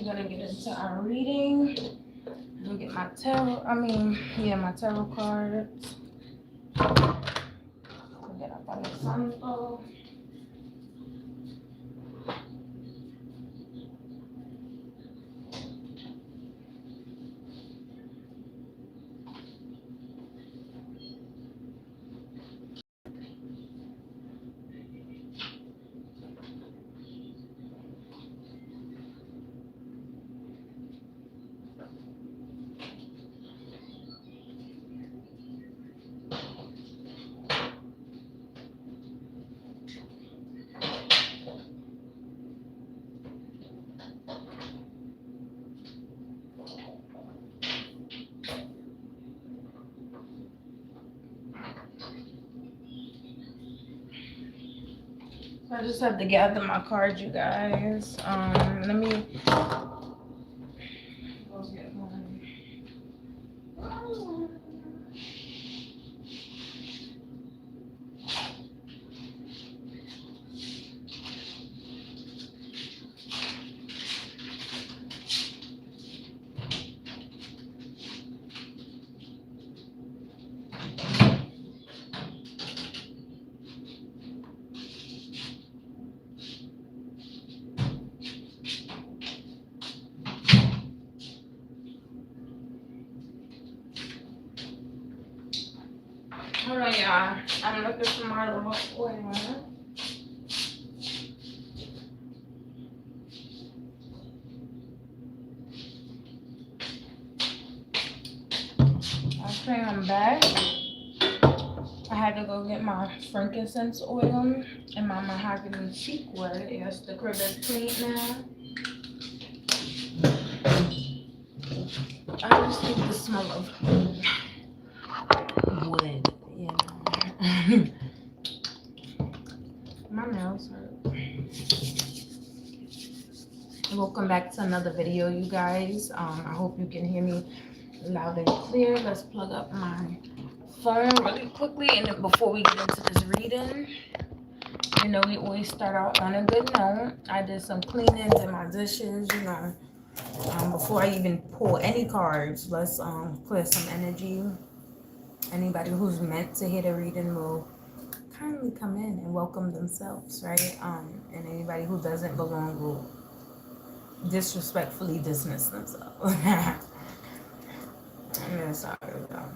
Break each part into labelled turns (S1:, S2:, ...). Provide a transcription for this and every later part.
S1: we're gonna get into our reading. Let me get my tarot. My tarot cards. We'll get up on the Santo. So I just have to gather my cards, you guys. Let me go get one. Hold on, y'all. I'm looking for my little oil. Okay, I'm back. I had to go get my frankincense oil and my mahogany cheek wood. Yes, the crib is clean now. I just think the smell of wood, you know. My nails hurt. Welcome back to another video, you guys. I hope you can hear me loud and clear. Let's plug up my phone really quickly, and then before we get into this reading, you know, we always start out on a good note. I did some cleanings in my dishes, you know. Before I even pull any cards, let's clear some energy. Anybody who's meant to hear the reading will kindly come in and welcome themselves, right? And anybody who doesn't belong will disrespectfully dismiss themselves. Yeah, sorry, though.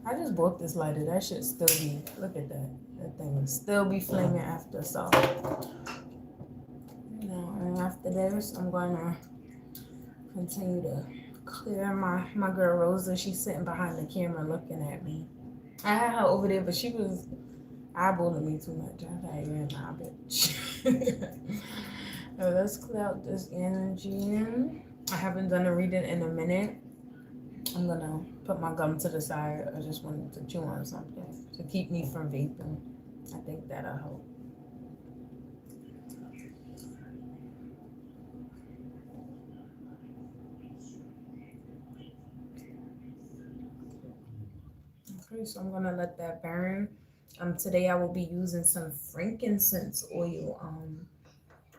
S1: I just bought this lighter. That should still be, look at that. That thing will still be flaming after, so. You know, and after this, I'm going to continue to clear my girl Rosa. She's sitting behind the camera looking at me. I had her over there, but she was eyeballing me too much. I thought, you're nah, bitch. So let's clear out this energy. I haven't done a reading in a minute. I'm gonna put my gum to the side. I just wanted to chew on something to keep me from vaping. I think that'll help. Okay, so I'm gonna let that burn. Today I will be using some frankincense oil.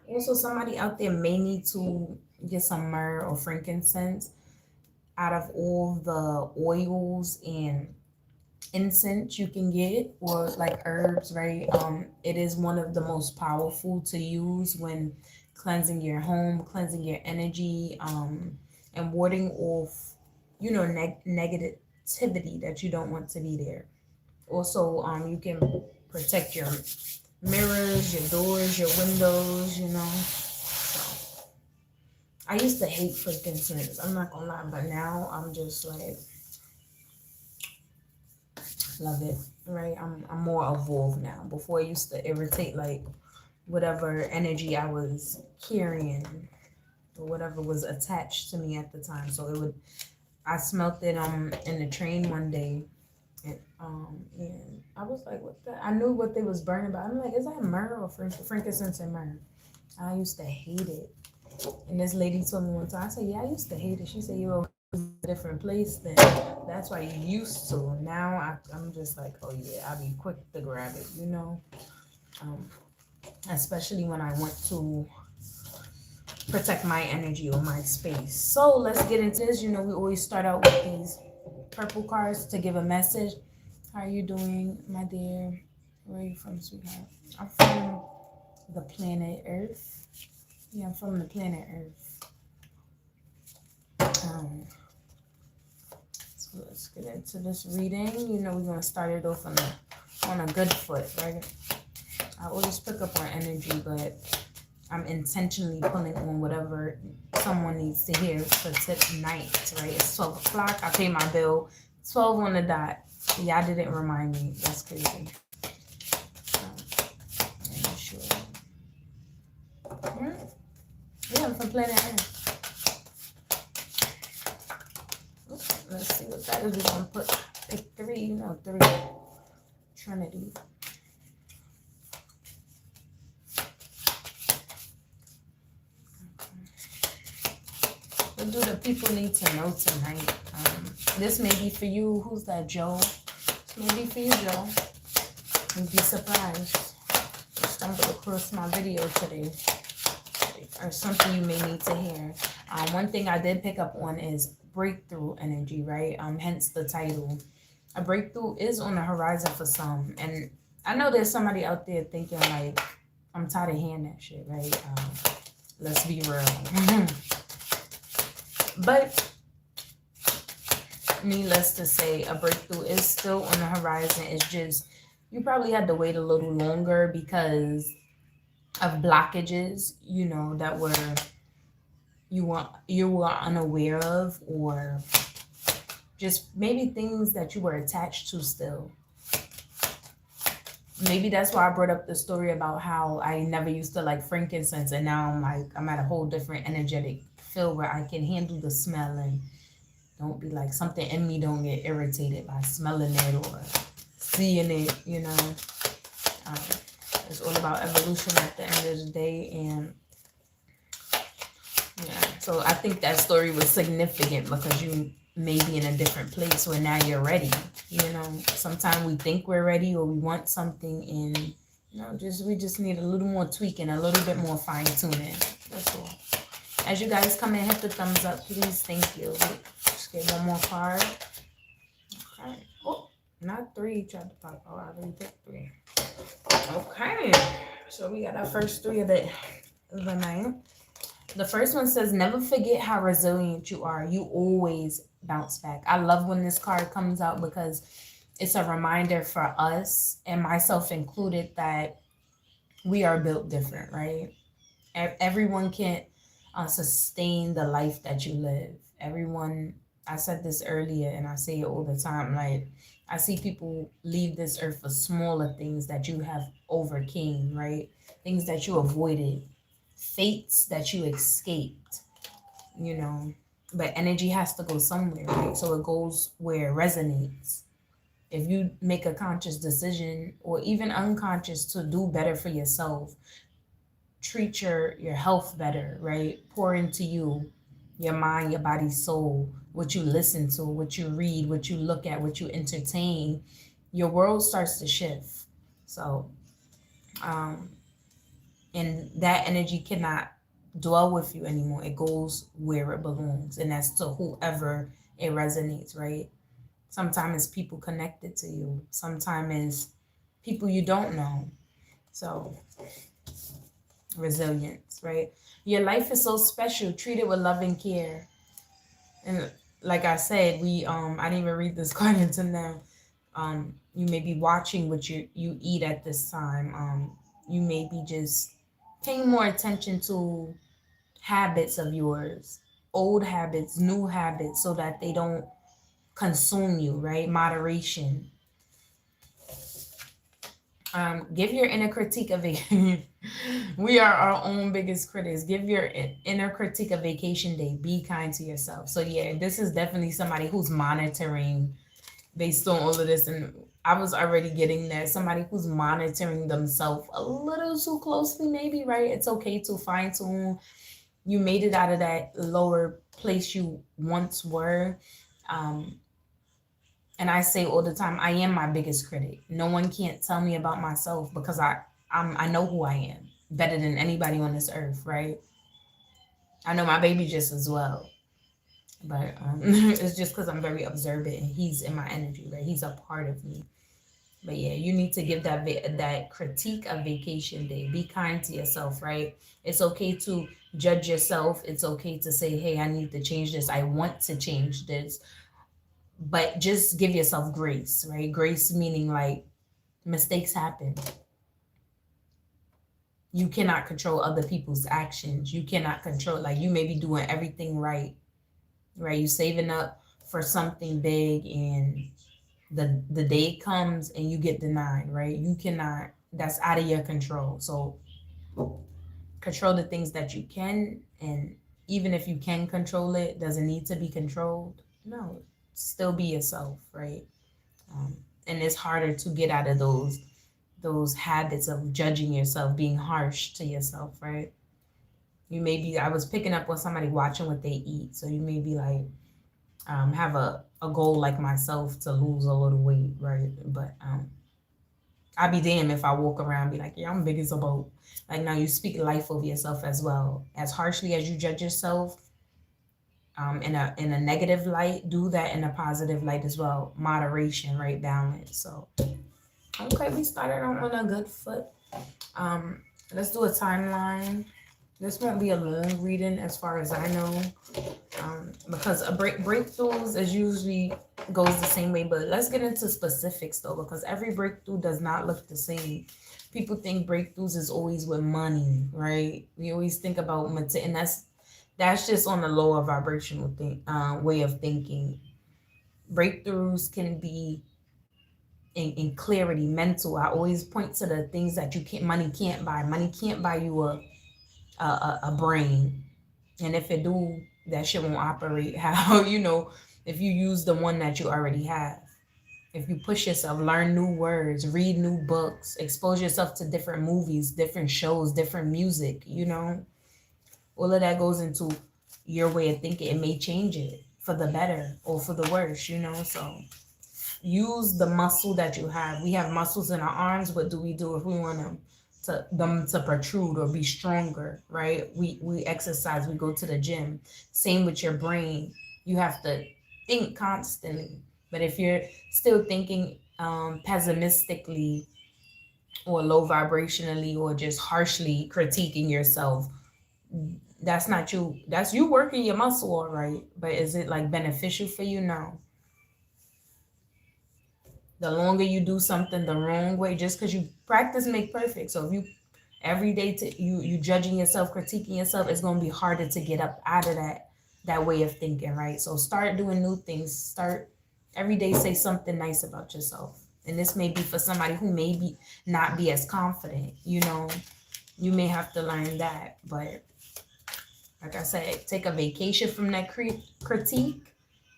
S1: Also somebody out there may need to get some myrrh or frankincense. Out of all the oils and incense you can get, or like herbs, right? It is one of the most powerful to use when cleansing your home, cleansing your energy, and warding off, you know, negativity that you don't want to be there. Also, you can protect your mirrors, your doors, your windows, you know. So I used to hate frankincense, I'm not gonna lie, but now I'm just like, love it, right? I'm more evolved now. Before, it used to irritate like whatever energy I was carrying or whatever was attached to me at the time. So it would, I smelt it in the train one day, and I was like, what the, I knew what they was burning, but I'm like, is that myrrh or frankincense and myrrh? I used to hate it. And this lady told me one time, I said, yeah, I used to hate it. She said, you were in a different place then. That's why you used to. Now I'm just like, oh yeah, I'll be quick to grab it, you know? especially when I want to protect my energy or my space. So let's get into this. You know, we always start out with these purple cards to give a message. How are you doing, my dear? Where are you from, sweetheart? I'm from the planet Earth. Yeah, I'm from the planet Earth. So let's get into this reading. You know, we're gonna start it off on a good foot, right? I always pick up on energy, but I'm intentionally pulling on whatever someone needs to hear for tonight, right? It's 12 o'clock. I pay my bill. 12 on the dot. Y'all didn't remind me. That's crazy. Sure. Yeah, I'm from planet Earth. Let's see what that is. We're going to pick 3, you know, 3. Trinity. What do the people need to know tonight? This may be for you. Who's that, Joe? This may be for you, Joe. You'd be surprised. Stumbled across my video today. Or something you may need to hear. One thing I did pick up on is breakthrough energy, right? Hence the title. A breakthrough is on the horizon for some. And I know there's somebody out there thinking like, I'm tired of hearing that shit, right? Let's be real. But needless to say, a breakthrough is still on the horizon. It's just, you probably had to wait a little longer because of blockages, you know, that you were unaware of, or just maybe things that you were attached to still. Maybe that's why I brought up the story about how I never used to like frankincense, and now I'm at a whole different energetic feel where I can handle the smell and don't be like something in me don't get irritated by smelling it or seeing it, you know. It's all about evolution at the end of the day. And yeah, so I think that story was significant because you may be in a different place where now you're ready. You know, sometimes we think we're ready or we want something, and you know, we just need a little more tweaking, a little bit more fine tuning. That's all. As you guys come in, hit the thumbs up, please. Thank you. Just get one more card. Okay. Oh, not 3. Tried to pop. Oh, I already picked 3. Okay. So we got our first 3 of the night. The first one says, never forget how resilient you are. You always bounce back. I love when this card comes out because it's a reminder for us, and myself included, that we are built different, right? Everyone can't sustain the life that you live. Everyone, I said this earlier and I say it all the time, like I see people leave this earth for smaller things that you have overcame, right? Things that you avoided, fates that you escaped, you know. But energy has to go somewhere, right? So it goes where it resonates. If you make a conscious decision or even unconscious to do better for yourself, treat your health better, right? Pour into you, your mind, your body, soul, what you listen to, what you read, what you look at, what you entertain, your world starts to shift. So and that energy cannot dwell with you anymore. It goes where it belongs, and that's to whoever it resonates, right? Sometimes it's people connected to you, sometimes it's people you don't know. So resilience, right? Your life is so special. Treat it with love and care. And like I said, I didn't even read this card until now. You may be watching what you eat at this time. You may be just paying more attention to habits of yours, old habits, new habits, so that they don't consume you, right? Moderation. Give your inner critique a we are our own biggest critics. Give your inner critique a vacation day. Be kind to yourself. So yeah, this is definitely somebody who's monitoring based on all of this. And I was already getting that. Somebody who's monitoring themselves a little too closely, maybe, right? It's okay to fine tune. You made it out of that lower place you once were. And I say all the time, I am my biggest critic. No one can't tell me about myself because I know who I am better than anybody on this earth, right? I know my baby just as well. But it's just because I'm very observant and he's in my energy, right? He's a part of me. But yeah, you need to give that critique a vacation day. Be kind to yourself, right? It's okay to judge yourself. It's okay to say, hey, I need to change this. I want to change this. But just give yourself grace, right? Grace meaning like mistakes happen. You cannot control other people's actions. You cannot control, like, you may be doing everything right, right? You saving up for something big and the day comes and you get denied, right? You cannot, that's out of your control. So control the things that you can, and even if you can control it, doesn't need to be controlled. No, still be yourself, right? um, and it's harder to get out of those habits of judging yourself, being harsh to yourself, right? You may be, I was picking up on somebody watching what they eat, so you may be like, have a goal like myself to lose a little weight, right? But I'd be damned if I walk around and be like, yeah, I'm big as a boat. Like, now you speak life over yourself as well. As harshly as you judge yourself, in a negative light, do that in a positive light as well. Moderation, right? Balance. So okay, we started on a good foot. Um, let's do a timeline. This won't be a long reading as far as I know, because a breakthroughs is usually goes the same way. But let's get into specifics though, because every breakthrough does not look the same. People think breakthroughs is always with money, right? We always think about material, and that's just on the lower vibrational way of thinking. Breakthroughs can be in clarity, mental. I always point to the things that you can't, money can't buy. Money can't buy you a brain, and if it do, that shit won't operate how if you use the one that you already have. If you push yourself, learn new words, read new books, expose yourself to different movies, different shows, different music, all of that goes into your way of thinking. It may change it for the better or for the worse, so use the muscle that you have. We have muscles in our arms. What do we do if we want them to protrude or be stronger, right? We exercise, we go to the gym. Same with your brain. You have to think constantly. But if you're still thinking pessimistically or low vibrationally or just harshly critiquing yourself, that's not you. That's you working your muscle, all right. But is it like beneficial for you? No. The longer you do something the wrong way, just because you practice make perfect. So if you every day you judging yourself, critiquing yourself, it's gonna be harder to get up out of that way of thinking, right? So start doing new things. Start every day, say something nice about yourself. And this may be for somebody who may be not be as confident. You may have to learn that. But like I said, take a vacation from that critique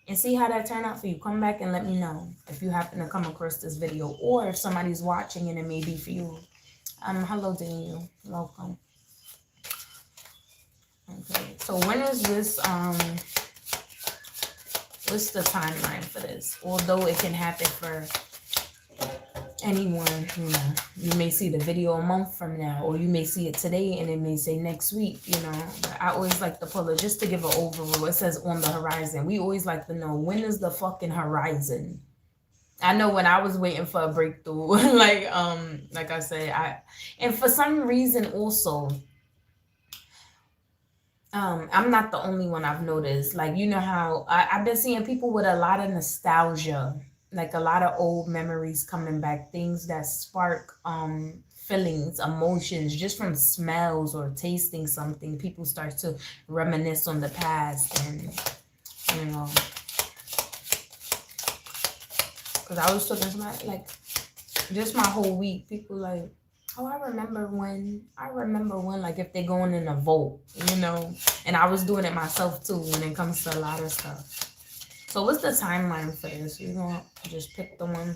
S1: and see how that turned out for you. Come back and let me know if you happen to come across this video, or if somebody's watching and it may be for you. Hello Daniel, welcome. Okay, so when is this? What's the timeline for this? Although it can happen for anyone, you may see the video a month from now, or you may see it today and it may say next week, But I always like to pull it just to give an overview. It says on the horizon. We always like to know, when is the fucking horizon? I know when I was waiting for a breakthrough, like I said, and for some reason also, I'm not the only one. I've noticed, like, how I've been seeing people with a lot of nostalgia, like a lot of old memories coming back, things that spark feelings, emotions, just from smells or tasting something. People start to reminisce on the past, and because I was talking to my, like, just my whole week, people like, oh, I remember when, like, if they're going in a vote, and I was doing it myself too when it comes to a lot of stuff. So what's the timeline for this? We're gonna just pick the one.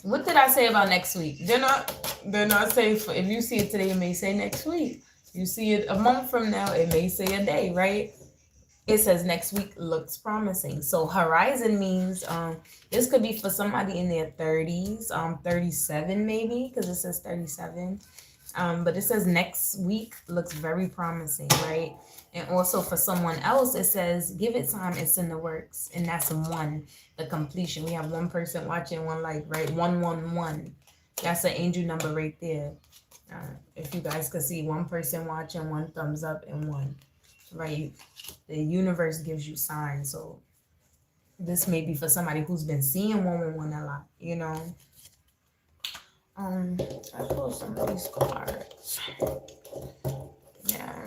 S1: What did I say about next week? They're not saying, if you see it today, it may say next week. You see it a month from now, it may say a day, right? It says next week looks promising. So horizon means this could be for somebody in their 30s, 37 maybe, because it says 37. But it says next week looks very promising, right? And also for someone else, it says give it time, it's in the works. And that's one, the completion. We have one person watching, one like, right? 111. That's an angel number right there. If you guys could see one person watching, one thumbs up, and one, right? The universe gives you signs. So this may be for somebody who's been seeing 111 a lot, you know. I pulled some of these cards. Yeah.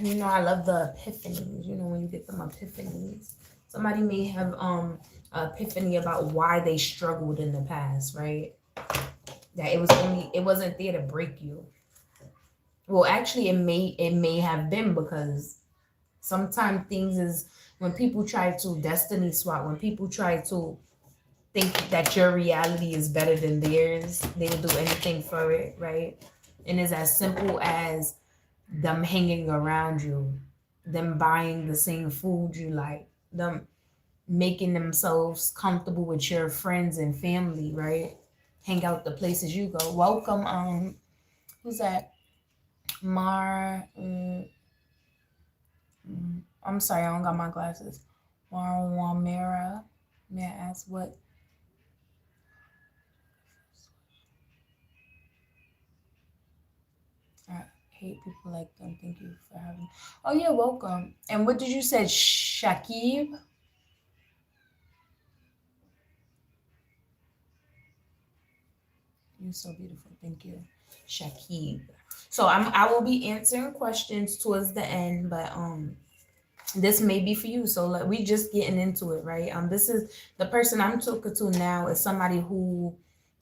S1: You know, I love the epiphanies, you know, when you get them epiphanies. Somebody may have an epiphany about why they struggled in the past, right? That it wasn't there to break you. Well, actually it may have been, because sometimes things is when people try to destiny swap, when people try to think that your reality is better than theirs, they'll do anything for it, right? And it's as simple as them hanging around you, them buying the same food you like, them making themselves comfortable with your friends and family, right? Hang out the places you go. Welcome, who's that? Mar, I'm sorry, I don't got my glasses. Marwamera. May I ask what? I hate people like them. Thank you for having. Oh yeah, welcome. And what did you say, Shakib? You're so beautiful. Thank you, Shakib. So I will be answering questions towards the end, but this may be for you. So like we just getting into it, right? This is the person I'm talking to now is somebody who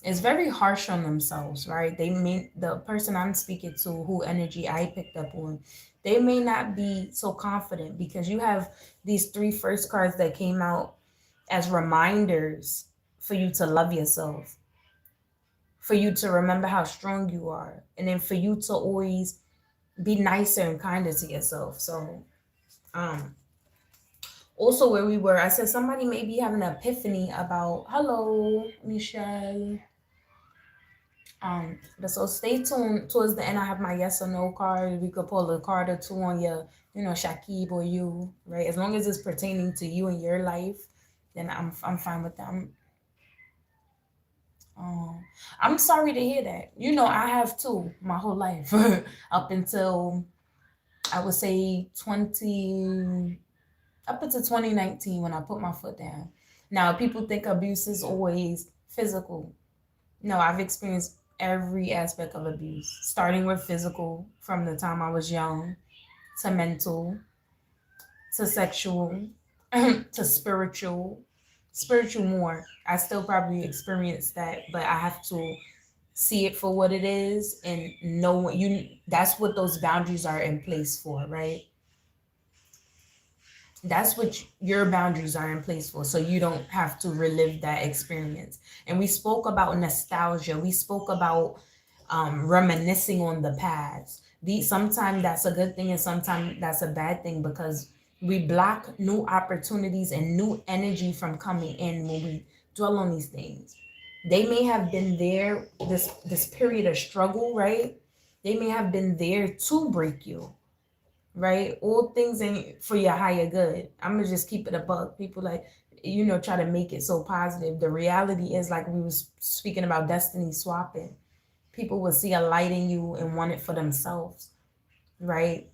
S1: is very harsh on themselves, right? They may the person I'm speaking to, who energy I picked up on, they may not be so confident, because you have these three first cards that came out as reminders for you to love yourself, for you to remember how strong you are, and then for you to always be nicer and kinder to yourself. So um also where we were, I said somebody may be having an epiphany about, hello Michelle. But so stay tuned towards the end. I have my yes or no card. We could pull a card or two on your, you know, Shakib or you, right? As long as it's pertaining to you and your life, then I'm fine with them. I'm sorry to hear that. You know, I have too my whole life up until I would say 20 up until 2019 when I put my foot down. Now, people think abuse is always physical. No, I've experienced every aspect of abuse, starting with physical from the time I was young, to mental, to sexual, to spiritual. Spiritual more. I still probably experience that, but I have to see it for what it is and know what you that's what those boundaries are in place for, right? That's what your boundaries are in place for, so you don't have to relive that experience. And we spoke about nostalgia, we spoke about reminiscing on the past. Sometimes that's a good thing and sometimes that's a bad thing, because we block new opportunities and new energy from coming in when we dwell on these things. They may have been there, this period of struggle, right? They may have been there to break you, right? All things ain't for your higher good. I'm gonna just keep it a buck. People like, you know, try to make it so positive. The reality is, like we was speaking about destiny swapping. People will see a light in you and want it for themselves, right?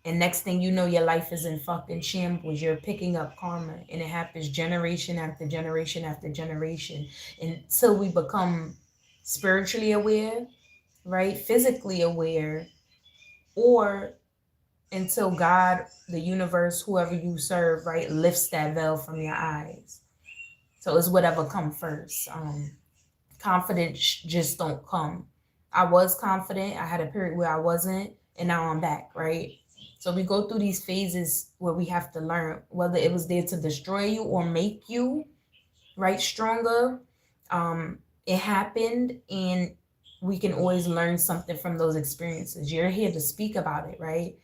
S1: And next thing you know, your life is in fucking shambles. You're picking up karma, and it happens generation after generation after generation until we become spiritually aware, right? Physically aware, or until God, the universe, whoever you serve, right, lifts that veil from your eyes. So it's whatever come first. Confidence just don't come. I was confident. I had a period where I wasn't, and now I'm back, right? So we go through these phases where we have to learn whether it was there to destroy you or make you, right, stronger. It happened, and we can always learn something from those experiences. You're here to speak about it, right?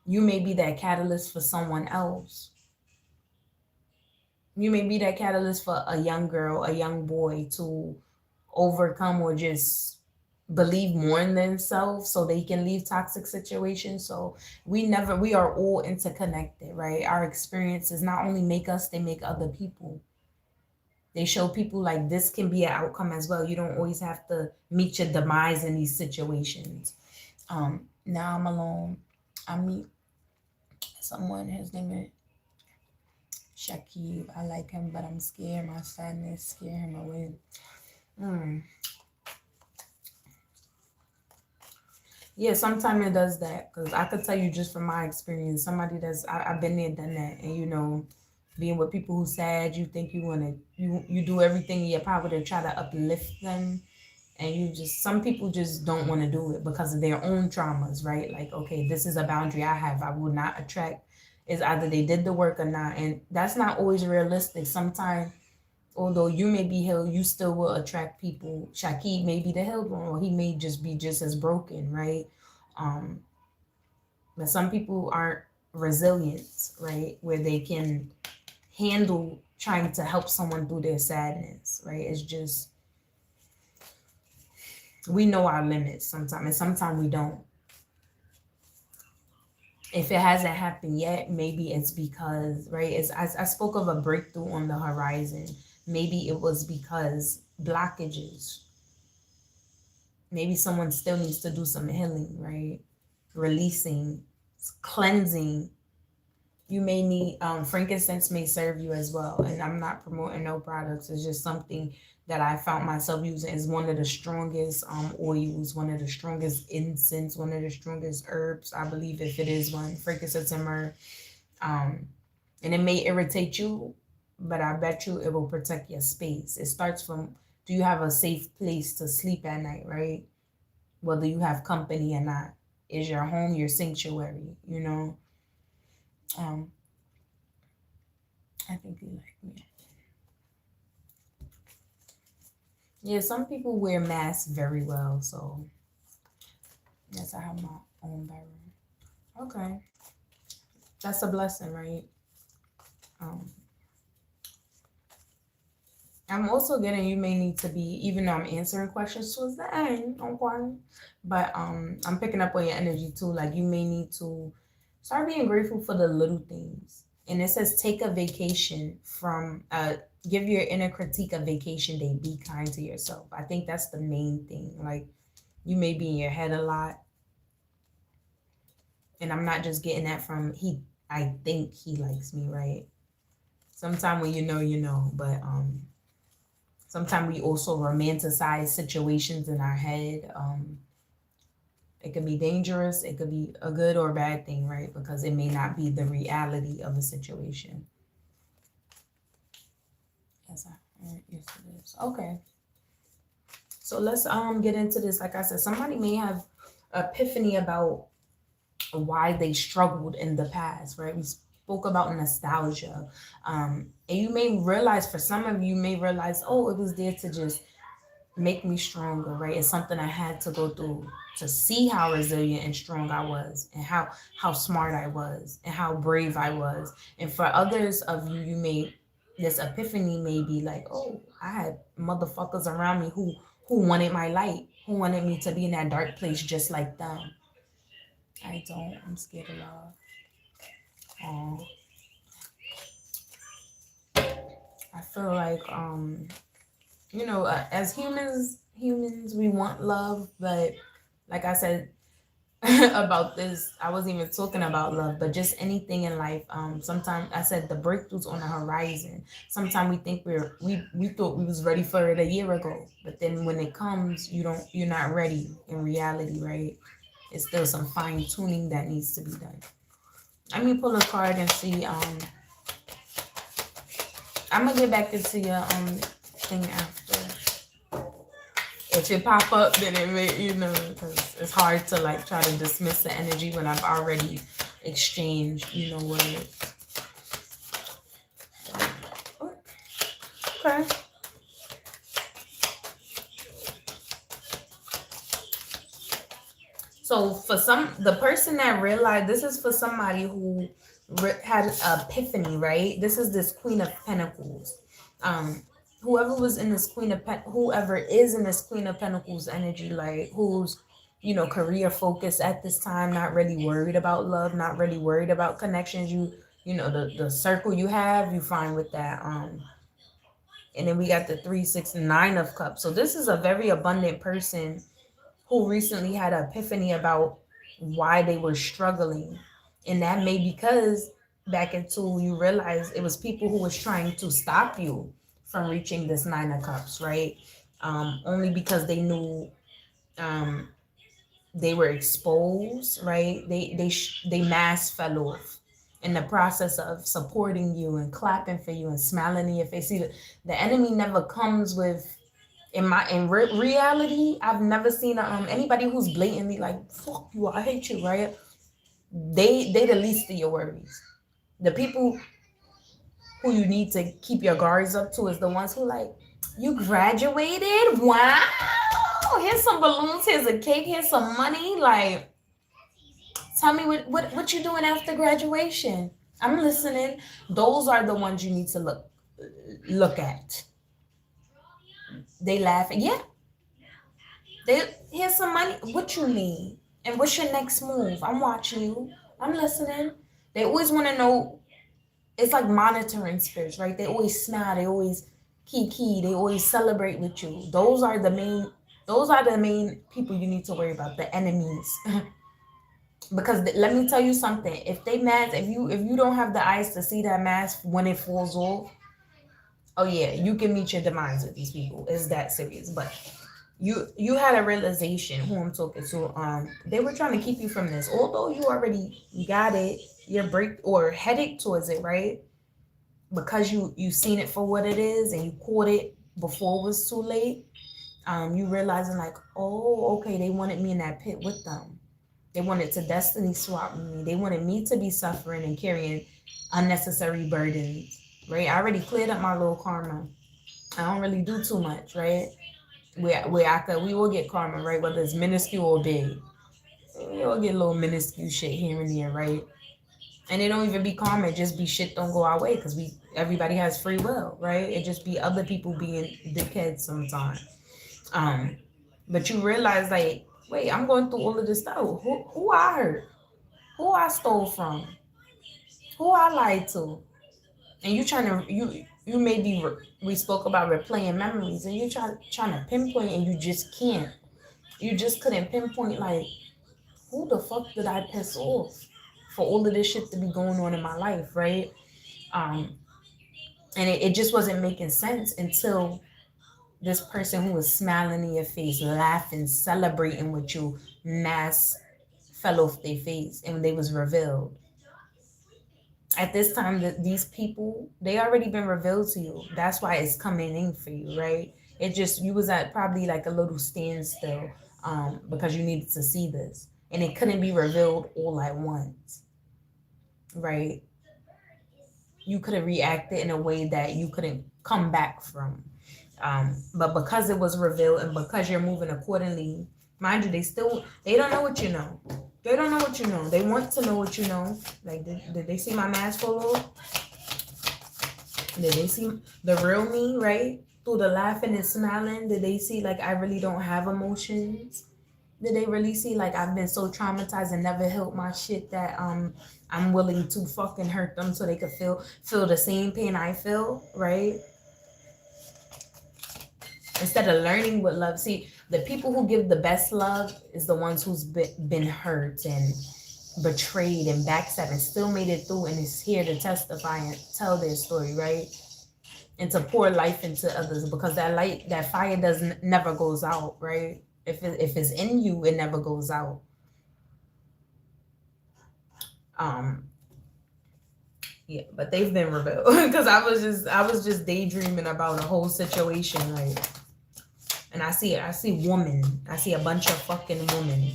S1: You may be that catalyst for someone else. You may be that catalyst for a young girl, a young boy to overcome or just believe more in themselves so they can leave toxic situations. So we are all interconnected, right? Our experiences not only make us, they make other people. They show people like this can be an outcome as well. You don't always have to meet your demise in these situations. Now I'm alone. I meet someone, his name is Shakib. I like him, but I'm scared. My sadness scare him away. Yeah, sometimes it does that, because I could tell you just from my experience, somebody I've been there, done that, and being with people who sad, you think you do everything in your power to try to uplift them, and some people just don't want to do it because of their own traumas, right? Like, okay, this is a boundary I have. I will not attract. Is either they did the work or not, and that's not always realistic. Sometimes, although you may be healed, you still will attract people. Shakib may be the healed one, or he may just be just as broken, right? Um, but some people aren't resilient, right? Where they can handle trying to help someone through their sadness, right? It's just, we know our limits sometimes, and sometimes we don't. If it hasn't happened yet, maybe it's because, right? I spoke of a breakthrough on the horizon. Maybe it was because blockages. Maybe someone still needs to do some healing, right? Releasing, cleansing. You may need frankincense may serve you as well. And I'm not promoting no products. It's just something that I found myself using. Is one of the strongest oils, one of the strongest incense, one of the strongest herbs. I believe if it is one, frankincense and myrrh. And it may irritate you, but I bet you it will protect your space. It starts from, do you have a safe place to sleep at night, right? Whether you have company or not. Is your home your sanctuary, you know? I think you like me. Yeah, some people wear masks very well, so yes, I have my own bedroom. Okay. That's a blessing, right? Um, I'm also getting, you may need to be, even though I'm answering questions towards the end, don't worry. But I'm picking up on your energy too. Like, you may need to start being grateful for the little things. And it says take a vacation from give your inner critique a vacation day. Be kind to yourself. I think that's the main thing. Like, you may be in your head a lot. And I'm not just getting that from I think he likes me, right? Sometimes when you know, but sometimes we also romanticize situations in our head. It could be dangerous. It could be a good or bad thing, right? Because it may not be the reality of a situation. Yes, it is. Okay. So let's get into this. Like I said, somebody may have epiphany about why they struggled in the past, right? We spoke about nostalgia. And you may realize, for some of you may realize, oh, it was there to just make me stronger, right? It's something I had to go through to see how resilient and strong I was, and how smart I was, and how brave I was. And for others of you, this epiphany may be like, oh, I had motherfuckers around me who wanted my light, who wanted me to be in that dark place just like them. I don't. I'm scared of love. I feel like as humans, we want love, but like I said about this, I wasn't even talking about love, but just anything in life. Sometimes I said the breakthroughs on the horizon. Sometimes we think we thought we was ready for it a year ago, but then when it comes, you're not ready in reality, right? It's still some fine tuning that needs to be done. Let me pull a card and see. I'm gonna get back into your thing after. If it pop up, then it may, because it's hard to like try to dismiss the energy when I've already exchanged, words. Okay. So for the person that realized, this is for somebody who had an epiphany, right? This is this Queen of Pentacles. whoever was in this whoever is in this Queen of Pentacles energy, like who's, career focused at this time, not really worried about love, not really worried about connections. The circle you have, you find with that. And then we got the 3, 6, and 9 of cups. So this is a very abundant person who recently had an epiphany about why they were struggling. And that may because back into you realize it was people who was trying to stop you from reaching this 9 of cups, right? Only because they knew um, they were exposed, right? They mask fell off in the process of supporting you and clapping for you and smiling in your face. See, the enemy never comes with reality. I've never seen anybody who's blatantly like fuck you, I hate you, right? They the least of your worries. The people who you need to keep your guards up to is the ones who like, you graduated, wow, here's some balloons, here's a cake, here's some money, like tell me what you doing after graduation. I'm listening. Those are the ones you need to look at. They laughing, yeah. Here's some money. What you need? And what's your next move? I'm watching you. I'm listening. They always want to know. It's like monitoring spirits, right? They always smile. They always kiki. They always celebrate with you. Those are the main. Those are the main people you need to worry about. The enemies. Because let me tell you something. If they mask, if you don't have the eyes to see that mask when it falls off, oh yeah, you can meet your demise with these people. It's that serious. But you had a realization who I'm talking to. They were trying to keep you from this, although you already got it, you're break or headed towards it, right? Because you seen it for what it is and you caught it before it was too late. You realizing like, oh, okay, they wanted me in that pit with them. They wanted to destiny swap me. They wanted me to be suffering and carrying unnecessary burdens, right? I already cleared up my little karma. I don't really do too much, right? We will get karma, right? Whether it's minuscule or big, we all get little minuscule shit here and there, right? And it don't even be karma; it just be shit don't go our way because everybody has free will, right? It just be other people being dickheads sometimes. But you realize like, wait, I'm going through all of this stuff. Who I hurt? Who I stole from? Who I lied to? And you trying to you maybe we spoke about replaying memories, and you trying to pinpoint, and you just can't. You just couldn't pinpoint like, who the fuck did I piss off for all of this shit to be going on in my life, right? And it just wasn't making sense until this person who was smiling in your face, laughing, celebrating with you, mask fell off their face and they was revealed. At this time, these people, they already been revealed to you. That's why it's coming in for you, right? It just, you was at probably like a little standstill because you needed to see this. And it couldn't be revealed all at once, right? You could have reacted in a way that you couldn't come back from. But because it was revealed and because you're moving accordingly, mind you, they don't know what you know. They don't know what you know. They want to know what you know. Like, did they see my mask fall off? Did they see the real me, right? Through the laughing and smiling, did they see like I really don't have emotions? Did they really see like I've been so traumatized and never healed my shit that I'm willing to fucking hurt them so they could feel the same pain I feel, right? Instead of learning what love, see, the people who give the best love is the ones who's been hurt and betrayed and backstabbed and still made it through and is here to testify and tell their story, right? And to pour life into others, because that fire never goes out, right? If it's in you, it never goes out. Yeah, but they've been revealed because I was just daydreaming about a whole situation, like, and I see woman. I see a bunch of fucking women.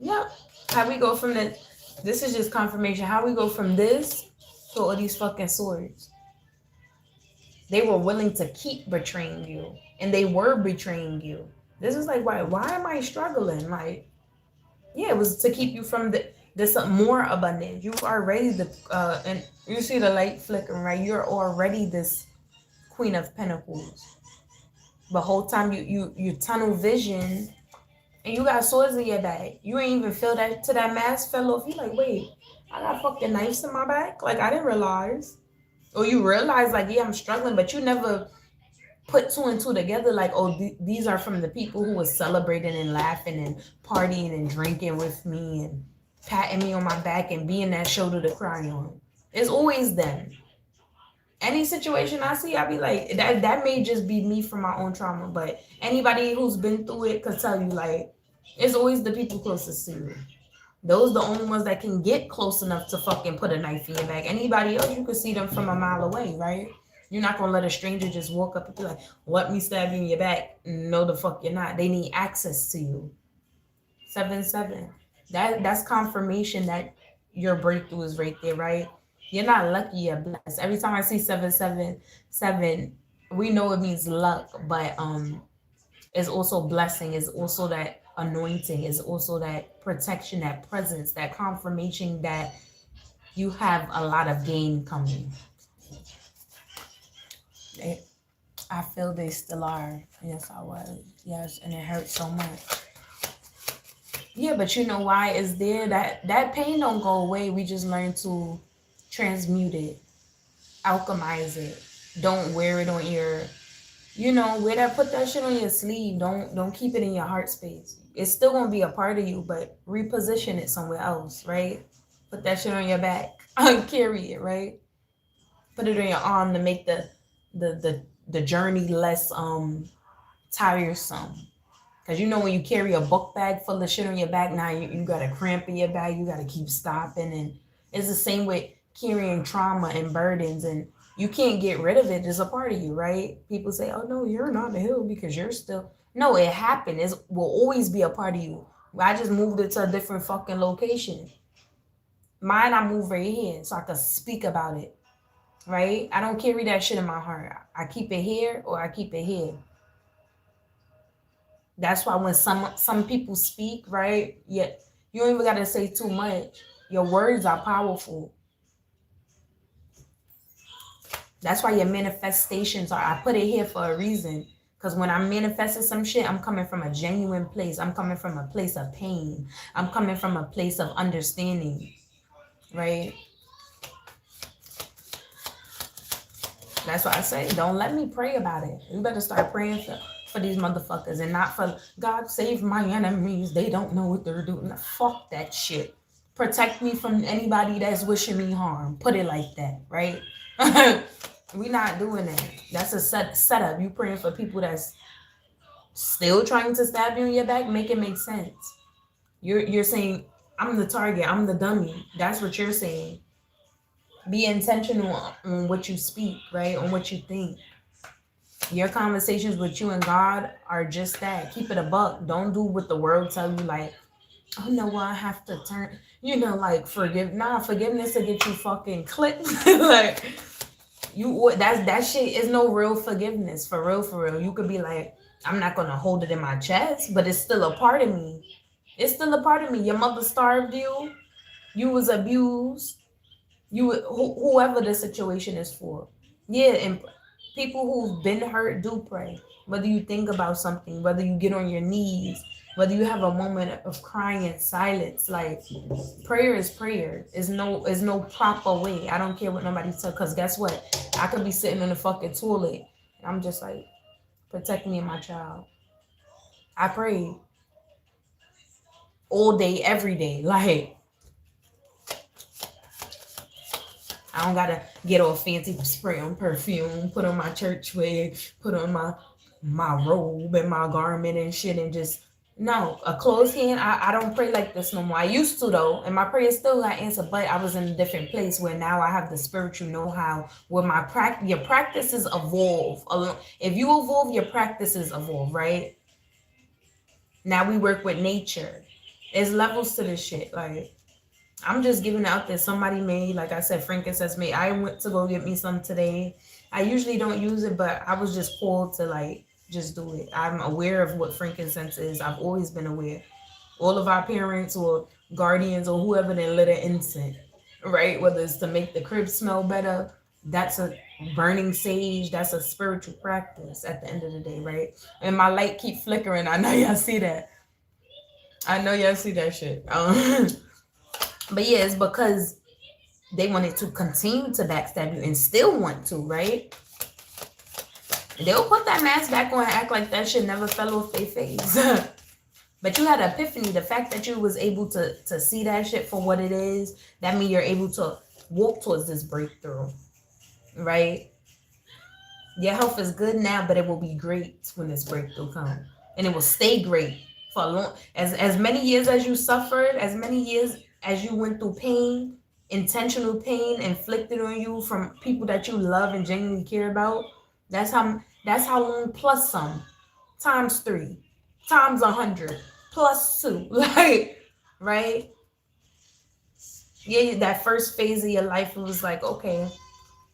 S1: Yep. How we go from that? This is just confirmation. How we go from this to all these fucking swords? They were willing to keep betraying you, and they were betraying you. This is like, why am I struggling? Like, yeah, it was to keep you from This more abundance. You already the and you see the light flickering, right? You're already this Queen of Pentacles. The whole time you tunnel vision and you got swords in your bag. You ain't even feel that till that mask fell off. You like, wait, I got fucking knives in my back? Like I didn't realize. Or you realize like, yeah, I'm struggling, but you never put two and two together like, oh, these are from the people who was celebrating and laughing and partying and drinking with me and patting me on my back and being that shoulder to cry on. It's always them. Any situation I see, I be like, that may just be me from my own trauma, but anybody who's been through it could tell you like, it's always the people closest to you. Those the only ones that can get close enough to fucking put a knife in your back. Anybody else, you could see them from a mile away, right? You're not gonna let a stranger just walk up and be like, let me stab you in your back. No, the fuck you're not. They need access to you. 7-7. That's confirmation that your breakthrough is right there, right? You're not lucky, you're blessed. Every time I see 7-7-7, we know it means luck, but it's also blessing, it's also that anointing, it's also that protection, that presence, that confirmation that you have a lot of gain coming. I feel they still are. Yes, I was. Yes, and it hurts so much. Yeah, but you know why it's there? That pain don't go away. We just learn to transmute it, alchemize it. Don't wear it on your, wear that, put that shit on your sleeve. Don't keep it in your heart space. It's still gonna be a part of you, but reposition it somewhere else, right? Put that shit on your back. Carry it, right? Put it on your arm to make the journey less tiresome. Because when you carry a book bag full of shit on your back, now you got a cramp in your bag, you got to keep stopping. And it's the same with carrying trauma and burdens, and you can't get rid of it. It's a part of you, right? People say, oh, no, you're not healed because you're still. No, it happened. It will always be a part of you. I just moved it to a different fucking location. Mine, I moved right here so I could speak about it, right? I don't carry that shit in my heart. I keep it here or I keep it here. That's why when some people speak, right? Yeah, you don't even gotta say too much. Your words are powerful. That's why your manifestations are. I put it here for a reason. Because when I'm manifesting some shit, I'm coming from a genuine place. I'm coming from a place of pain. I'm coming from a place of understanding, right? That's why I say, don't let me pray about it. You better start praying for these motherfuckers and not for God save my enemies. They don't know what they're doing. Fuck that shit. Protect me from anybody that's wishing me harm. Put it like that, right? We not doing that. That's a setup. You praying for people that's still trying to stab you in your back. Make it make sense. You're saying I'm the target. I'm the dummy. That's what you're saying. Be intentional on what you speak, right? On what you think. Your conversations with you and God are just that. Keep it a buck. Don't do what the world tell you, like, oh no, well, I have to turn, like forgiveness will get you fucking clipped. Like that shit is no real forgiveness. For real. You could be like, I'm not gonna hold it in my chest, but it's still a part of me. It's still a part of me. Your mother starved you. You was abused. Whoever the situation is for. Yeah, and people who've been hurt do pray. Whether you think about something, whether you get on your knees, whether you have a moment of crying in silence, like prayer is prayer. Is no proper way. I don't care what nobody says, because guess what? I could be sitting in the fucking toilet. I'm just like, protect me and my child. I pray all day, every day. Like, I don't gotta get all fancy, spray on perfume, put on my church wig, put on my robe and my garment and shit, and just no, a closed hand. I don't pray like this no more. I used to though, and my prayers still got answered, but I was in a different place where now I have the spiritual know-how where your practices evolve. If you evolve, your practices evolve, right? Now we work with nature. There's levels to this shit, like. I'm just giving out that somebody made, like I said, frankincense made. I went to go get me some today. I usually don't use it, but I was just called to like just do it. I'm aware of what frankincense is. I've always been aware. All of our parents or guardians or whoever that lit an incense, right? Whether it's to make the crib smell better, that's a burning sage. That's a spiritual practice at the end of the day, right? And my light keep flickering. I know y'all see that. I know y'all see that shit. But yeah, it's because they wanted to continue to backstab you and still want to, right? They'll put that mask back on and act like that shit never fell off their face. But you had an epiphany. The fact that you was able to see that shit for what it is, that means you're able to walk towards this breakthrough, right? Your health is good now, but it will be great when this breakthrough comes. And it will stay great for a long, as many years as you suffered, as many years as you went through pain, intentional pain inflicted on you from people that you love and genuinely care about. That's how long plus some times 3 times 100 plus 2 like right. Yeah, that first phase of your life, it was like, okay,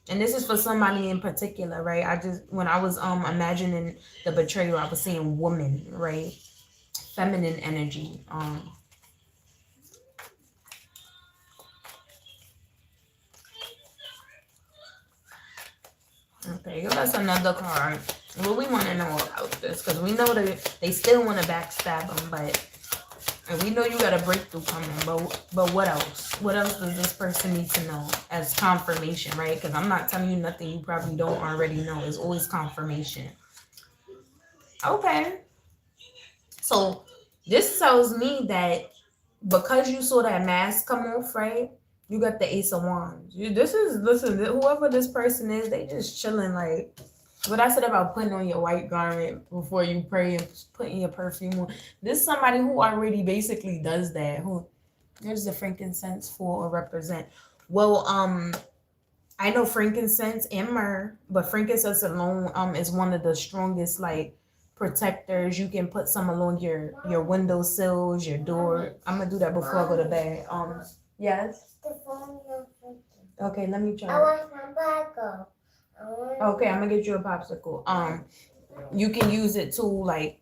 S1: and this is for somebody in particular, right? I just, when I was imagining the betrayal, I was seeing woman, right? Feminine energy. Okay, give us another card. What we want to know about this, because we know that they still want to backstab them, but, and we know you got a breakthrough coming, but what else? What else does this person need to know as confirmation, right? Because I'm not telling you nothing you probably don't already know. It's always confirmation. Okay. So this tells me that because you saw that mask come off, right? You got the Ace of Wands. Listen, whoever this person is, they just chilling like what I said about putting on your white garment before you pray and putting your perfume on. This is somebody who already basically does that. Who there's the frankincense for or represent. Well, I know frankincense and myrrh, but frankincense alone is one of the strongest like protectors. You can put some along your window sills, your door. I'm gonna do that before I go to bed. Yes. Okay, let me try. I want my popsicle. Okay, I'm gonna get you a popsicle. You can use it to like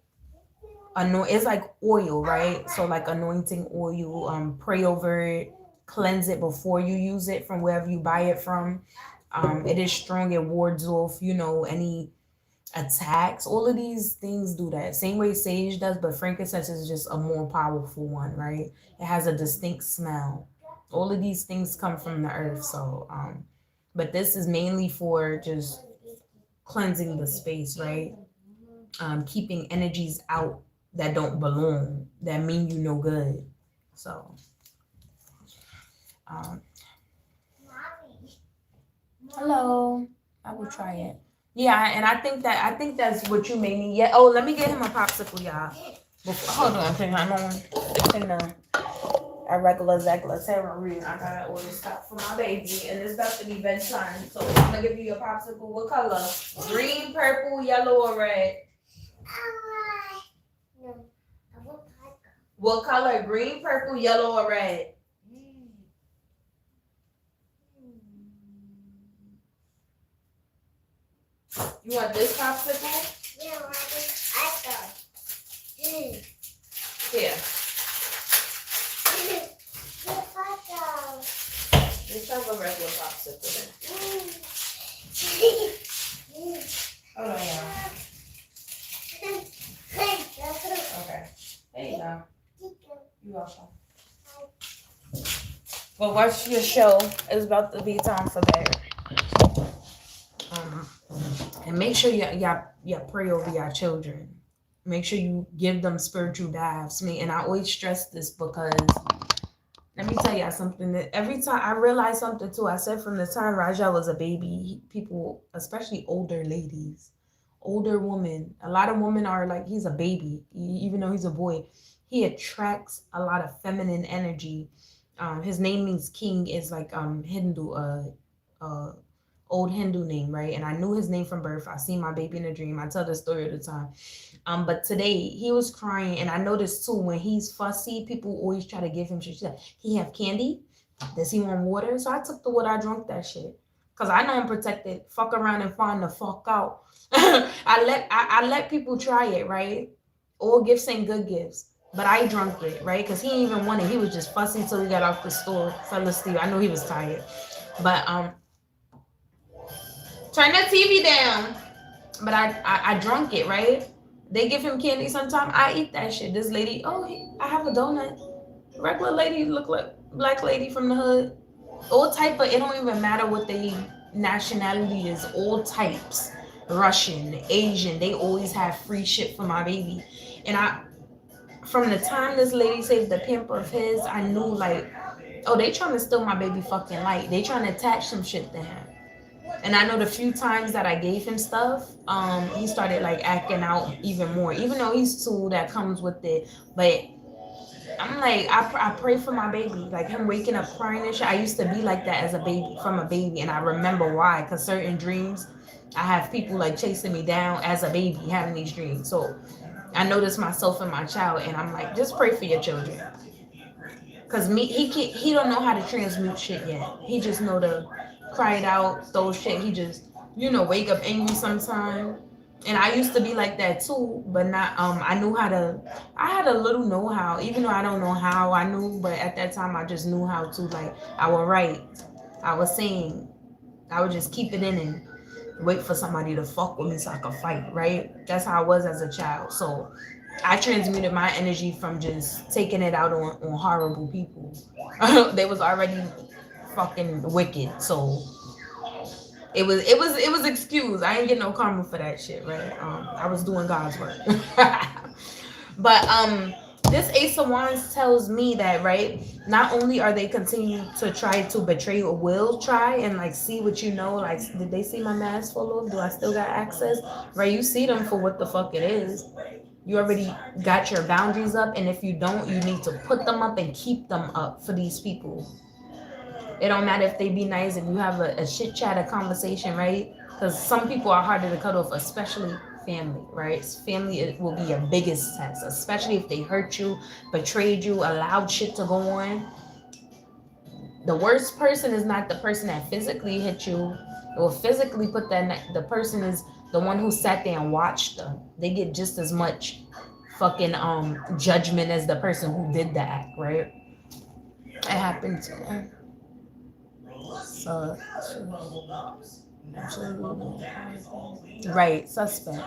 S1: anoint. It's like oil, right? So like anointing oil. Pray over it, cleanse it before you use it from wherever you buy it from. It is strong. It wards off, any attacks. All of these things do that. Same way sage does, but frankincense is just a more powerful one, right? It has a distinct smell. All of these things come from the earth. So, but this is mainly for just cleansing the space, right? Keeping energies out that don't belong, that mean you no good. So, hello. I will try it. Yeah, and I think that's what you may need. Yeah. Oh, let me get him a popsicle, y'all. Hold on, hang on. A regular Zegla Sarah Reed. I gotta order stuff for my baby, and it's about to be bedtime. So I'm gonna give you a popsicle. What color? Green, purple, yellow, or red? What color? Green, purple, yellow, or red? You want this popsicle? Yeah, I thought. Here. Let's have a regular popsicle then. Hold on, y'all. Okay. There you go. You're welcome. Well, watch your show. It's about to be time for bed. And make sure y'all pray over your children. Make sure you give them spiritual baths. And I always stress this because let me tell y'all something that every time I realize something too. I said from the time Raja was a baby, people, especially older ladies, older women, a lot of women are like, he's a baby, even though he's a boy. He attracts a lot of feminine energy. His name means king, is like Hindu, old Hindu name, right? And I knew his name from birth. I seen my baby in a dream. I tell the story all the time. But today he was crying, and I noticed too when he's fussy, people always try to give him shit. She said, he have candy? Does he want water? So I took the water. I drank that shit because I know I'm protected. Fuck around and find the fuck out. I let people try it, right? All gifts ain't good gifts. But I drunk it, right? Because he didn't even want it. He was just fussy till we got off the store, fell asleep. I knew he was tired. But turn the TV down. But I drunk it, right? They give him candy sometime. I eat that shit. This lady, I have a donut. Regular lady, look like black lady from the hood. All type of, it don't even matter what they nationality is. All types. Russian, Asian, they always have free shit for my baby. And from the time this lady saved the pamper of his, I knew like, oh, they trying to steal my baby fucking light. They trying to attach some shit to him. And I know the few times that I gave him stuff, he started like acting out even more. Even though he's two, that comes with it. But I'm like, I pray for my baby. Like him waking up crying and shit. I used to be like that as a baby, from a baby. And I remember why. Because certain dreams, I have people like chasing me down as a baby having these dreams. So I notice myself and my child. And I'm like, just pray for your children. Because he don't know how to transmute shit yet. He just know to cry it out, throw shit. He just, wake up angry sometime. And I used to be like that too, but not, I had a little know-how, even though I don't know how I knew, but at that time I just knew how to, like, I would write, I would sing, I would just keep it in and wait for somebody to fuck with me so I could fight, right? That's how I was as a child. So I transmuted my energy from just taking it out on horrible people. They was already fucking wicked, so it was excused. I ain't get no karma for that shit, right? I was doing God's work. But this Ace of Wands tells me that, right, not only are they continuing to try to betray, or will try and like see what like, did they see my mask full of? Do I still got access? Right? You see them for what the fuck it is. You already got your boundaries up, and if you don't, you need to put them up and keep them up for these people. It don't matter if they be nice, if you have a chit chat, a conversation, right? Because some people are harder to cut off, especially family, right? Family, it will be your biggest test, especially if they hurt you, betrayed you, allowed shit to go on. The worst person is not the person that physically hit you or physically put that. The person is the one who sat there and watched them. They get just as much fucking judgment as the person who did the act, right? It happened to them. So, right, suspect.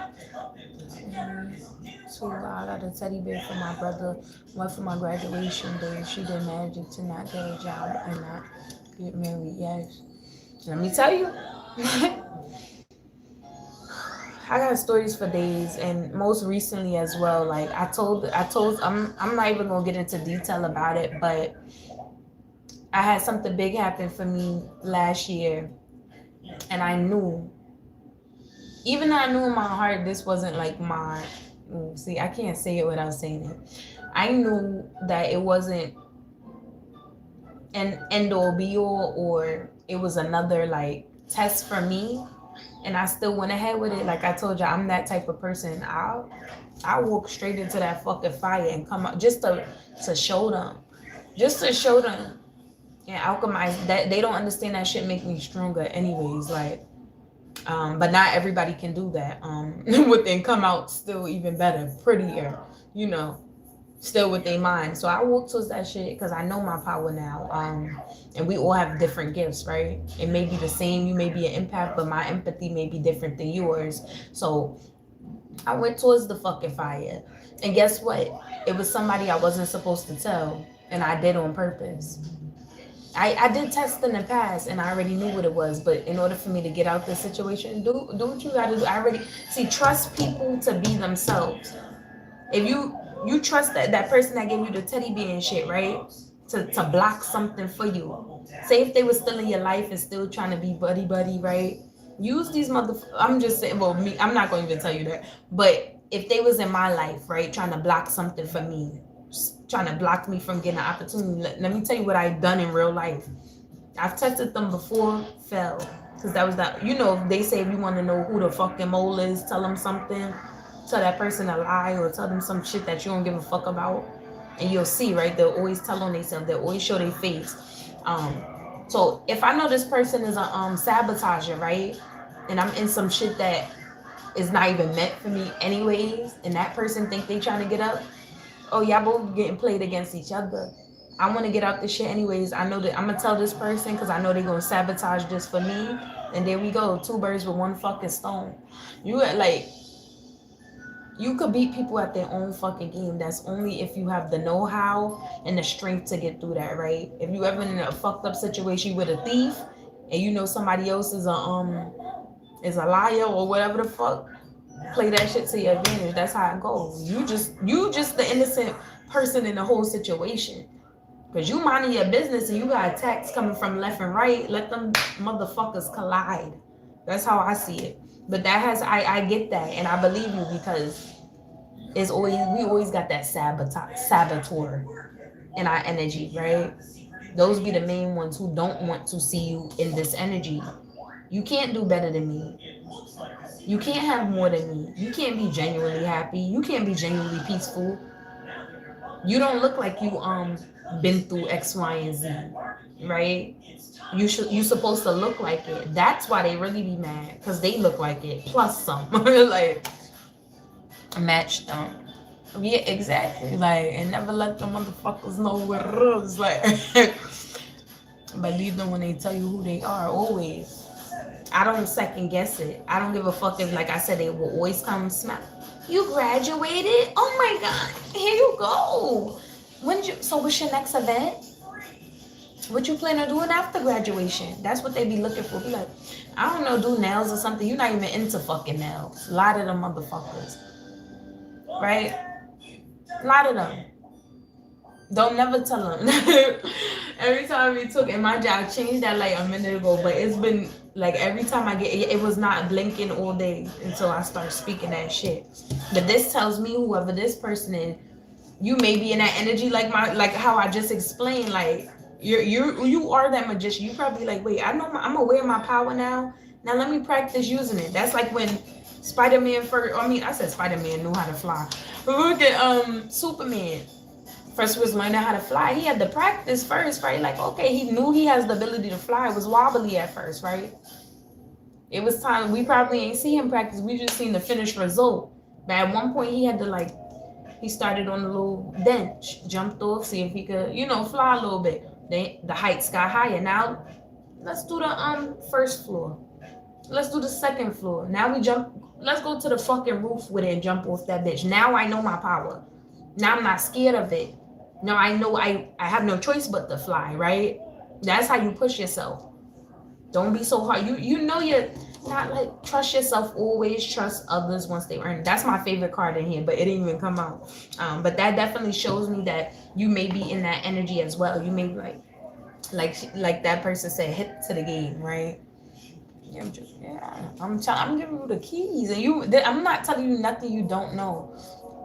S1: So I got a teddy bear for my brother, one for my graduation day. She did magic to not get a job and not get married. Yes. Let me tell you. I got stories for days, and most recently as well. Like I told, I'm not even gonna get into detail about it, but I had something big happen for me last year, and I knew, even though I knew in my heart this wasn't like my, see, I can't say it without saying it. I knew that it wasn't an end all be all, or it was another like test for me, and I still went ahead with it. Like I told you, I'm that type of person. I'll walk straight into that fucking fire and come out just to show them, and alchemize that. They don't understand that shit make me stronger anyways, like but not everybody can do that. Within come out still even better, prettier, still with their mind. So I walk towards that shit because I know my power now. And we all have different gifts, right? It may be the same, you may be an empath, but my empathy may be different than yours. So I went towards the fucking fire, and guess what? It was somebody I wasn't supposed to tell, and I did on purpose. I did test in the past, and I already knew what it was. But in order for me to get out this situation, do what you gotta do. I already trust people to be themselves. If you trust that person that gave you the teddy bear and shit, right? To block something for you. Say if they were still in your life and still trying to be buddy, right? Use these I'm just saying, well, me, I'm not going to even tell you that. But if they was in my life, right, trying to block something for me, trying to block me from getting an opportunity, let me tell you what I've done in real life. I've tested them before, fell. Because that was that, they say if you want to know who the fucking mole is, tell them something. Tell that person a lie, or tell them some shit that you don't give a fuck about, and you'll see, right? They'll always tell on themselves. They'll always show their face. So if I know this person is a sabotager, right, and I'm in some shit that is not even meant for me anyways, and that person think they trying to get up, Oh, y'all both getting played against each other. I want to get out this shit anyways. I know that I'm gonna tell this person because I know they're gonna sabotage this for me. And there we go, two birds with one fucking stone. You like, you could beat people at their own fucking game. That's only if you have the know-how and the strength to get through that, right? If you ever in a fucked up situation with a thief, and you know somebody else is a liar or whatever the fuck, play that shit to your advantage. That's how it goes. You just the innocent person in the whole situation. Cause you minding your business and you got attacks coming from left and right. Let them motherfuckers collide. That's how I see it. But that has I get that and I believe you because it's always we always got that saboteur in our energy, right? Those be the main ones who don't want to see you in this energy. You can't do better than me. You can't have more than me. You can't be genuinely happy. You can't be genuinely peaceful. You don't look like you been through X, Y, and Z, right? You supposed to look like it. That's why they really be mad, because they look like it plus some. Like match them. Yeah, exactly. Like, and never let the motherfuckers know what it is. Like, believe them when they tell you who they are. Always. I don't second guess it. I don't give a fuck if, like I said, they will always come smack. You graduated? Oh my god! Here you go. So what's your next event? What you plan on doing after graduation? That's what they be looking for. Be like, I don't know, do nails or something. You're not even into fucking nails. A lot of them motherfuckers, right? A lot of them. Don't never tell them. Every time we took, and my job changed that like a minute ago, but it's been like every time I get it was not blinking all day until I start speaking that shit. But this tells me whoever this person is, you may be in that energy like how I just explained. Like you are that magician. You probably like, wait, I know I'm aware of my power now. Now let me practice using it. That's like when Spider-Man first. I mean, I said Spider-Man knew how to fly. But look at Superman. First was learning how to fly. He had to practice first, right? Like, okay, he knew he has the ability to fly. It was wobbly at first, right? It was time. We probably ain't see him practice. We just seen the finished result. But at one point, he had to like, he started on the little bench, jumped off, see if he could, fly a little bit. Then the heights got higher. Now, let's do the first floor. Let's do the second floor. Now we jump. Let's go to the fucking roof with it and jump off that bitch. Now I know my power. Now I'm not scared of it. Now I know I have no choice but to fly, right? That's how you push yourself. Don't be so hard. You know you're not like, trust yourself always, trust others once they earn it. That's my favorite card in here, but it didn't even come out. But that definitely shows me that you may be in that energy as well. You may be like that person said, hit to the game, right? I'm giving you the keys, and I'm not telling you nothing you don't know.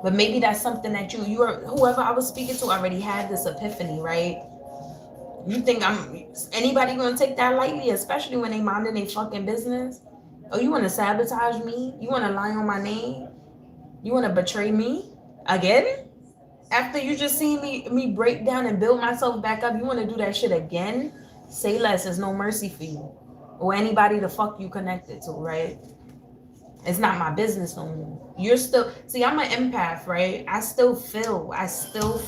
S1: But maybe that's something that whoever I was speaking to already had this epiphany, right? You think anybody gonna take that lightly, especially when they minding their fucking business? Oh, you wanna sabotage me? You wanna lie on my name? You wanna betray me again? After you just seen me break down and build myself back up, you wanna do that shit again? Say less. There's no mercy for you or anybody the fuck you connected to, right? It's not my business no more. You're still, see, I'm an empath, right? I still feel, but I still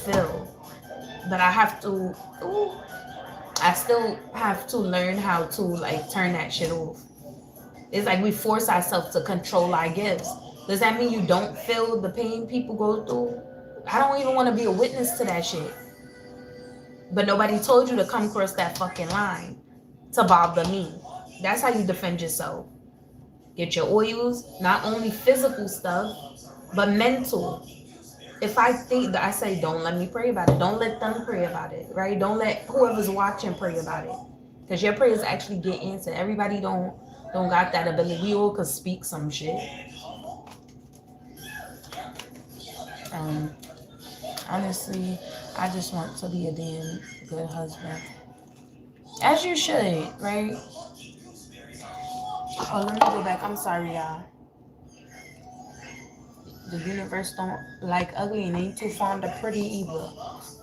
S1: have to learn how to like turn that shit off. It's like we force ourselves to control our gifts. Does that mean you don't feel the pain people go through? I don't even want to be a witness to that shit. But nobody told you to come across that fucking line to bother me. That's how you defend yourself. Get your oils, not only physical stuff, but mental. If I think that I say, don't let me pray about it. Don't let them pray about it, right? Don't let whoever's watching pray about it. Because your prayers actually get answered. Everybody don't got that ability. We all could speak some shit. Honestly, I just want to be a damn good husband. As you should, right? Oh, let me go back. I'm sorry, y'all. The universe don't like ugly and ain't too fond of pretty either.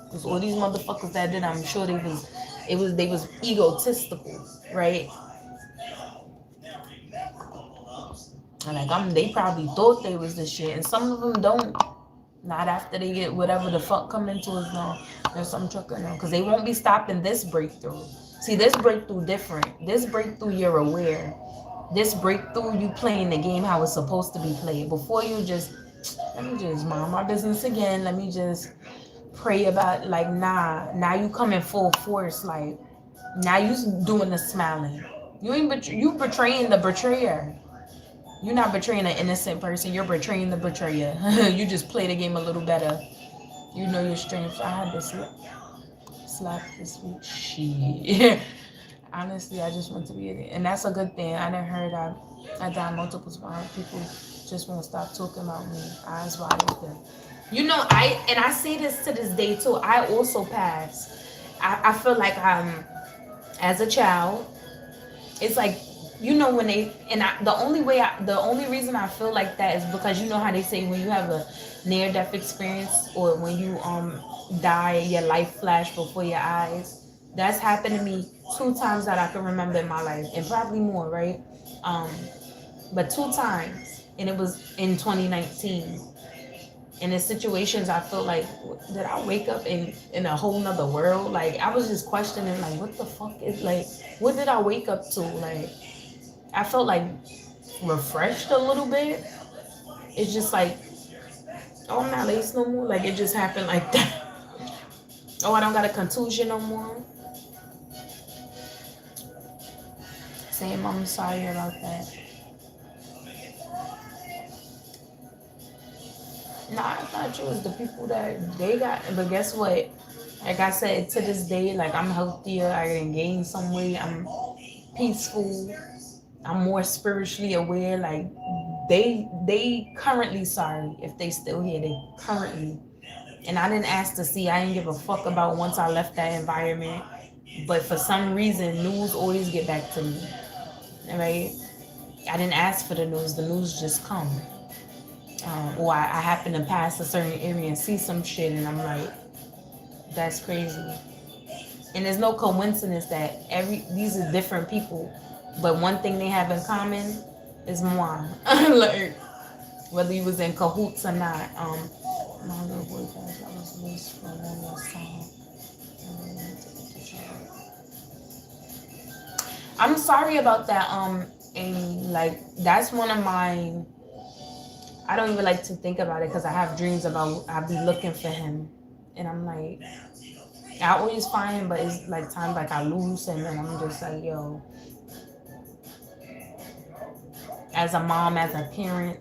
S1: Because all these motherfuckers that did, I'm sure they was egotistical, right? And like they probably thought they was the shit, and some of them don't. Not after they get whatever the fuck come into us now. There's some trucker now. Because they won't be stopping this breakthrough. See, this breakthrough different. This breakthrough, you're aware. This breakthrough, you playing the game how it's supposed to be played. Before you just, let me just mind my business again. Let me just pray about, like, nah. Now you come in full force. Like, now you doing the smiling. You betraying the betrayer. You're not betraying an innocent person. You're betraying the betrayer. You just play the game a little better. You know your strengths. I had to slap this week. Shit. Honestly, I just want to be in it. And that's a good thing. I done heard I died multiple times. People just won't stop talking about me. Eyes wide open. You know, I say this to this day too. I also passed. I feel like as a child, it's like, you know, when they, and the only reason I feel like that is because, you know how they say when you have a near-death experience, or when you die, your life flash before your eyes. That's happened to me 2 times that I can remember in my life, and probably more, right? But 2 times, and it was in 2019. And in situations, I feel like, did I wake up in a whole nother world? Like, I was just questioning, like, what the fuck is, like, what did I wake up to? Like, I felt like refreshed a little bit. It's just like, oh, I'm not laced no more. Like, it just happened like that. Oh, I don't got a contusion no more. Same, I'm sorry about that. Nah, it's not true. It's the people that they got. But guess what? Like I said, to this day, like, I'm healthier. I didn't gain some weight. I'm peaceful. I'm more spiritually aware. Like, they currently, sorry if they still here, they currently. And I didn't ask to see. I didn't give a fuck about once I left that environment. But for some reason, news always get back to me. Right? I didn't ask for the news. The news just come. Or I happen to pass a certain area and see some shit, and I'm like, that's crazy. And there's no coincidence that these are different people, but one thing they have in common is moi. Like, whether you was in cahoots or not. My little boy guys, I was loose for one last time. I'm sorry about that, Amy. Like, that's one of my, I don't even like to think about it, because I have dreams about, I be looking for him, and I'm like, I always find him, but it's like times like I lose him, and I'm just like, yo, as a mom, as a parent,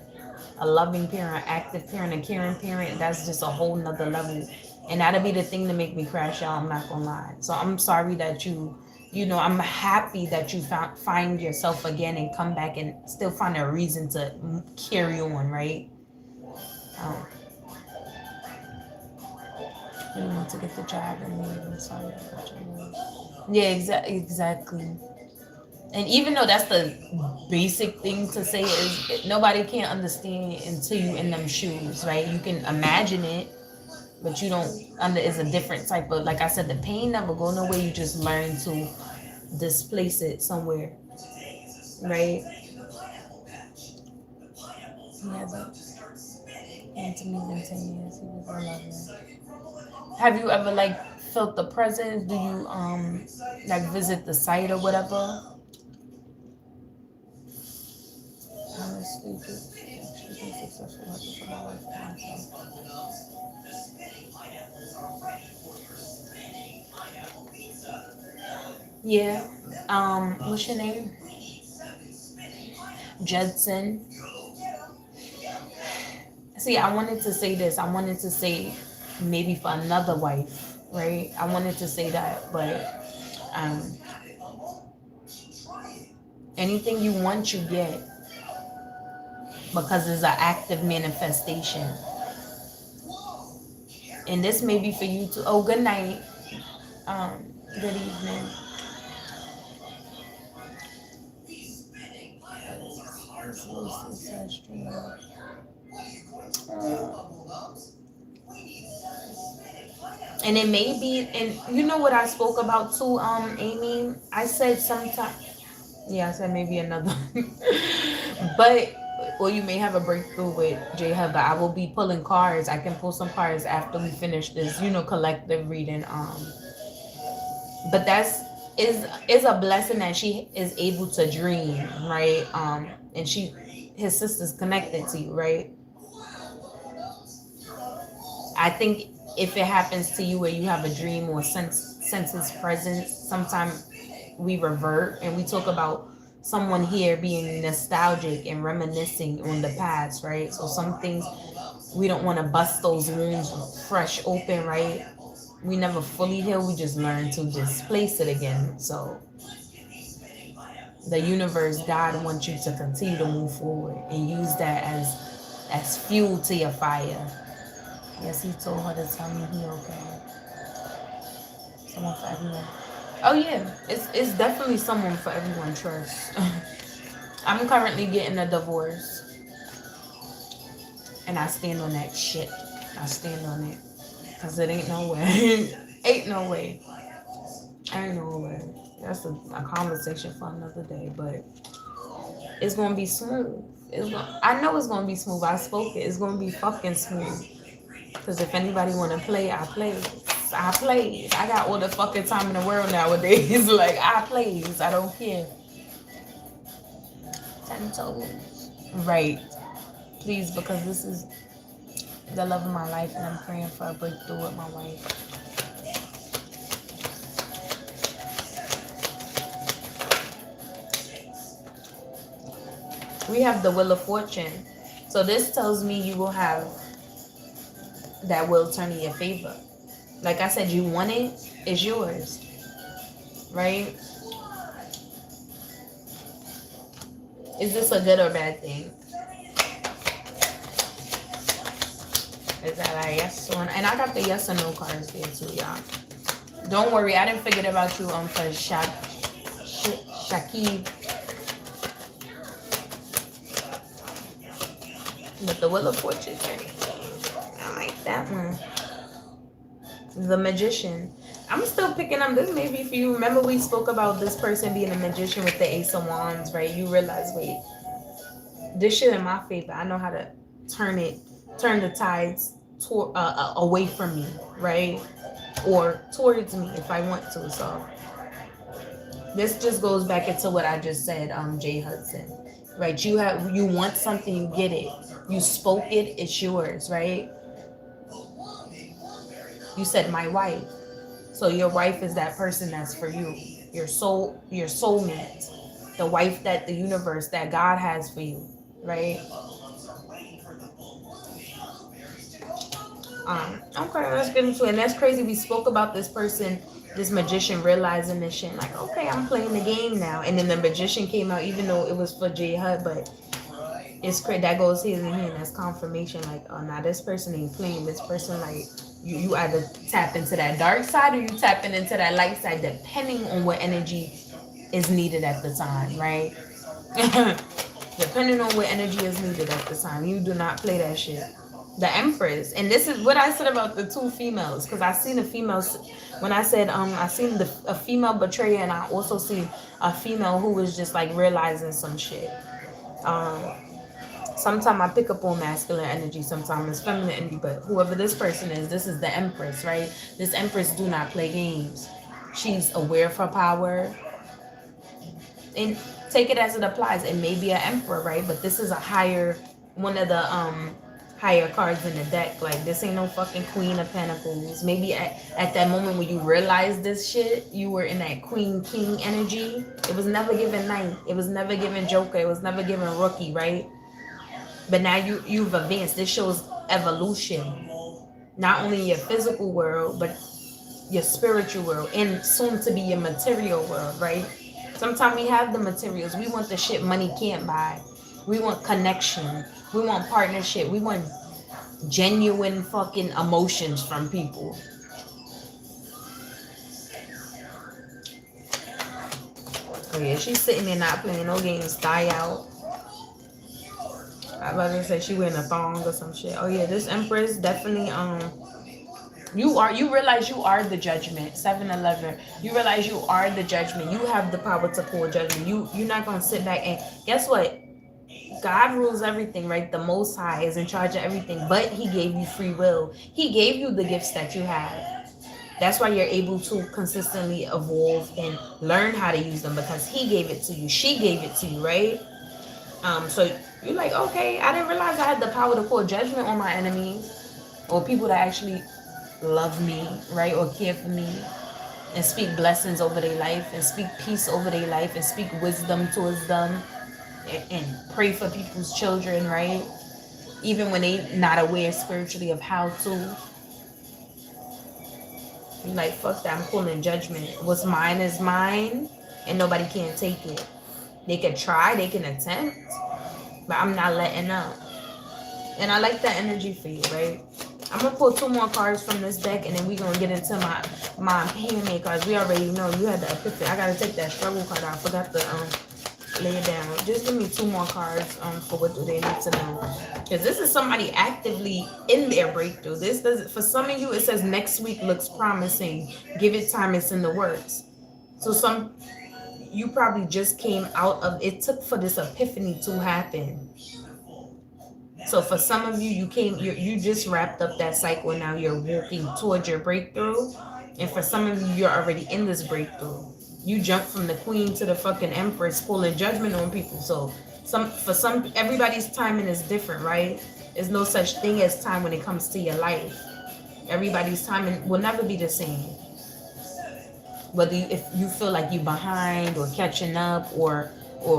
S1: a loving parent, active parent, a caring parent, that's just a whole nother level. And that'll be the thing to make me crash out, I'm not gonna lie. So I'm sorry that you know, I'm happy that you find yourself again and come back and still find a reason to carry on, right? You want to get the job, and I'm sorry about your news. Yeah, exactly. And even though that's the basic thing to say, is nobody can't understand until you in them shoes, right? You can imagine it, but you don't it's a different type of, like I said, the pain never go nowhere. You just learn to displace it somewhere, right? He hasn't been to me in 10 years. He was 11. Have you ever, like, felt the presence? Do you like visit the site or whatever? Honestly, just successful. Yeah. What's your name? Judson. See, I wanted to say this. I wanted to say maybe for another wife, right? I wanted to say that, but anything you want, you get, because it's an active manifestation. And this may be for you too. Oh, good night. Good evening. And it may be, and you know what I spoke about too, Amy? I said sometime, yeah, I said maybe another. But or you may have a breakthrough with J Hub, but I will be pulling cards. I can pull some cards after we finish this, collective reading. But that's is a blessing that she is able to dream, right? And his sister's connected to you, right? I think if it happens to you where you have a dream or sense his presence, sometimes we revert and we talk about someone here being nostalgic and reminiscing on the past, right? So some things we don't want to bust those wounds fresh open, right? We never fully heal, we just learn to displace it again. So the universe, God wants you to continue to move forward and use that as fuel to your fire. Yes, he told her to tell me he okay. Someone for everyone. Oh yeah, it's definitely someone for everyone, trust. I'm currently getting a divorce. And I stand on that shit. I stand on it. Because it ain't no way. Ain't no way. Ain't no way. That's a conversation for another day. But it's going to be smooth. I know it's going to be smooth. I spoke it. It's going to be fucking smooth. Because if anybody want to play, I play. I play. I got all the fucking time in the world nowadays. Like, I plays. I don't care. 10 toes. Right. Please, because this is the love of my life and I'm praying for a breakthrough with my wife. We have the Wheel of Fortune. So this tells me you will have that will turn in your favor. Like I said, you want it, it's yours. Right? Is this a good or bad thing? Is that a yes or no? And I got the yes or no cards there too, y'all. Don't worry, I didn't forget about you for Shakib. But the Wheel of Fortune, I like that one. The Magician. I'm still picking up this maybe if you remember we spoke about this person being a magician with the Ace of Wands, right? You realize, wait, this shit in my favor. I know how to turn the tides away from me, right? Or towards me if I want to. So this just goes back into what I just said, Jay Hudson. Right? You want something, you get it. You spoke it, it's yours, right? You said my wife. So your wife is that person that's for you. Your soulmate. The wife that the universe, that God has for you, right? Okay, let's get into it. And that's crazy. We spoke about this person, this magician realizing this shit. Like, okay, I'm playing the game now. And then the magician came out, even though it was for J Hud, but it's crazy. That goes here and here. And that's confirmation. Like, oh, now this person ain't playing. This person, like, you either tap into that dark side or you tapping into that light side, depending on what energy is needed at the time, right? Depending on what energy is needed at the time. You do not play that shit. The Empress. And this is what I said about the two females, because I seen the females when I said I seen a female betrayer, and I also seen a female who was just like realizing some shit. Sometimes I pick up on masculine energy, sometimes it's feminine energy, but whoever this person is, this is the Empress, right? This Empress do not play games. She's aware of her power. And take it as it applies. It may be an emperor, right? But this is one of the higher cards in the deck. Like, this ain't no fucking Queen of Pentacles. Maybe at that moment when you realize this shit, you were in that Queen King energy. It was never given Knight. It was never given Joker. It was never given Rookie, right? But now you've advanced. This shows evolution. Not only in your physical world, but your spiritual world, and soon to be your material world, right? Sometimes we have the materials. We want the shit money can't buy. We want connection. We want partnership. We want genuine fucking emotions from people. Oh yeah, she's sitting there not playing no games. Die out. I was about to say she wearing a thong or some shit. Oh yeah, this Empress definitely you realize you are the judgment. 7-11. You realize you are the judgment. You have the power to pull judgment. You're not gonna sit back and guess what? God rules everything, right? The Most High is in charge of everything, but he gave you free will. He gave you the gifts that you have. That's why you're able to consistently evolve and learn how to use them, because he gave it to you. She gave it to you, right? So you're like, okay, I didn't realize I had the power to call judgment on my enemies or people that actually love me, right? Or care for me, and speak blessings over their life, and speak peace over their life, and speak wisdom towards them, and pray for people's children, right? Even when they not aware spiritually of how to. You're like, fuck that, I'm calling judgment. What's mine is mine, and nobody can take it. They can try, they can attempt, but I'm not letting up. And I like that energy for you, right? I'm gonna pull 2 more cards from this deck, and then we're gonna get into my handmade cards. We already know you had the epiphany. I gotta take that struggle card out. I forgot to lay it down. Just give me 2 more cards for what do they need to know. Because this is somebody actively in their breakthrough. This does, for some of you, it says next week looks promising. Give it time, it's in the works. So you probably just came out of it. Took for this epiphany to happen. So for some of you, you just wrapped up that cycle, and now you're walking towards your breakthrough. And for some of you, you're already in this breakthrough. You jumped from the queen to the fucking empress, pulling judgment on people. So everybody's timing is different, right? There's no such thing as time when it comes to your life. Everybody's timing will never be the same. Whether if you feel like you're behind or catching up, or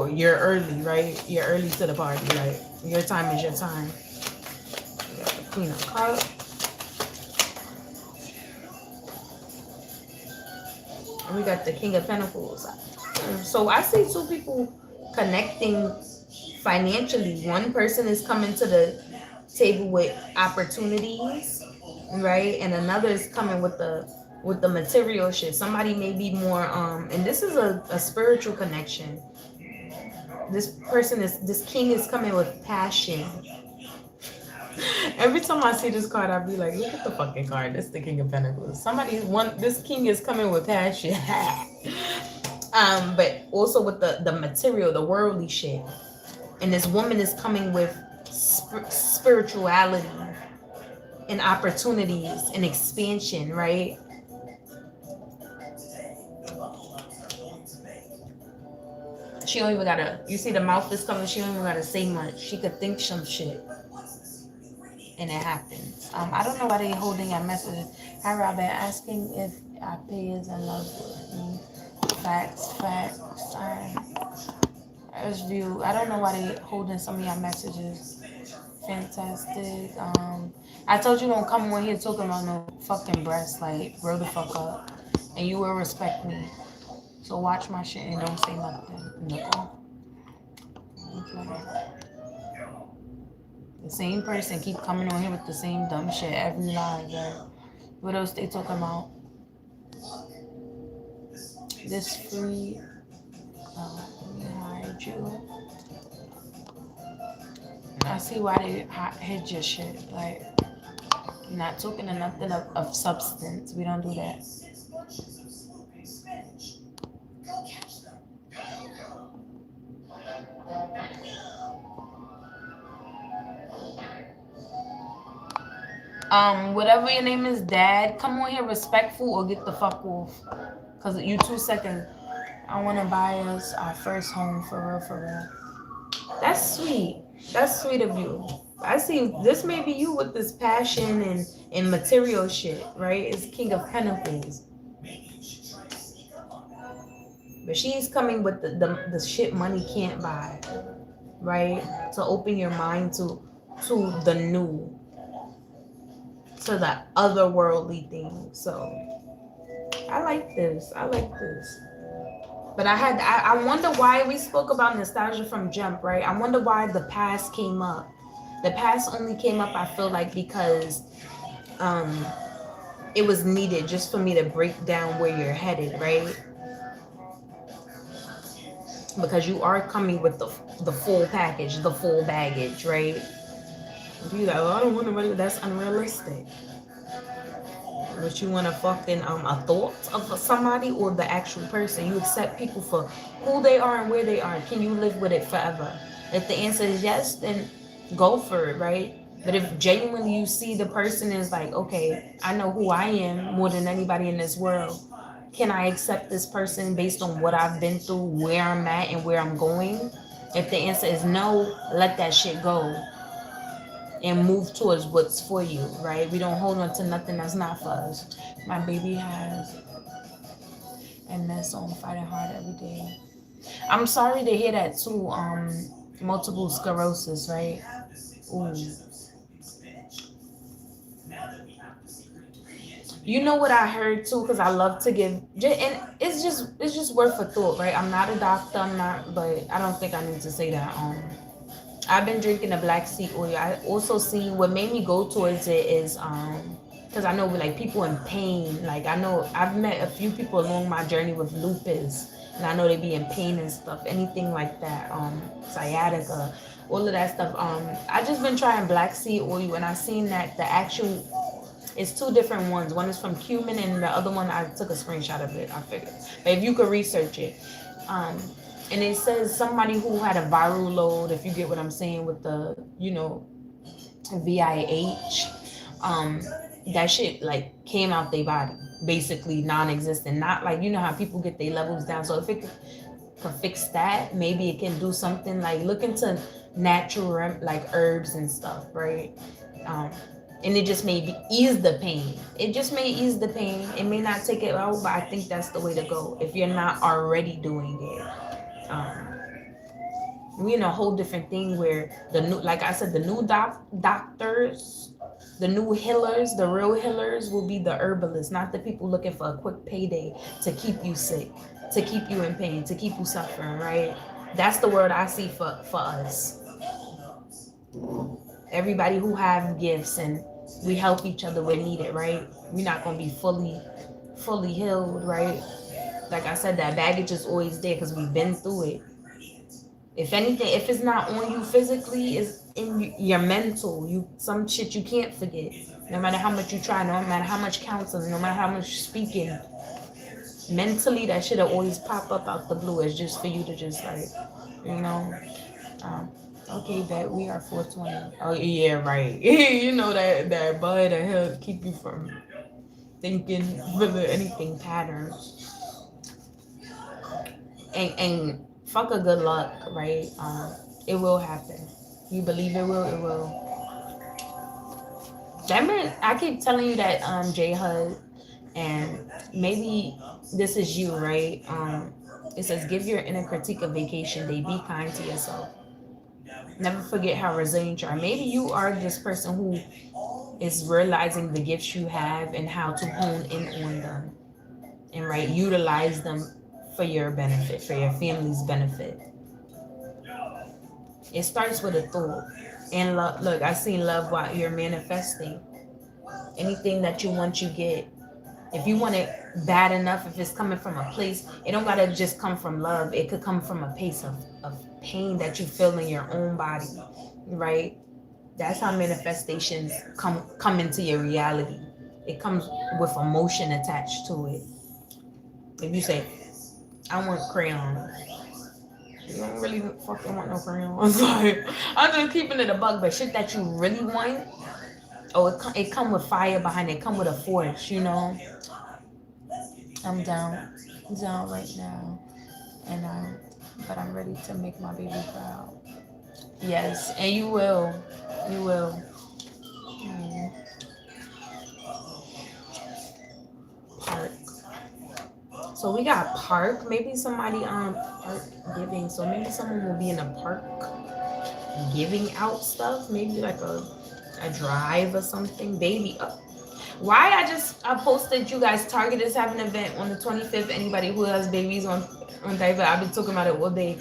S1: you're early, right? You're early to the party, right? Your time is your time. We got the Queen of Cups. And we got the King of Pentacles. So I see 2 people connecting financially. One person is coming to the table with opportunities, right? And another is coming with the material shit. Somebody may be more and this is a spiritual connection. This king is coming with passion. Every time I see this card, I'll be like, look at the fucking card. That's the King of Pentacles. This king is coming with passion. But also with the material, the worldly shit. And this woman is coming with spirituality and opportunities and expansion, right? She don't even gotta, you see the mouth is coming, she don't even gotta say much. She could think some shit. And it happens. I don't know why they holding your message. Hi, Robin, asking if Ape is in love with me. Facts. As view, I don't know why they holding some of your messages. Fantastic. I told you don't come on here talking about no fucking breasts. Like, grow the fuck up. And you will respect me. So watch my shit and don't say nothing. No. Okay. The same person keep coming on here with the same dumb shit every live. What else they talking about? This free. Let me hide you. I see why they hid your shit. Like, you're not talking to nothing of substance. We don't do that. Whatever your name is, Dad, come on here respectful or get the fuck off. Cause you 2 seconds. I wanna buy us our first home for real. That's sweet. That's sweet of you. I see this may be you with this passion and material shit, right? It's King of Pentacles. But she's coming with the shit money can't buy, right? To open your mind to the new, to the otherworldly things. So I like this. But I wonder why we spoke about nostalgia from Jump, right? I wonder why the past came up. The past only came up, I feel like, because it was needed just for me to break down where you're headed, right? Because you are coming with the full package, the full baggage, right? You're like, oh, I don't want nobody. That's unrealistic. But you want to fucking a thought of somebody or the actual person. You accept people for who they are and where they are. Can you live with it forever? If the answer is yes, then go for it, right? But if genuinely you see the person is like, okay, I know who I am more than anybody in this world. Can I accept this person based on what I've been through, where I'm at, and where I'm going? If the answer is no, let that shit go and move towards what's for you, right? We don't hold on to nothing that's not for us. My baby has MS on fighting hard every day. I'm sorry to hear that too. Multiple sclerosis, right? Ooh. You know what I heard too, because I love to give, and it's just worth a thought, right? I'm not a doctor, I'm not, but I don't think I need to say that. I've been drinking the black seed oil. I also see what made me go towards it is because I know like people in pain. Like I know I've met a few people along my journey with lupus, and I know they be in pain and stuff. Anything like that, sciatica, all of that stuff. I just been trying black seed oil, and I seen that the actual it's two different ones. One is from cumin, and the other one I took a screenshot of it. I figured, but if you could research it, um, and it says somebody who had a viral load. If you get what I'm saying with the, VIH, um, that shit like came out their body, basically non-existent. Not like how people get their levels down. So if it could fix that, maybe it can do something. Like look into natural like herbs and stuff, right? Um, and it just may ease the pain. It just may ease the pain. It may not take it out, but I think that's the way to go if you're not already doing it. We in a whole different thing where the new, like I said, the new doctors, the new healers, the real healers will be the herbalists, not the people looking for a quick payday to keep you sick, to keep you in pain, to keep you suffering, right? That's the word I see for us. Everybody who have gifts and we help each other when needed, right? We're not gonna be fully healed, right? Like I said, that baggage is always there because we've been through it. If anything, if it's not on you physically, it's in your mental. Some shit you can't forget. No matter how much you try, no matter how much counseling, no matter how much speaking, mentally that shit'll always pop up out the blue. It's just for you to just like, you know. Okay, that we are 420. Oh yeah, right. that bud that help keep you from thinking really anything patterns. And fuck a good luck, right? It will happen. You believe it will, it will. I keep telling you that J HUD, and maybe this is you, right? It says give your inner critique a vacation day. Be kind to yourself. Never forget how resilient you are. Maybe you are this person who is realizing the gifts you have and how to hone in on them and right utilize them for your benefit, for your family's benefit. It starts with a thought. And look, I seen love while you're manifesting. Anything that you want, you get. If you want it bad enough, if it's coming from a place, it don't gotta just come from love. It could come from a place of pain that you feel in your own body, right? That's how manifestations come into your reality. It comes with emotion attached to it. If you say, I want crayons, you don't really fucking want no crayons. Like, I'm just keeping it a bug, but shit that you really want, it come with fire behind it. Come with a force, I'm down right now, and but I'm ready to make my baby proud. Yes, and you will. Park. So we got park. Maybe somebody park giving. So maybe someone will be in a park giving out stuff. Maybe like a drive or something. Baby. Why I posted you guys. Target is having an event on the 25th. Anybody who has babies on diaper. I've been talking about it all day.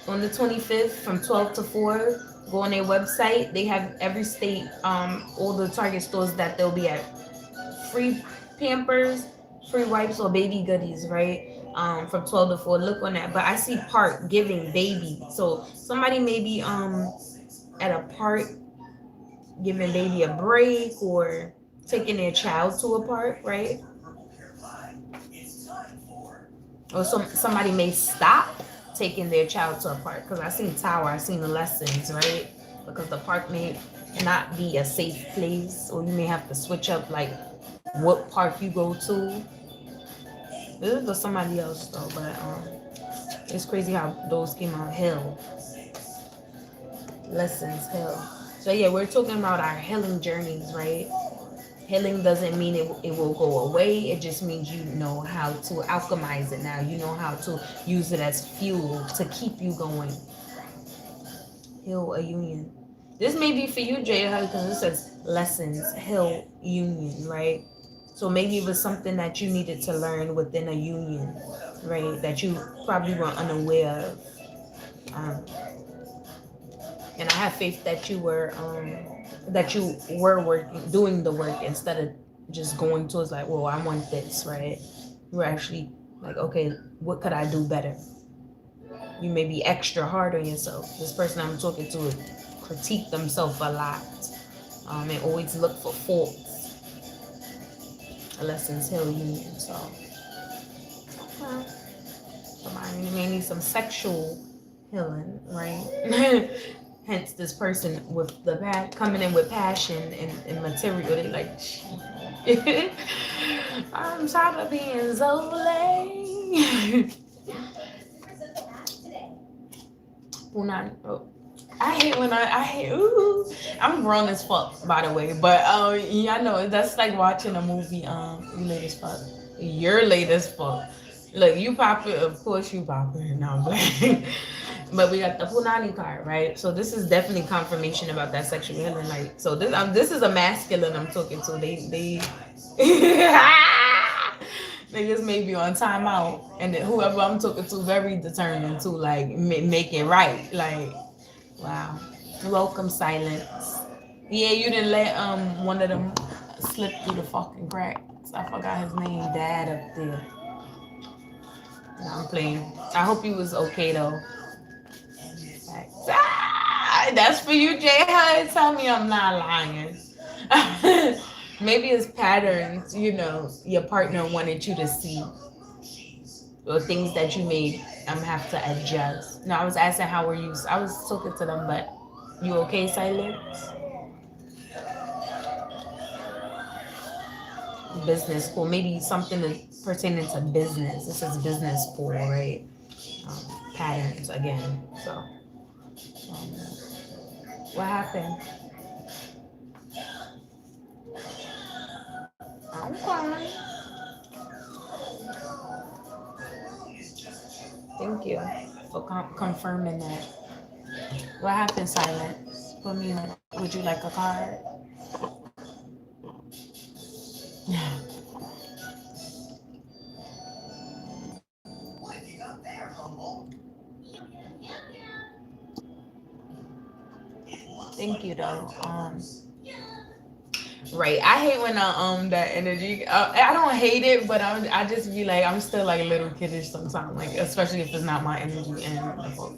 S1: On the 25th from 12 to 4. Go on their website. They have every state, all the Target stores that they'll be at. Free Pampers, free wipes, or baby goodies, right? From 12 to 4. Look on that. But I see park giving baby. So somebody may be at a park giving baby a break or taking their child to a park, right? Or somebody may stop taking their child to a park. Because I seen tower, I seen the lessons, right? Because the park may not be a safe place, or you may have to switch up like what park you go to. This is for somebody else though, but it's crazy how those came out. Hell, lessons, hell. So yeah, we're talking about our healing journeys, right? Healing doesn't mean it will go away. It just means you know how to alchemize it now. You know how to use it as fuel to keep you going. Heal a union. This may be for you, Jay, because it says lessons, heal union, right? So maybe it was something that you needed to learn within a union, right? That you probably were unaware of. And I have faith that you were working, doing the work instead of just going towards like, well, I want this, right? You were actually like, okay, what could I do better? You may be extra hard on yourself. This person I'm talking to critique themselves a lot, and always look for faults. Lessons heal union. So, well, somebody may need some sexual healing, right? Hence, this person with the coming in with passion and material. They like, I'm tired of being so lame. I hate when I hate. Ooh, I'm grown as fuck, by the way. But yeah, I know that's like watching a movie. You late as fuck. You're late as fuck. Look, you pop it. Of course, you pop it. No, I'm playing. But we got the Punani card, right? So this is definitely confirmation about that sexual healing. Like, so this is a masculine I'm talking to. They niggas may be on timeout, and then whoever I'm talking to very determined to like make it right. Like, wow. Welcome, silence. Yeah, you didn't let one of them slip through the fucking cracks. I forgot his name. Dad up there. No, I'm playing. I hope he was okay though. That's for you, Jay. Tell me I'm not lying. Maybe it's patterns, your partner wanted you to see, or things that you made have to adjust. No, I was asking how were you. I was talking to them, but you okay, silence? Business school, maybe something pertaining to business. This is business school, right? Patterns again. So, what happened? I'm fine. Thank you for confirming that. What happened, silence? Put me on. Would you like a card? Thank you though. Right. I hate when that energy. I don't hate it, but I just be like I'm still like a little kiddish sometimes. Like especially if it's not my energy and the book.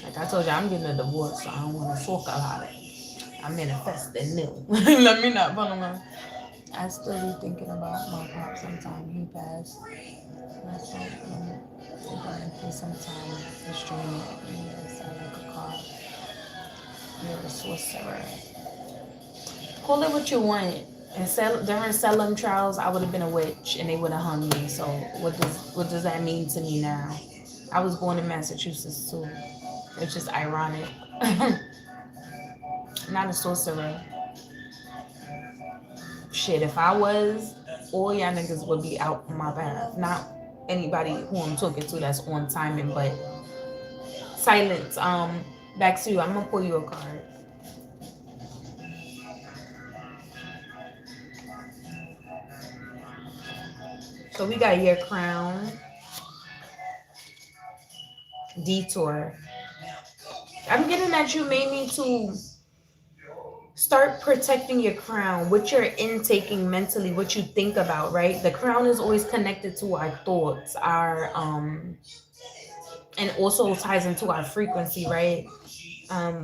S1: Like I told you, I'm getting a divorce, so I don't want to talk about it. I manifesting new. Let me not put him on. I still be thinking about my pop sometime. He passed. That's like sometime this dream. Yes, I like a car. You're a sorcerer. Call it what you want. And during Salem trials, I would have been a witch, and they would have hung me. So what does that mean to me now? I was born in Massachusetts too. It's just ironic. Not a sorcerer. Shit, if I was, all y'all niggas would be out on my path. Not anybody who I'm talking to that's on timing, but silence. Back to you. I'm gonna pull you a card. So we got your crown. Detour. I'm getting that you may need to start protecting your crown, what you're intaking mentally, what you think about, right? The crown is always connected to our thoughts, our and also ties into our frequency, right?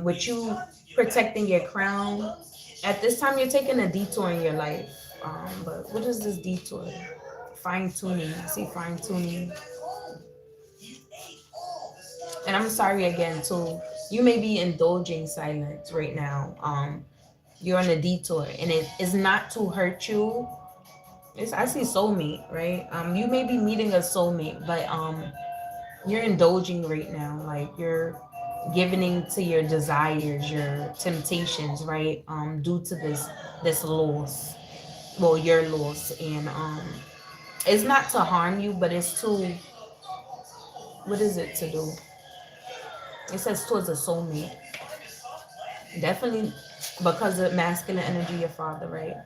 S1: With you protecting your crown, at this time you're taking a detour in your life. But what is this detour? Fine tuning. I see fine tuning. And I'm sorry again too. You may be indulging silence right now. You're on a detour, and it is not to hurt you. It's, I see soulmate, right? You may be meeting a soulmate, but you're indulging right now. Like you're giving in to your desires, your temptations, right? Due to this loss, well, your loss, and it's not to harm you, but it's to, what is it to do? It says towards a soulmate. Definitely because of masculine energy, your father, right?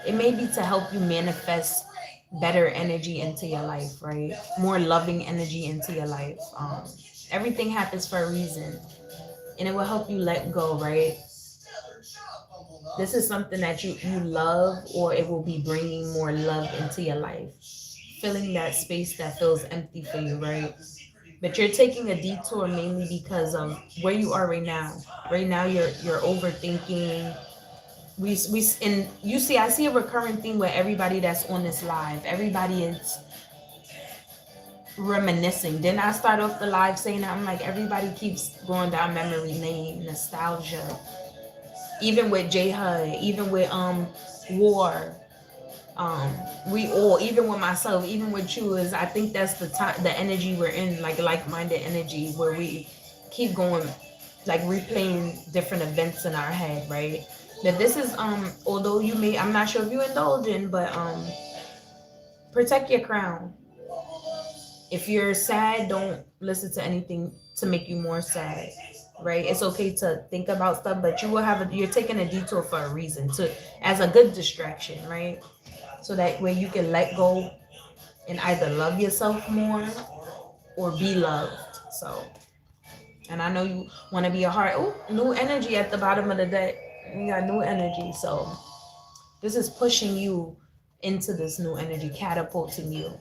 S1: It may be to help you manifest better energy into your life, right? More loving energy into your life. Everything happens for a reason, and it will help you let go, right? This is something that you love, or it will be bringing more love into your life, filling that space that feels empty for you, right? But you're taking a detour mainly because of where you are right now. Right now, you're overthinking. We and you see, I see a recurring theme where everybody that's on this live, everybody is reminiscing. Then I start off the live saying that I'm like, everybody keeps going down memory lane, nostalgia. Even with J HUD, even with War, um, we all, even with myself, even with you, is I think that's the time, the energy we're in, like-minded energy, where we keep going, like replaying different events in our head, right? That this is although you may, I'm not sure if you indulge in, but protect your crown. If you're sad, don't listen to anything to make you more sad, right? It's okay to think about stuff, but you will have you're taking a detour for a reason, to, as a good distraction, right? So that way you can let go and either love yourself more or be loved. So, and I know you want to be a heart. Oh, new energy at the bottom of the deck. We got new energy. So this is pushing you into this new energy, catapulting you.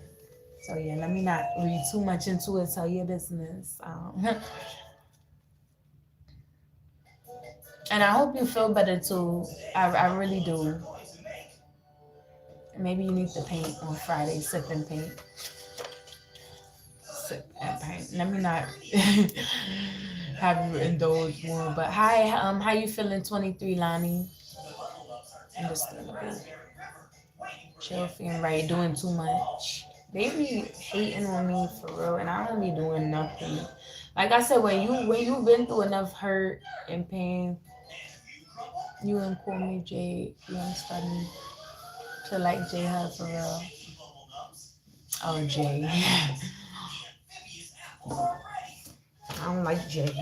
S1: So yeah, let me not read too much into it. Tell your business. And I hope you feel better too. I really do. Maybe you need to paint on Friday. Sip and paint. Sip and paint. Let me not have you indulge more. But hi, how you feeling? 23, Lonnie. Understandable. Chill, feeling right. Doing too much. They be hating on me for real, and I don't be doing nothing. Like I said, when you've been through enough hurt and pain, you and call me Jay. You understand me? To like Jay Hud for real. Oh, Jay. I don't like Jay.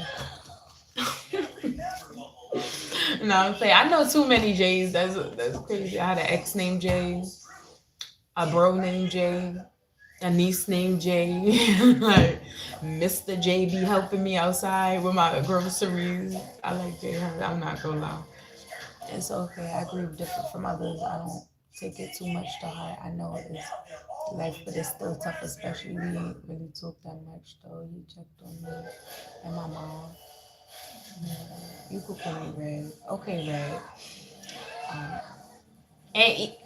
S1: No, I'm saying I know too many Jays. That's crazy. I had an ex named Jay, a bro named Jay, a niece named Jay. Like Mr. J be helping me outside with my groceries. I like Jay. I'm not gonna lie. It's okay. I grieve different from others. I don't take it too much to heart. I know it is life, but it's still tough, especially we ain't really talk that much though. You checked on me and my mom. Yeah, you could call me Red. Okay, Red.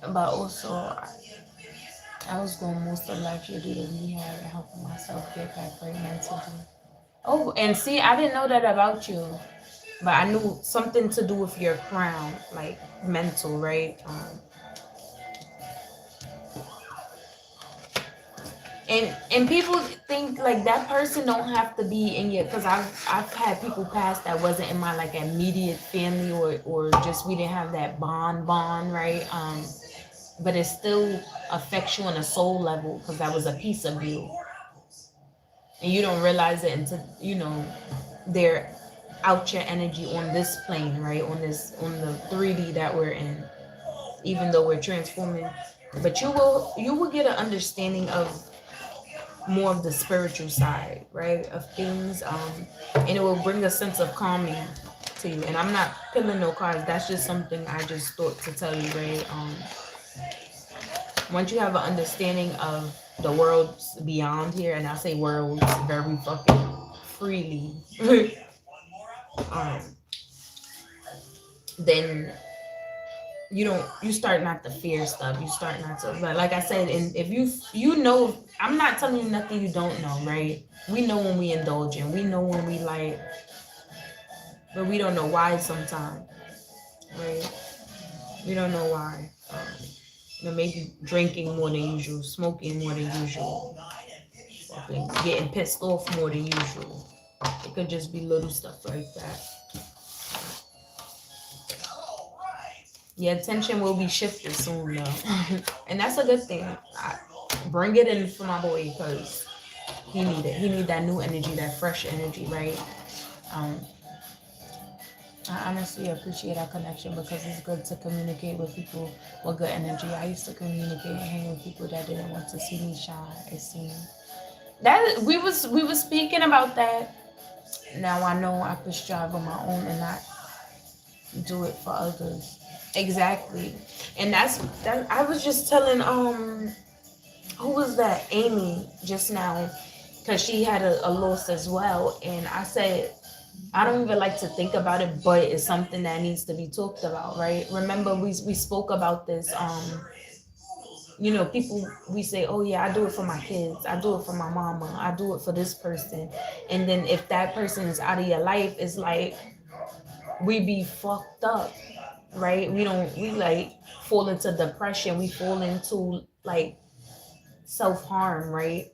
S1: But also, I was going most of last year due to rehab and helping myself get back right mentally. Oh, and see, I didn't know that about you, but I knew something to do with your crown, like mental, right? And people think like that person don't have to be in your, because I've had people pass that wasn't in my like immediate family, or just we didn't have that bond, right? But it still affects you on a soul level because that was a piece of you, and you don't realize it until they're out your energy on this plane, right? On the 3D that we're in, even though we're transforming. But you will get an understanding of more of the spiritual side, right, of things, and it will bring a sense of calming to you. And I'm not pulling no cards. That's just something I just thought to tell you, right? Once you have an understanding of the worlds beyond here, and I say worlds very fucking freely, then you start not to fear stuff. You start not to, but like I said, and if you know, I'm not telling you nothing you don't know, right? We know when we indulge in, we know when we like, but we don't know why sometimes, right? We don't know why. Maybe drinking more than usual, smoking more than usual, fucking getting pissed off more than usual. It could just be little stuff like that. Your attention will be shifted soon, though, and that's a good thing. Bring it in for my boy because he need it. He need that new energy, that fresh energy, right? Um, I honestly appreciate our connection because it's good to communicate with people with good energy. I used to communicate and hang with people that didn't want to see me shine. It seemed that we was speaking about that. Now I know I could strive on my own and not do it for others. Exactly, and that's that. I was just telling who was that, Amy, just now, because she had a loss as well, and I said I don't even like to think about it, but it's something that needs to be talked about, right? Remember we spoke about this. People, we say, oh yeah, I do it for my kids, I do it for my mama, I do it for this person, and then if that person is out of your life, it's like we be fucked up, right? We like fall into depression, we fall into like self-harm, right?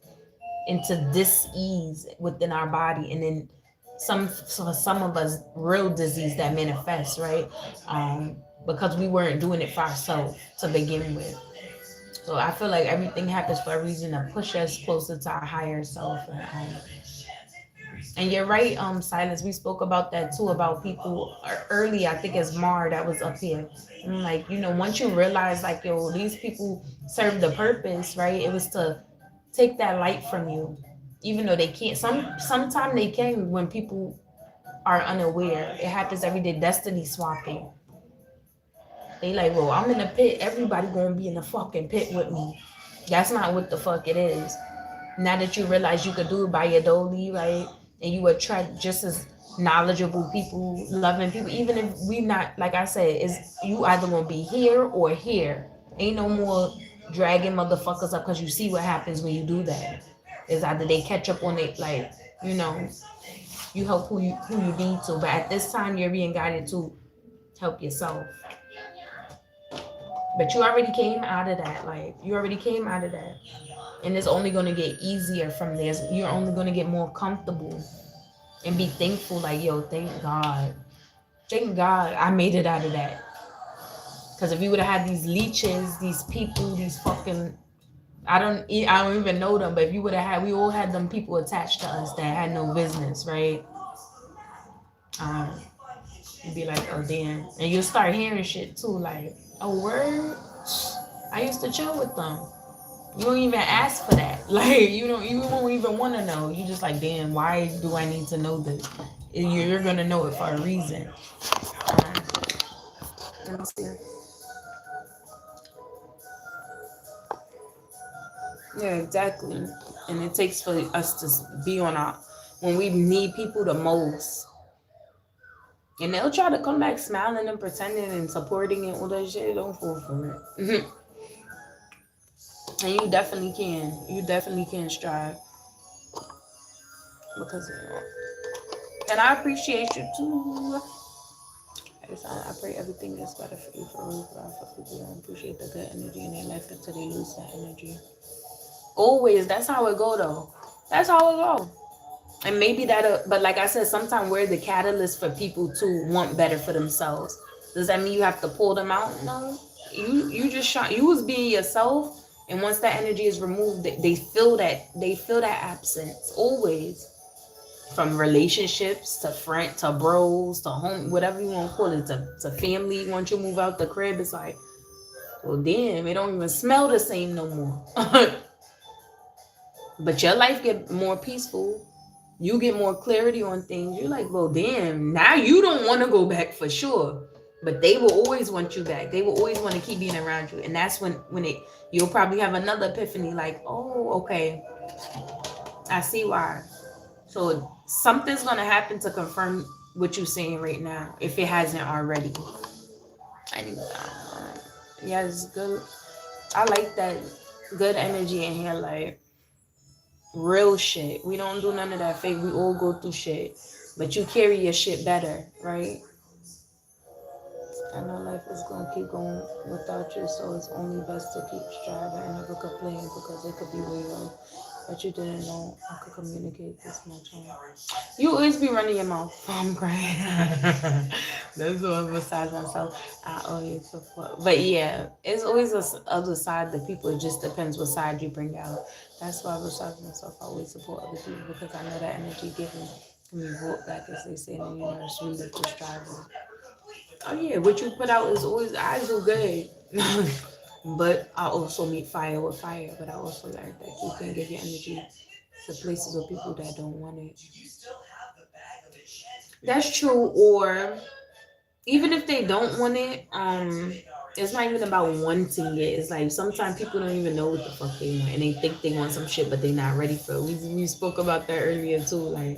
S1: Into dis-ease within our body, and then some of us real disease that manifests, right? Because we weren't doing it for ourselves to begin with. So I feel like everything happens for a reason to push us closer to our higher self. And you're right, Silence. We spoke about that too, about people early. I think it's Mar that was up here. And like, once you realize, like, yo, these people serve the purpose, right? It was to take that light from you, even though they can't. Sometimes they can when people are unaware. It happens every day. Destiny swapping. They like, well, I'm in the pit. Everybody gonna be in the fucking pit with me. That's not what the fuck it is. Now that you realize you could do it by your dolly, right? And you attract just as knowledgeable people, loving people. Even if we not, like I said, is you either gonna be here or here. Ain't no more dragging motherfuckers up because you see what happens when you do that. It's either they catch up on it, like, you know, you help who you need to. But at this time, you're being guided to help yourself. But you already came out of that. Like, you already came out of that. And it's only going to get easier from there. You're only going to get more comfortable and be thankful. Like, yo, thank God. Thank God I made it out of that. Because if we would have had these leeches, these people, these fucking... I don't even know them. But if you would have had... We all had them people attached to us that had no business, right? You'd be like, oh, damn. And you'll start hearing shit, too. Like, oh, word? I used to chill with them. You don't even ask for that. Like, you won't even want to know. You just like, damn, why do I need to know this? You're going to know it for a reason. Let me see. Yeah, exactly. And it takes for us to be on our... When we need people the most. And they'll try to come back smiling and pretending and supporting and all that shit. Don't fall for it. And you definitely can. You definitely can strive. Because, and I appreciate you too. I pray everything is better for you, for people that appreciate the good energy in their life until they lose that energy. Always. That's how it go, though. That's how it go. And maybe but like I said, sometimes we're the catalyst for people to want better for themselves. Does that mean you have to pull them out? No. You just shot. You was being yourself, and once that energy is removed, they feel that absence always. From relationships to friend to bros to home, whatever you want to call it, to family. Once you move out the crib, it's like, well, damn, it don't even smell the same no more. But your life get more peaceful. You get more clarity on things. You're like, well, damn, now you don't want to go back for sure. But they will always want you back. They will always want to keep being around you. And that's when you'll probably have another epiphany, like, oh, okay, I see why. So something's going to happen to confirm what you're saying right now, if it hasn't already. Yes, good. I like that good energy in here, like real shit. We don't do none of that fake. We all go through shit, but you carry your shit better, right? I know life is gonna keep going without you, so it's only best to keep striving and never complain because it could be real. But you didn't know I could communicate this much. You always be running your mouth. I'm crying. That's what besides myself. I owe you support. But yeah, it's always the other side that people. It just depends what side you bring out. That's why besides myself, I always support other people because I know that energy given can be brought back, as they say in the universe. We live to strive. Oh yeah, what you put out is always I do good. But I also meet fire with fire. But I also learned that you can give your energy to places or people that don't want it. That's true. Or even if they don't want it, it's not even about wanting it. It's like sometimes people don't even know what the fuck they want, and they think they want some shit, but they're not ready for it. We spoke about that earlier too. Like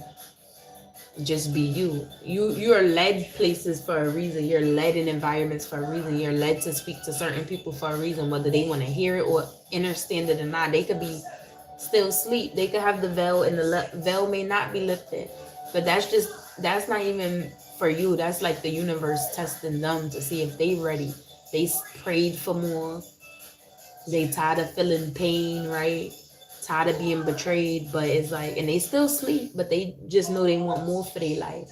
S1: just be you. You're led places for a reason. You're led in environments for a reason. You're led to speak to certain people for a reason, whether they want to hear it or understand it or not. They could be still asleep. They could have the veil, and the veil may not be lifted. But that's not even for you. That's like the universe testing them to see if they ready. They prayed for more. They tired of feeling pain, right? Tired of being betrayed, but it's like, and they still sleep, but they just know they want more for their life.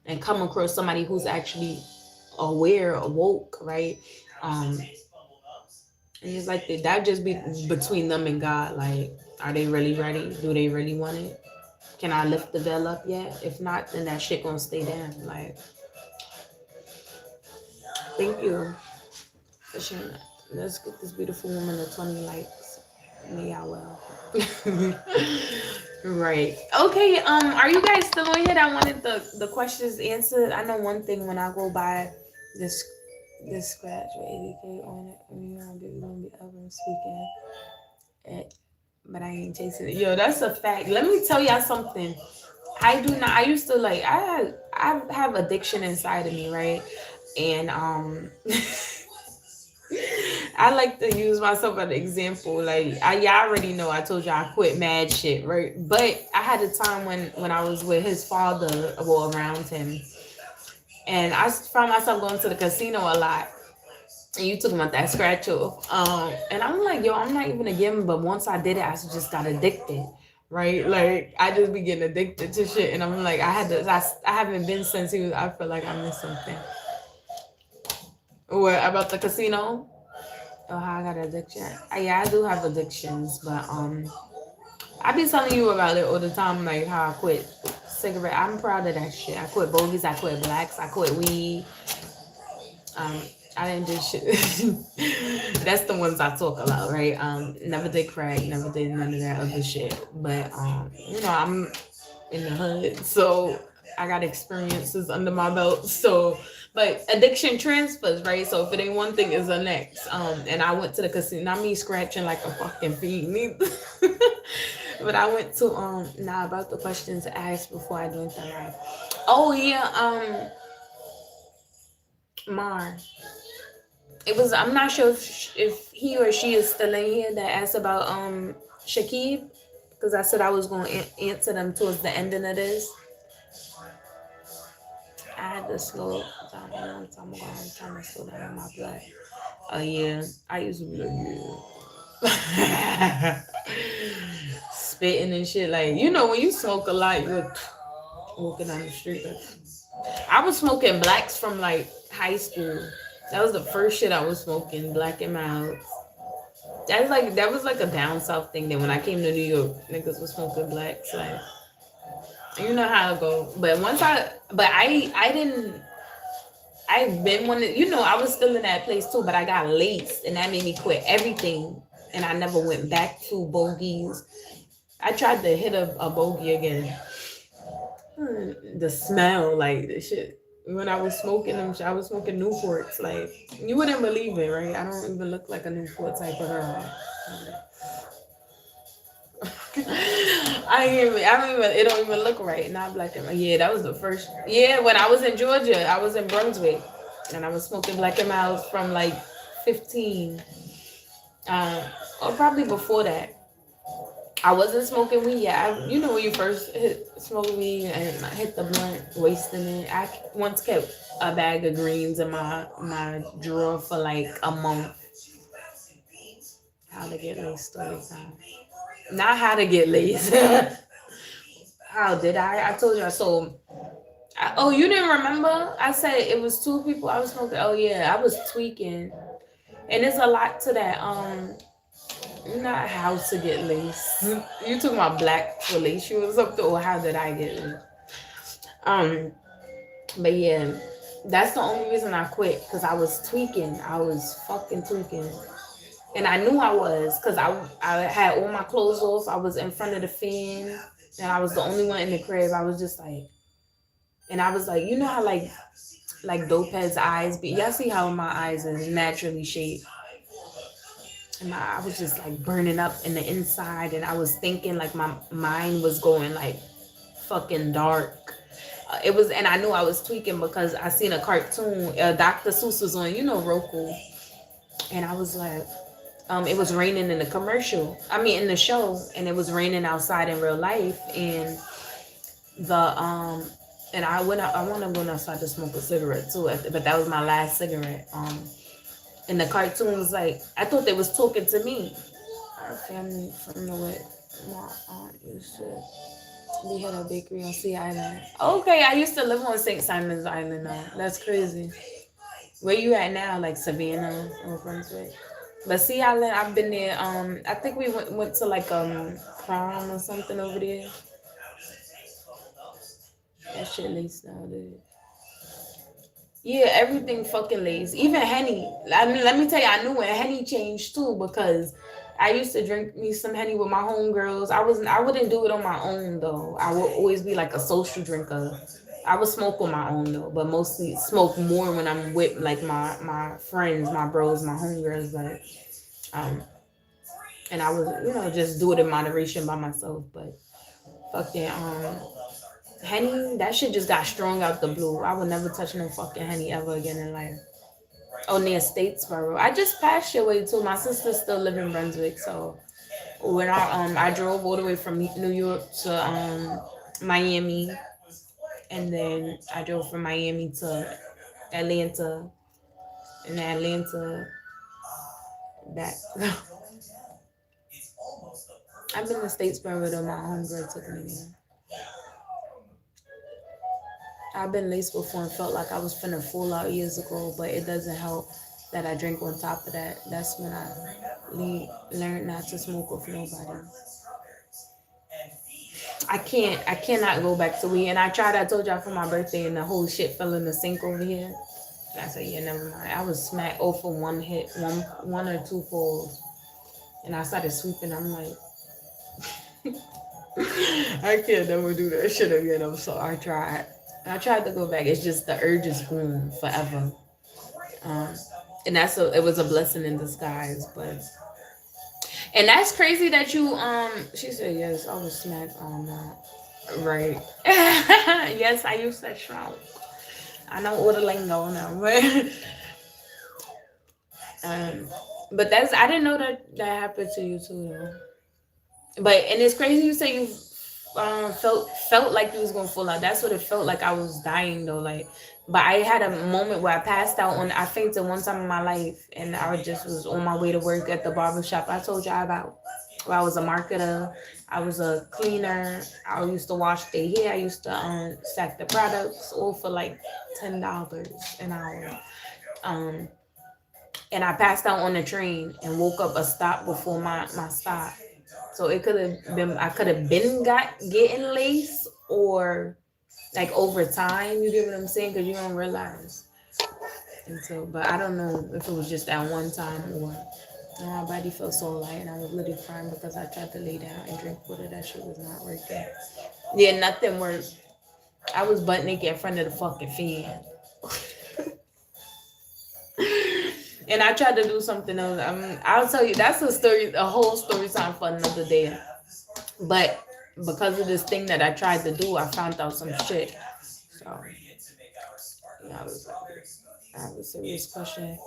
S1: And come across somebody who's actually aware, awoke, right? And it's like that just be between them and God. Like, are they really ready? Do they really want it? Can I lift the veil up yet? If not, then that shit gonna stay down. Like, thank you for sharing that. Let's get this beautiful woman to 20 likes. May I well. Right. Okay. Are you guys still on here? I wanted the questions answered. I know one thing when I go by this scratch with 80K on it, we gonna be up and speaking. But I ain't chasing it. Yo, that's a fact. Let me tell y'all something. I do not. I used to like. I have addiction inside of me, right? And I like to use myself as an example. Like y'all already know. I told y'all I quit mad shit, right? But I had a time when I was with his father, well, around him, and I found myself going to the casino a lot. And you talking about that scratch off. And I'm like, yo, I'm not even a gamer, but once I did it, I just got addicted. Right? Like I just be getting addicted to shit. And I'm like, I haven't been since he was, I feel like I missed something. What about the casino? Oh, how I got addiction. Yeah, I do have addictions, but I be telling you about it all the time, like how I quit cigarette. I'm proud of that shit. I quit bogeys, I quit blacks, I quit weed. Um, I didn't do shit. That's the ones I talk about, right? Never did crack, never did none of that other shit. But I'm in the hood, so I got experiences under my belt. So, but addiction transfers, right? So if it ain't one thing, it's the next. And I went to the casino. Not me scratching like a fucking fiend, but I went to about the questions asked before I joined the live. Oh yeah, Mar. It was. I'm not sure if he or she is still in here that asked about Shakib, because I said I was going to answer them towards the ending of this. I had to slow down a long time ago. I'm trying to slow down my blood. Oh yeah, I used to be like yeah. Spitting and shit. Like when you smoke a lot, you're walking down the street. I was smoking blacks from like high school. That was the first shit I was smoking, black and mild. That was like a down south thing. Then when I came to New York, niggas was smoking blacks. Like you know how it go. But I didn't. I've been one. I was still in that place too, but I got laced, and that made me quit everything. And I never went back to bogeys. I tried to hit a bogey again. The smell, like the shit. When I was smoking them, I was smoking Newports. Like you wouldn't believe it, right? I don't even look like a Newport type of girl. I don't even. It don't even look right. Not black and white. Yeah, that was the first. Yeah, when I was in Georgia, I was in Brunswick, and I was smoking black and miles from like 15, or probably before that. I wasn't smoking weed yet. You know when you first hit smoking weed and I hit the blunt, wasting it. I once kept a bag of greens in my drawer for like a month. How to get laced story time. Not how to get laced. How did I? I told you. So, oh, you didn't remember? I said it was 2 people I was smoking. Oh yeah, I was tweaking, and there's a lot to that. Not how to get laced. You talking about black for lace you or something, or how did I get laced? But yeah, that's the only reason I quit, because I was tweaking. I was fucking tweaking. And I knew I was, because I had all my clothes off. I was in front of the fan, and I was the only one in the crib. I was just like, and I was like, you know how like dope heads eyes be? Y'all see how my eyes is naturally shaped? And I was just like burning up in the inside, and I was thinking like my mind was going like fucking dark. It was, and I knew I was tweaking because I seen a cartoon. Dr. Seuss was on, Roku, and I was like, it was raining in the commercial. I mean, in the show, and it was raining outside in real life, and and I went out. I want to go outside to smoke a cigarette too, but that was my last cigarette. And the cartoon was like, I thought they was talking to me. Our family from the way my aunt used to. We had a bakery on Sea Island. Okay, I used to live on St. Simon's Island now. That's crazy. Where you at now? Like Savannah or Brunswick? But Sea Island, I've been there. I think we went to like prom or something over there. That shit laced nowadays. Yeah, everything fucking laced. Even Henny. I mean, let me tell you, I knew when Henny changed too, because I used to drink me some Henny with my homegirls. I wouldn't do it on my own though. I would always be like a social drinker. I would smoke on my own though, but mostly smoke more when I'm with like my friends, my bros, my homegirls, like and I would, just do it in moderation by myself. But fucking Henny, that shit just got strong out the blue. I would never touch no fucking Henny ever again in life. Oh, near Statesboro. I just passed your way too. My sister still live in Brunswick, so when I drove all the way from New York to Miami, and then I drove from Miami to Atlanta, and then Atlanta back. I've been to Statesboro though. My homegirl took me there. I've been laced before and felt like I was finna fall out years ago, but it doesn't help that I drink on top of that. That's when I learned not to smoke with nobody. I cannot go back to weed. And I tried, I told y'all for my birthday, and the whole shit fell in the sink over here. And I said, yeah, never mind. I was smacked over one hit, one or two pulls. And I started sweeping. I'm like, I can't never do that shit again. So I tried to go back. It's just the urge is gone forever. And it was a blessing in disguise. But and that's crazy that you she said yes, I was smacked on that. Right. Yes, I used that shrunk. I know all the lingo now, but that's, I didn't know that happened to you too though. But and it's crazy you say you felt like you was gonna fall out. That's what it felt like. I was dying though, like. But I had a moment where I passed out I fainted one time in my life, and I just was on my way to work at the barbershop I told y'all about. Where I was a marketer, I was a cleaner. I used to wash their hair. I used to stack the products, all for like $10 an hour. And I passed out on the train and woke up a stop before my stop. So I could have been getting laced, or like over time, you get what I'm saying? Because you don't realize. But I don't know if it was just that one time or my body felt so light, and I was literally crying because I tried to lay down and drink water. That shit was not working. Yeah, nothing worked. I was butt naked in front of the fucking fan. And I tried to do something else. I'll tell you, that's a whole story time for another day. But because of this thing that I tried to do, I found out some shit. So, I have a serious question.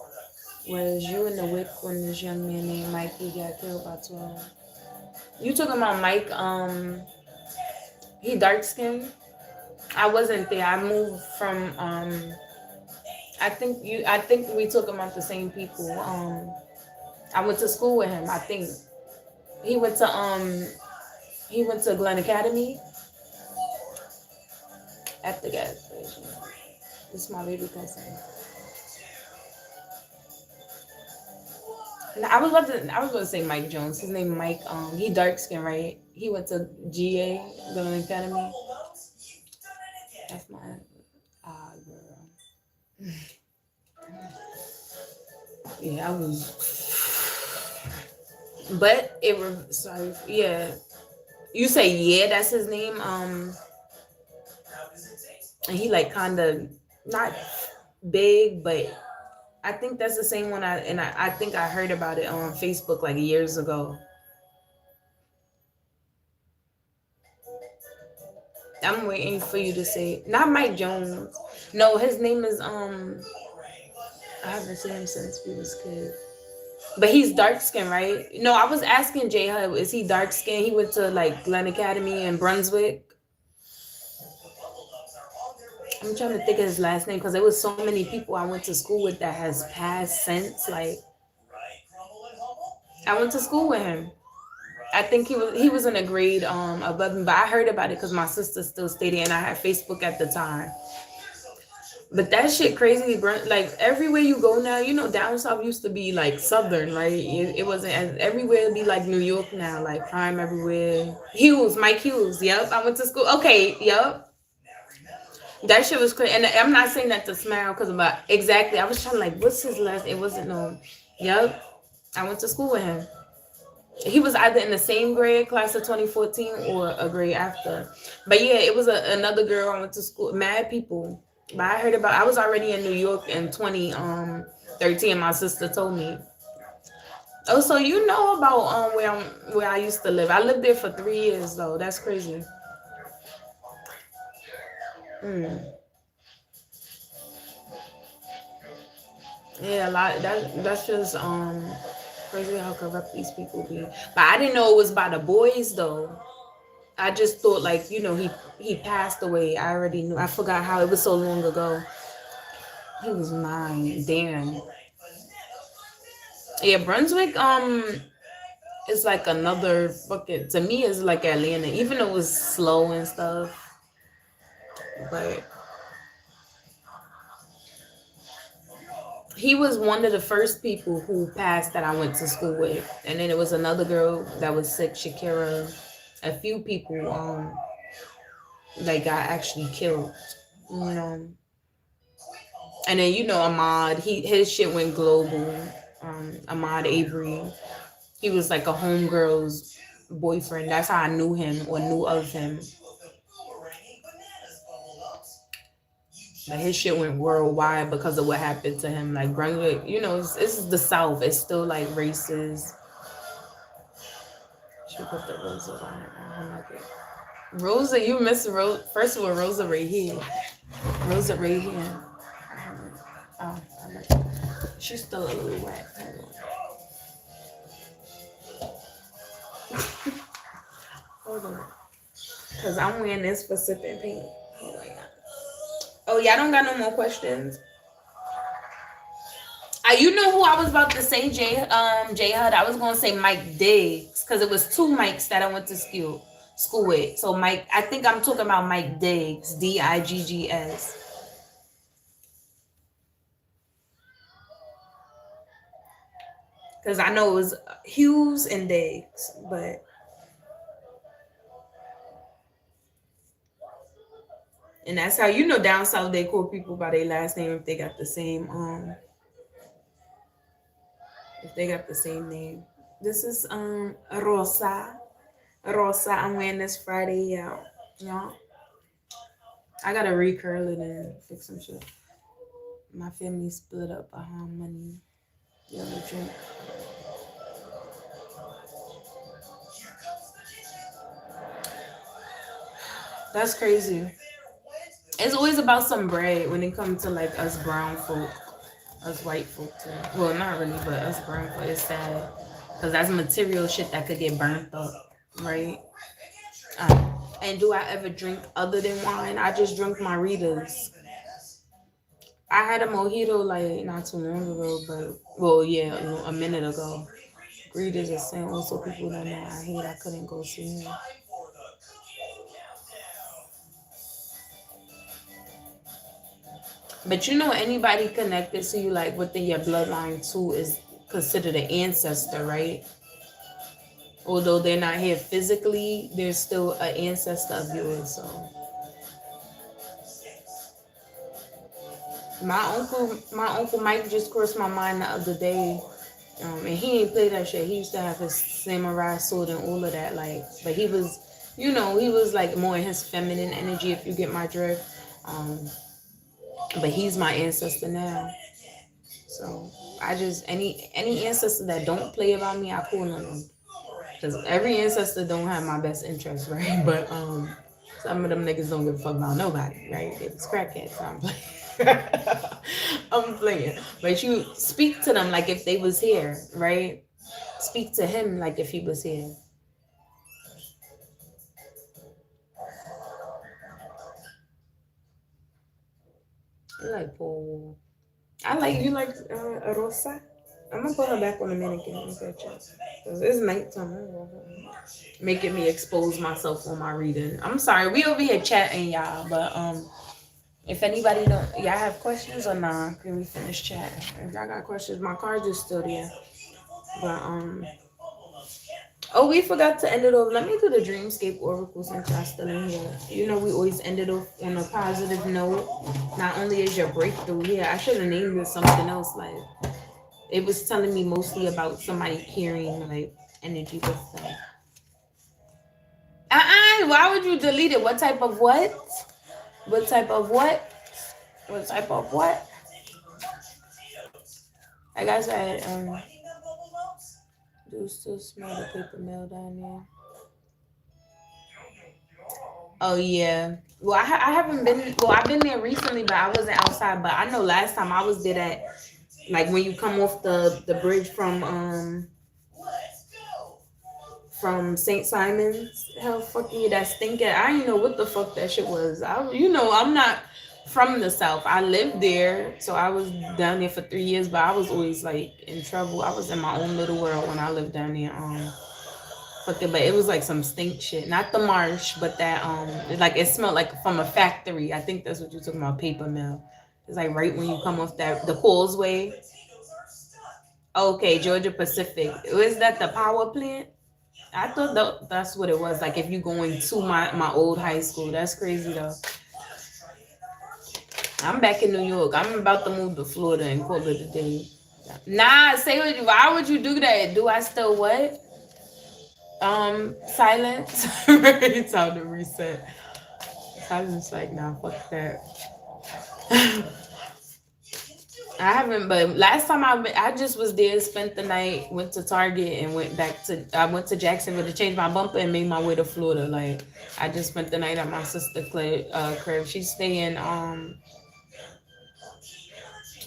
S1: Was you in the whip when this young man named Mikey got killed by 12? You talking about Mike? He dark skinned. I wasn't there. I moved from. I think you. I think we talking about the same people. I went to school with him. I think he went to. He went to Glen Academy at the gas station. This is my baby cousin. I was about to say Mike Jones. His name Mike. He dark skin, right? He went to GA, Glen Academy. That's my girl. Yeah, I was. But it was sorry. Yeah, you say yeah. That's his name. And he like kind of not big, but I think that's the same one. I think I heard about it on Facebook like years ago. I'm waiting for you to say not Mike Jones. No, his name is I haven't seen him since we was kids. But he's dark skinned, right? No, I was asking J Hub, is he dark skinned? He went to like Glen Academy in Brunswick. I'm trying to think of his last name because there was so many people I went to school with that has passed since. Like I went to school with him. I think he was in a grade above me, but I heard about it because my sister still stayed there and I had Facebook at the time. But that shit crazy, like everywhere you go now, down south used to be like southern, right? It wasn't as everywhere it'd be like New York now, like crime everywhere. Mike Hughes, yep. I went to school. Okay, yep. That shit was crazy. And I'm not saying that to smile because about exactly. I was trying to like, what's his last? It wasn't no. Yep. I went to school with him. He was either in the same grade, class of 2014, or a grade after. But yeah, it was another girl I went to school. Mad people. But I was already in New York in 2013. My sister told me. Oh, so you know about where I used to live. I lived there for 3 years though. That's crazy. Yeah, a lot. That's just crazy how corrupt these people be. But I didn't know it was by the boys though. I just thought like he passed away. I already knew. I forgot how it was so long ago. He was 9. Damn. Yeah, Brunswick is like another fucking to me it's like Atlanta, even though it was slow and stuff. But he was one of the first people who passed that I went to school with. And then it was another girl that was sick, Shakira. A few people that got actually killed. And then Ahmaud, his shit went global. Ahmaud Avery. He was like a homegirl's boyfriend. That's how I knew him or knew of him. But his shit went worldwide because of what happened to him. Like Brunswick, this is the South. It's still like racist. She put the Rosa on it. I don't like it. Rosa, you miss Rosa. First of all, Rosa right here. Rosa right here. Oh, I like it. She's still a little wet. Hold on. Because I'm wearing this for sipping paint. Oh, y'all don't got no more questions? You know who I was about to say, J Hud? I was going to say Mike Diggs because it was 2 Mikes that I went to school with. So Mike, I think I'm talking about Mike Diggs, Diggs. Because I know it was Hughes and Diggs, but... And that's how down south they call people by their last name if they got the same name. This is Rosa. I'm wearing this Friday out. Yeah. I gotta recurl it and fix some shit. My family split up behind money. Yeah, drink. That's crazy. It's always about some bread when it comes to like us brown folk. Us white folks. Well, not really, but us brown folks. It's sad. Because that's material shit that could get burnt up, right? And do I ever drink other than wine? I just drink margaritas. I had a mojito like not too long ago, but well, yeah, a minute ago. Readers are saying also people don't know I hate I couldn't go see him. But you know, anybody connected to you like within your bloodline too is considered an ancestor, right? Although they're not here physically, they're still an ancestor of yours. So my uncle Mike just crossed my mind the other day. And he ain't play that shit. He used to have his samurai sword and all of that. Like, but he was, he was like more in his feminine energy, if you get my drift. But he's my ancestor now. So I just any ancestor that don't play about me, I call on them. Because every ancestor don't have my best interest, right? But some of them niggas don't give a fuck about nobody, right? They was crackheads. So I'm playing. I'm playing. But you speak to them like if they was here, right? Speak to him like if he was here. I like Paul. I like you like Rosa. I'm gonna put her back on the mannequin. Okay, cause it's nighttime. Making me expose myself on my reading. I'm sorry, we over here chatting, y'all. But if anybody y'all have questions or nah? Can we finish chatting? If y'all got questions, my cards is still there. But oh, we forgot to end it off. Let me do the Dreamscape Oracle since y'all still in here. You know, we always end it off on a positive note. Not only is your breakthrough here, I should have named it something else. Like, it was telling me mostly about somebody carrying, like, energy with them. Why would you delete it? What type of what? What type of what? What type of what? Like I said, do you still smell the paper mail down there? Oh yeah. Well, I haven't been. Well, I've been there recently, but I wasn't outside. But I know last time I was there at, like when you come off the bridge from St. Simon's. Hell, fuck you, that stinking. I didn't know what the fuck that shit was. I'm not from the South. I lived there, so I was down there for 3 years. But I was always like in trouble. I was in my own little world when I lived down there. But it was like some stink shit. Not the marsh, but that it smelled like from a factory. I think that's what you're talking about, paper mill. It's like right when you come off the causeway. Okay, Georgia Pacific. Was that the power plant? I thought that's what it was. Like if you going to my old high school. That's crazy though. I'm back in New York. I'm about to move to Florida and call it a day. Nah, why would you do that? Do I still what? Silence. It's time to reset. Silence, like, nah, fuck that. I haven't, but last time I just was there, spent the night, went to Target, and I went to Jacksonville to change my bumper and made my way to Florida. Like, I just spent the night at my sister crib. She's staying,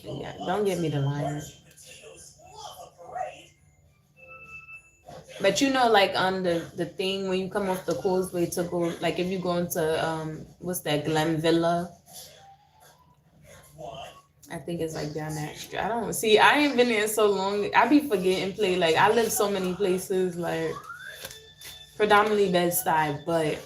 S1: yeah, don't get me the line. But you know, like on the thing when you come off the causeway to go, like if you go into what's that, Glen Villa? I think it's like down that street. I ain't been there so long. I be forgetting like I live so many places, like predominantly Bed-Stuy, but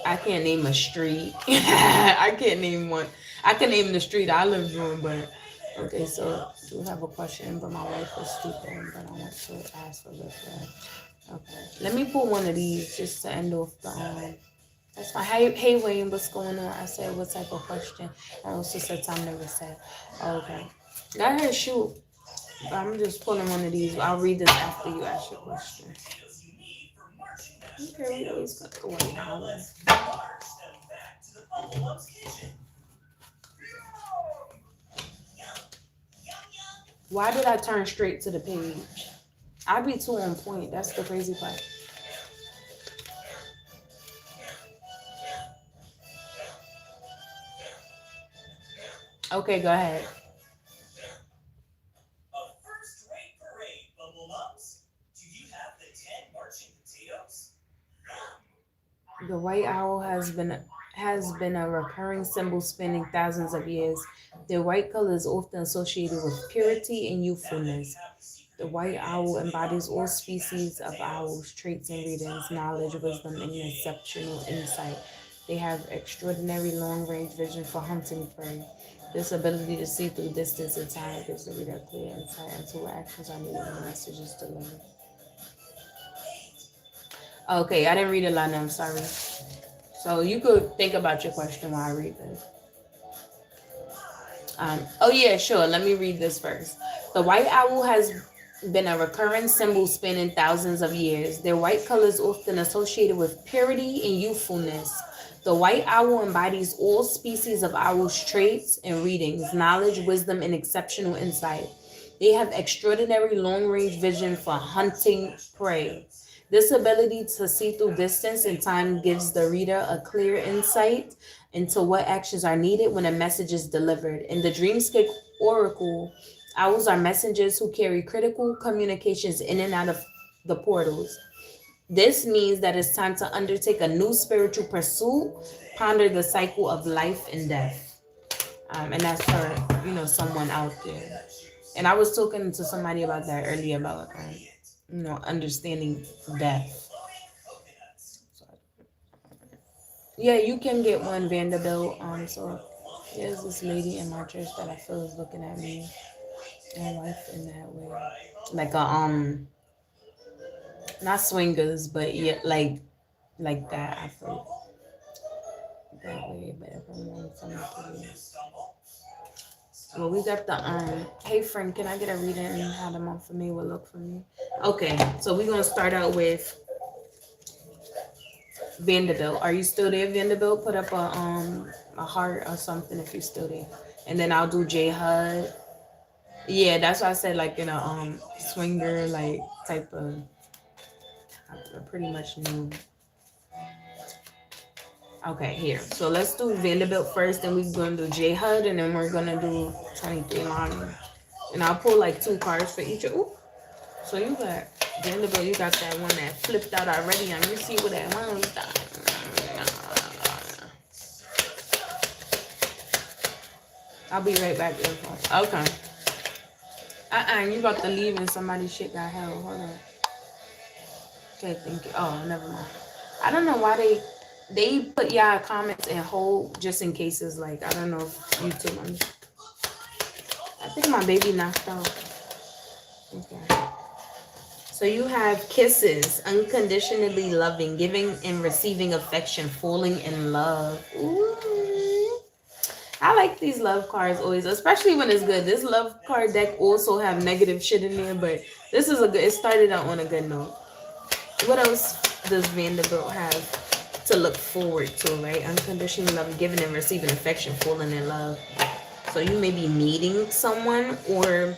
S1: I can't name a street. I can't name one. I can name the street I live on, but okay, so I do have a question, but my wife is stupid, but I want to ask for this. Okay, let me pull one of these just to end off the That's fine. Hey Wayne, what's going on? I said, what type of question? I also said time to reset. Okay. Go ahead, shoot. I'm just pulling one of these. I'll read this after you ask your question. Okay, we always got the $1. Why did I turn straight to the page? I be too on point. That's the crazy part. Okay, go ahead. The white owl has been a recurring symbol spanning thousands of years. The white color is often associated with purity and youthfulness. The white owl embodies all species of owls, traits and readings, knowledge, wisdom, and exceptional insight. They have extraordinary long-range vision for hunting prey. This ability to see through distance and time gives the reader clear insight into what actions are needed when the message is delivered. Okay, I didn't read a lot, I'm sorry. So you could think about your question while I read this. Oh yeah, sure. Let me read this first. The white owl has been a recurring symbol spanning thousands of years. Their white color is often associated with purity and youthfulness. The white owl embodies all species of owls' traits and readings, knowledge, wisdom, and exceptional insight. They have extraordinary long-range vision for hunting prey. This ability to see through distance and time gives the reader a clear insight into what actions are needed when a message is delivered. In the Dreamscape Oracle, owls are messengers who carry critical communications in and out of the portals. This means that it's time to undertake a new spiritual pursuit, ponder the cycle of life and death. And that's for, someone out there. And I was talking to somebody about that earlier about, understanding death. So, yeah, you can get one, Vanderbilt. So there's this lady in my church that I feel is looking at me and life in that way. Like not swingers, but yeah, like that. I feel that way, but everyone something to do. Well, we got the hey friend, can I get a reading on how the month for me will look for me? Okay, so we're gonna start out with Vanderbilt. Are you still there, Vanderbilt? Put up a heart or something if you're still there. And then I'll do J HUD. Yeah, that's why I said like in a swinger like type of I pretty much knew. Okay, here. So let's do Vanderbilt first, then we're gonna do J HUD, and then we're gonna do 23 line. And I'll pull like 2 cards for each. Ooh. So you got Vanderbilt, you got that one that flipped out already. And you see what that one was done. I'll be right back. Okay. You about to leave and somebody's shit got held. Hold on. Okay, thank you. Oh, never mind. I don't know why they put y'all comments in hold just in cases. Like, I don't know if YouTube. I think my baby knocked out. Okay. So you have kisses, unconditionally loving, giving and receiving affection, falling in love. Ooh. I like these love cards always, especially when it's good. This love card deck also have negative shit in there, but this is a good. It started out on a good note. What else does Vanderbilt have to look forward to? Right, unconditional love, giving and receiving affection, falling in love. So you may be meeting someone or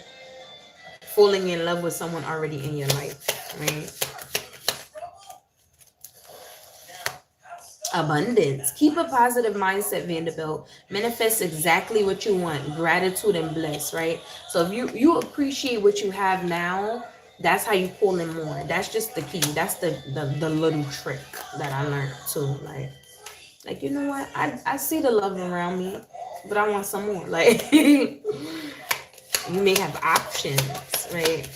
S1: falling in love with someone already in your life, right? Abundance. Keep a positive mindset, Vanderbilt. Manifest exactly what you want. Gratitude and bliss, right? So if you appreciate what you have now, that's how you pull in more. That's just the key. That's the little trick that I learned too. Like you know what? I see the love around me, but I want some more. Like you may have options, right?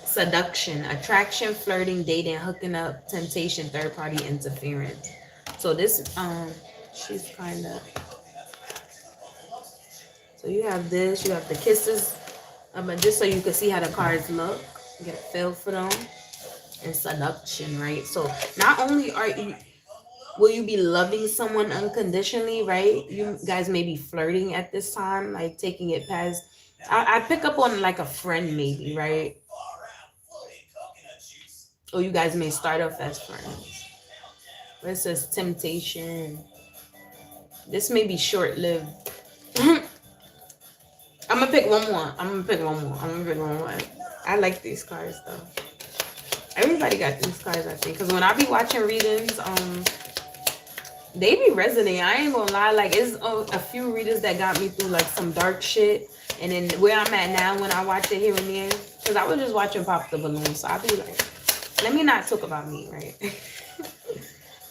S1: Seduction, attraction, flirting, dating, hooking up, temptation, third party interference. So this she's kind of, so you have this, you have the kisses, but just so you can see how the cards look, get a feel for them. And seduction, right? So not only will you be loving someone unconditionally, right? You guys may be flirting at this time, like taking it past. I pick up on like a friend maybe, right? Or you guys may start off as friends. But it says temptation. This may be short-lived. I'm gonna pick one more. I like these cards though. Everybody got these cards, I think, because when I be watching readings, They be resonating. I ain't gonna lie. Like, it's a few readers that got me through like some dark shit. And then where I'm at now, when I watch it here and there, because I was just watching Pop the Balloon. So I be like, let me not talk about me, right?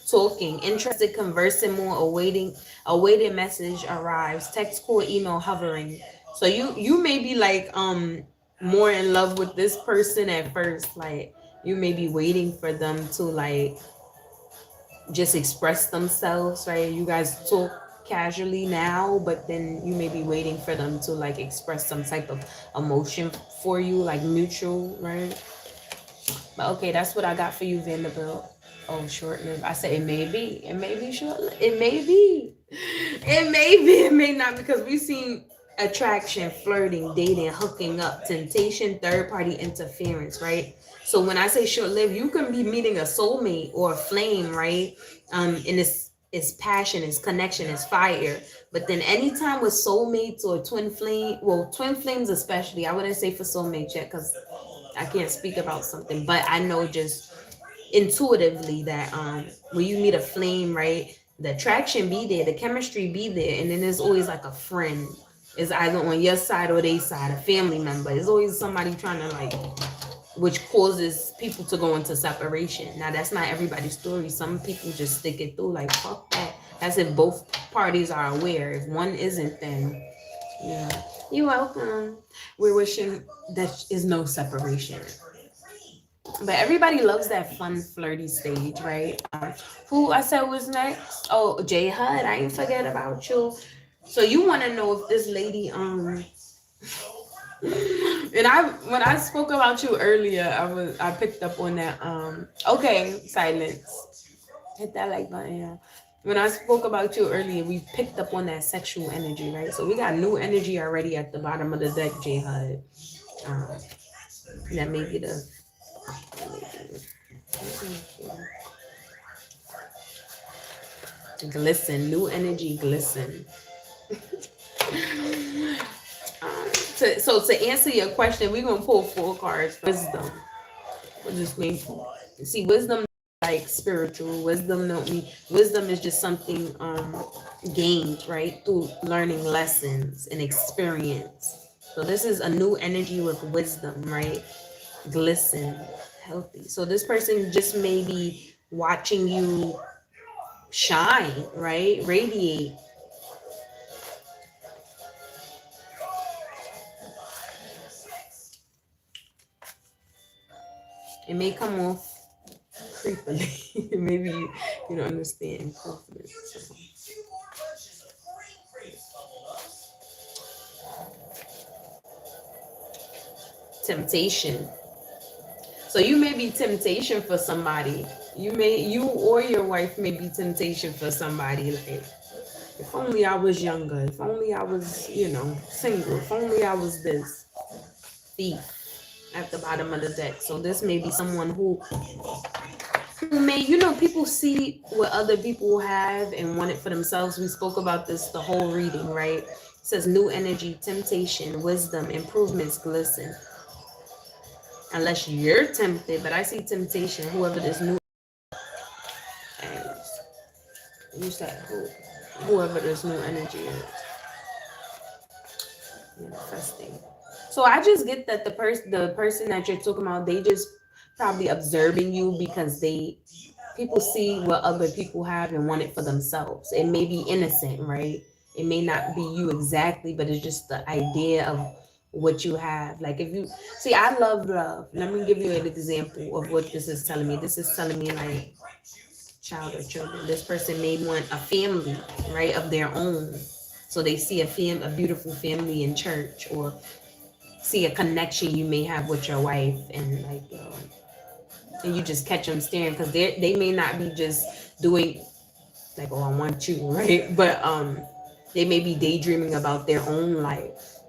S1: Talking, interested, conversing more, awaiting message arrives, text, call, email, hovering. So you may be like more in love with this person at first. Like, you may be waiting for them to like just express themselves, right? You guys talk casually now, but then you may be waiting for them to like express some type of emotion for you, like mutual, right? But okay, that's what I got for you, Vanderbilt. Oh, short lived. I said it may be. It may be short lived. It may be. It may be. It may not, because we've seen attraction, flirting, dating, hooking up, temptation, third party interference, right? So when I say short lived, you can be meeting a soulmate or a flame, right? And it's passion, it's connection, it's fire. But then anytime with soulmates or twin flame, well, twin flames especially, I wouldn't say for soulmates yet because I can't speak about something, but I know just intuitively that when you meet a flame, right, the attraction be there, the chemistry be there, and then there's always like a friend. Is either on your side or their side, a family member. There's always somebody trying to like, which causes people to go into separation. Now that's not everybody's story. Some people just stick it through like fuck that. That's if both parties are aware. If one isn't, then yeah. You're welcome. We're wishing that is no separation. But everybody loves that fun, flirty stage, right? Who I said was next? Oh, J Hud. I ain't forget about you. So you want to know if this lady, and when I spoke about you earlier, I picked up on that. Okay, silence. Hit that like button. Yeah. When I spoke about you earlier, we picked up on that sexual energy, right? So we got new energy already at the bottom of the deck, J Hud. Um, that may be the. Glisten, new energy, glisten. So to answer your question, we're gonna pull 4 cards. Wisdom. We'll just make see wisdom like spiritual. Wisdom don't mean wisdom is just something gained right through learning lessons and experience. So this is a new energy with wisdom, right? Glisten, healthy. So this person just may be watching you shine, right? Radiate. It may come off creepily. Maybe you don't understand confidence. So. Temptation. So you may be temptation for somebody. You or your wife may be temptation for somebody. Like, if only I was younger. If only I was, single. If only I was this. Thief at the bottom of the deck. So this may be someone who may, people see what other people have and want it for themselves. We spoke about this the whole reading, right? It says new energy, temptation, wisdom, improvements glisten. Unless you're tempted, but I see temptation, whoever this new is. You said whoever this new energy is. Manifesting. So I just get that the person that you're talking about, they just probably observing you because people see what other people have and want it for themselves. It may be innocent, right? It may not be you exactly, but it's just the idea of what you have. Like if you see, I love love. Let me give you an example of what this is telling me. This is telling me like child or children. This person may want a family, right, of their own. So they see a beautiful family in church, or see a connection you may have with your wife, and like and you just catch them staring because they may not be just doing like, oh, I want you, right? But they may be daydreaming about their own life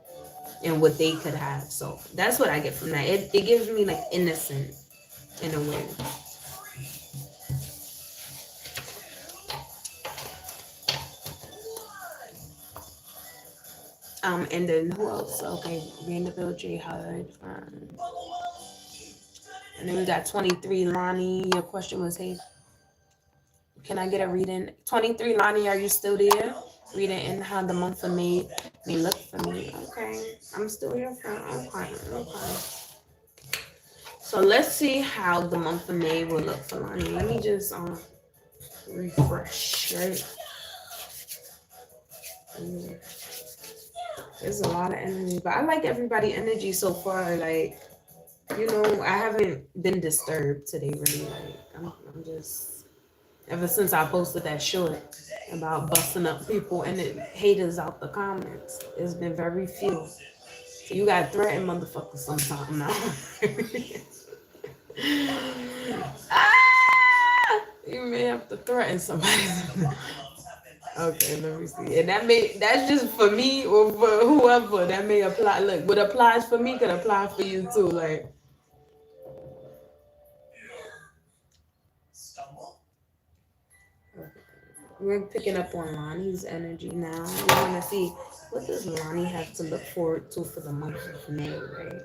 S1: and what they could have. So that's what I get from that. It gives me like innocent in a way. And then who else? Okay, Vanderbilt, J Hud. And then we got 23, Lonnie. Your question was, hey, Can I get a reading? 23, Lonnie, are you still there? Reading in how the month of May may look for me. Okay, I'm still here for okay. So let's see how the month of May will look for Lonnie. Let me just refresh, right? There's a lot of energy, but I like everybody energy so far. Like, you know, I haven't been disturbed today, really. Like, I'm just, ever since I posted that short about busting up people and it haters out the comments, it's been very few. So you got threatened motherfuckers sometime now. You may have to threaten somebody. Okay, let me see. And that's just for me or for whoever. That may apply. Look, what applies for me could apply for you too. Like, we're picking up on Lonnie's energy now. We want to see what does Lonnie have to look forward to for the month of May, right?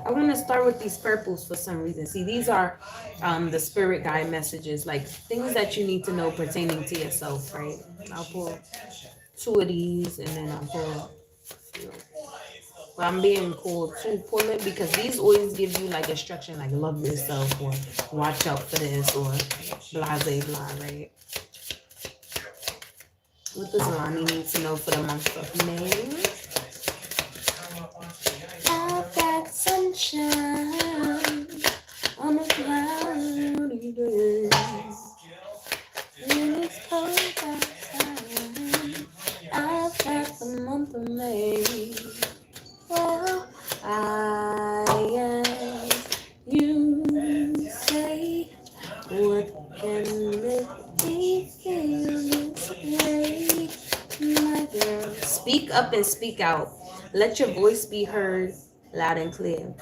S1: I want to start with these purples for some reason. See, these are the spirit guide messages, like things that you need to know pertaining to yourself, right? I'll pull two of these and then I'll pull. Well, I'm being cool to pull it because these always give you like instruction, like love yourself or watch out for this or blah, blah, blah, right? What does Lonnie need to know for the month of May? I've got sunshine on a cloudy day. When it's cold outside, I've got the month of May. Well, I ask you say, what can make me feel this way, my girl? Speak up and speak out. Let your voice be heard loud and clear.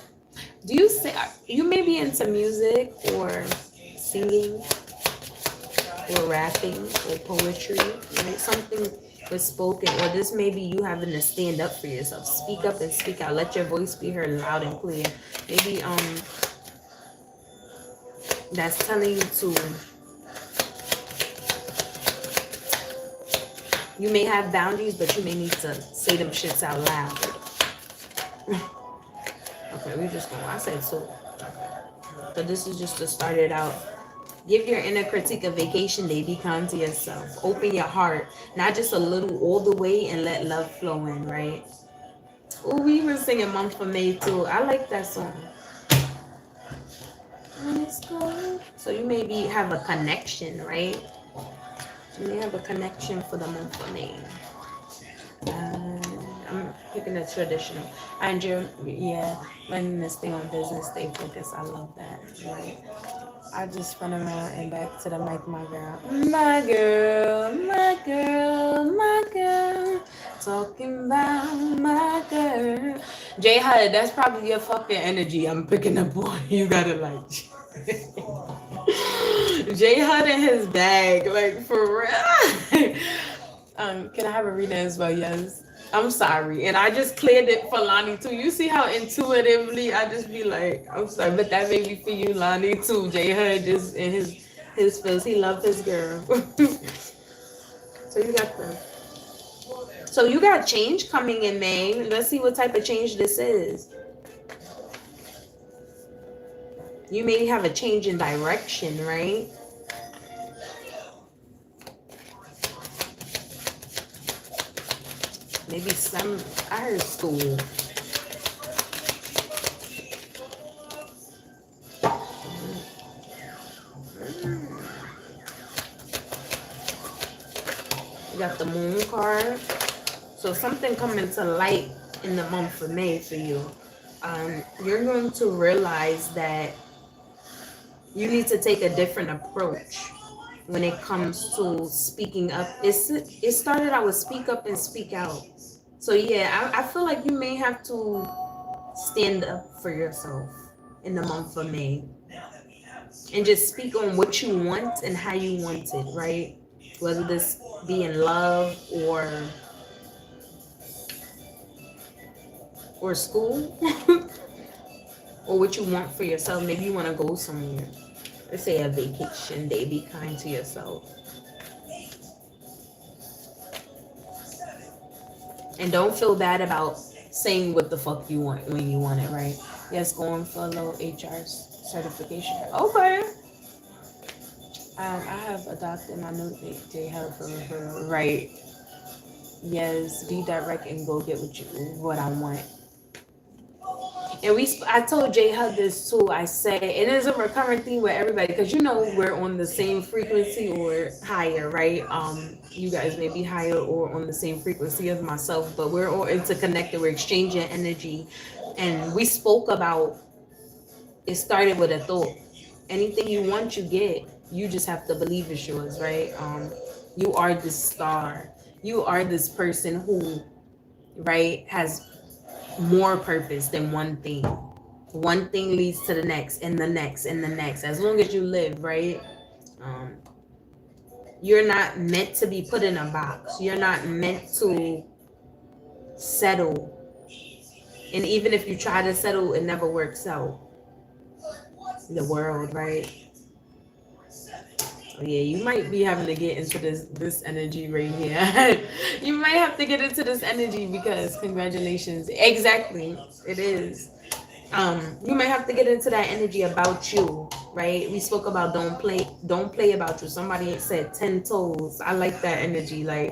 S1: Do you say you may be into music or singing or rapping or poetry, right? Something was spoken, or this may be you having to stand up for yourself. Speak up and speak out. Let your voice be heard loud and clear. Maybe that's telling you to, you may have boundaries, but you may need to say them shits out loud. Okay, we just gonna, I said so. So this is just to start it out. Give your inner critique a vacation day. Be kind to yourself. Open your heart, not just a little, all the way, and let love flow in, right? Oh, we were singing Month for May too. I like that song. So you maybe have a connection, right? You may have a connection for the month for May. I'm picking a traditional. Andrew, yeah, letting this stay on business, stay focused. I love that, right? I just spun around and back to the mic, my girl. My girl, my girl, my girl. Talking about my girl. J Hud, that's probably your fucking energy I'm picking up on. You gotta like J Hud in his bag, like for real. Can I have a reading as well? Yes. I'm sorry. And I just cleared it for Lonnie too. You see how intuitively I just be like, I'm sorry, but that may be for you, Lonnie too. J Hud just in his feels. He loved his girl. So you got change coming in May. Let's see what type of change this is. You may have a change in direction, right? Maybe I heard school. You got the moon card. So something coming to light in the month of May for you. You're going to realize that you need to take a different approach when it comes to speaking up. It started out with speak up and speak out. So yeah, I feel like you may have to stand up for yourself in the month of May and just speak on what you want and how you want it, right? Whether this be in love or school or what you want for yourself. Maybe you want to go somewhere. Let's say a vacation day. Be kind to yourself. And don't feel bad about saying what the fuck you want when you want it, right? Yes, going for a little HR certification. Okay. I have adopted my new J Hub for referral. Right. Yes, be direct and go get what I want. And I told J Hub this too. I said it is a recurrent theme with everybody because you know we're on the same frequency or higher, right? You guys may be higher or on the same frequency as myself, but we're all interconnected. We're exchanging energy, and we spoke about it. Started with a thought. Anything you want, you get. You just have to believe it's yours, right? You are this star. You are this person who, right, has more purpose than one thing. One thing leads to the next and the next and the next. As long as you live, right? You're not meant to be put in a box. You're not meant to settle. And even if you try to settle, it never works out. The world, right? Yeah, you might be having to get into this energy right here. You might have to get into this energy because congratulations. Exactly. It is. You might have to get into that energy about you, right? We spoke about don't play about you. Somebody said 10 toes. I like that energy. Like,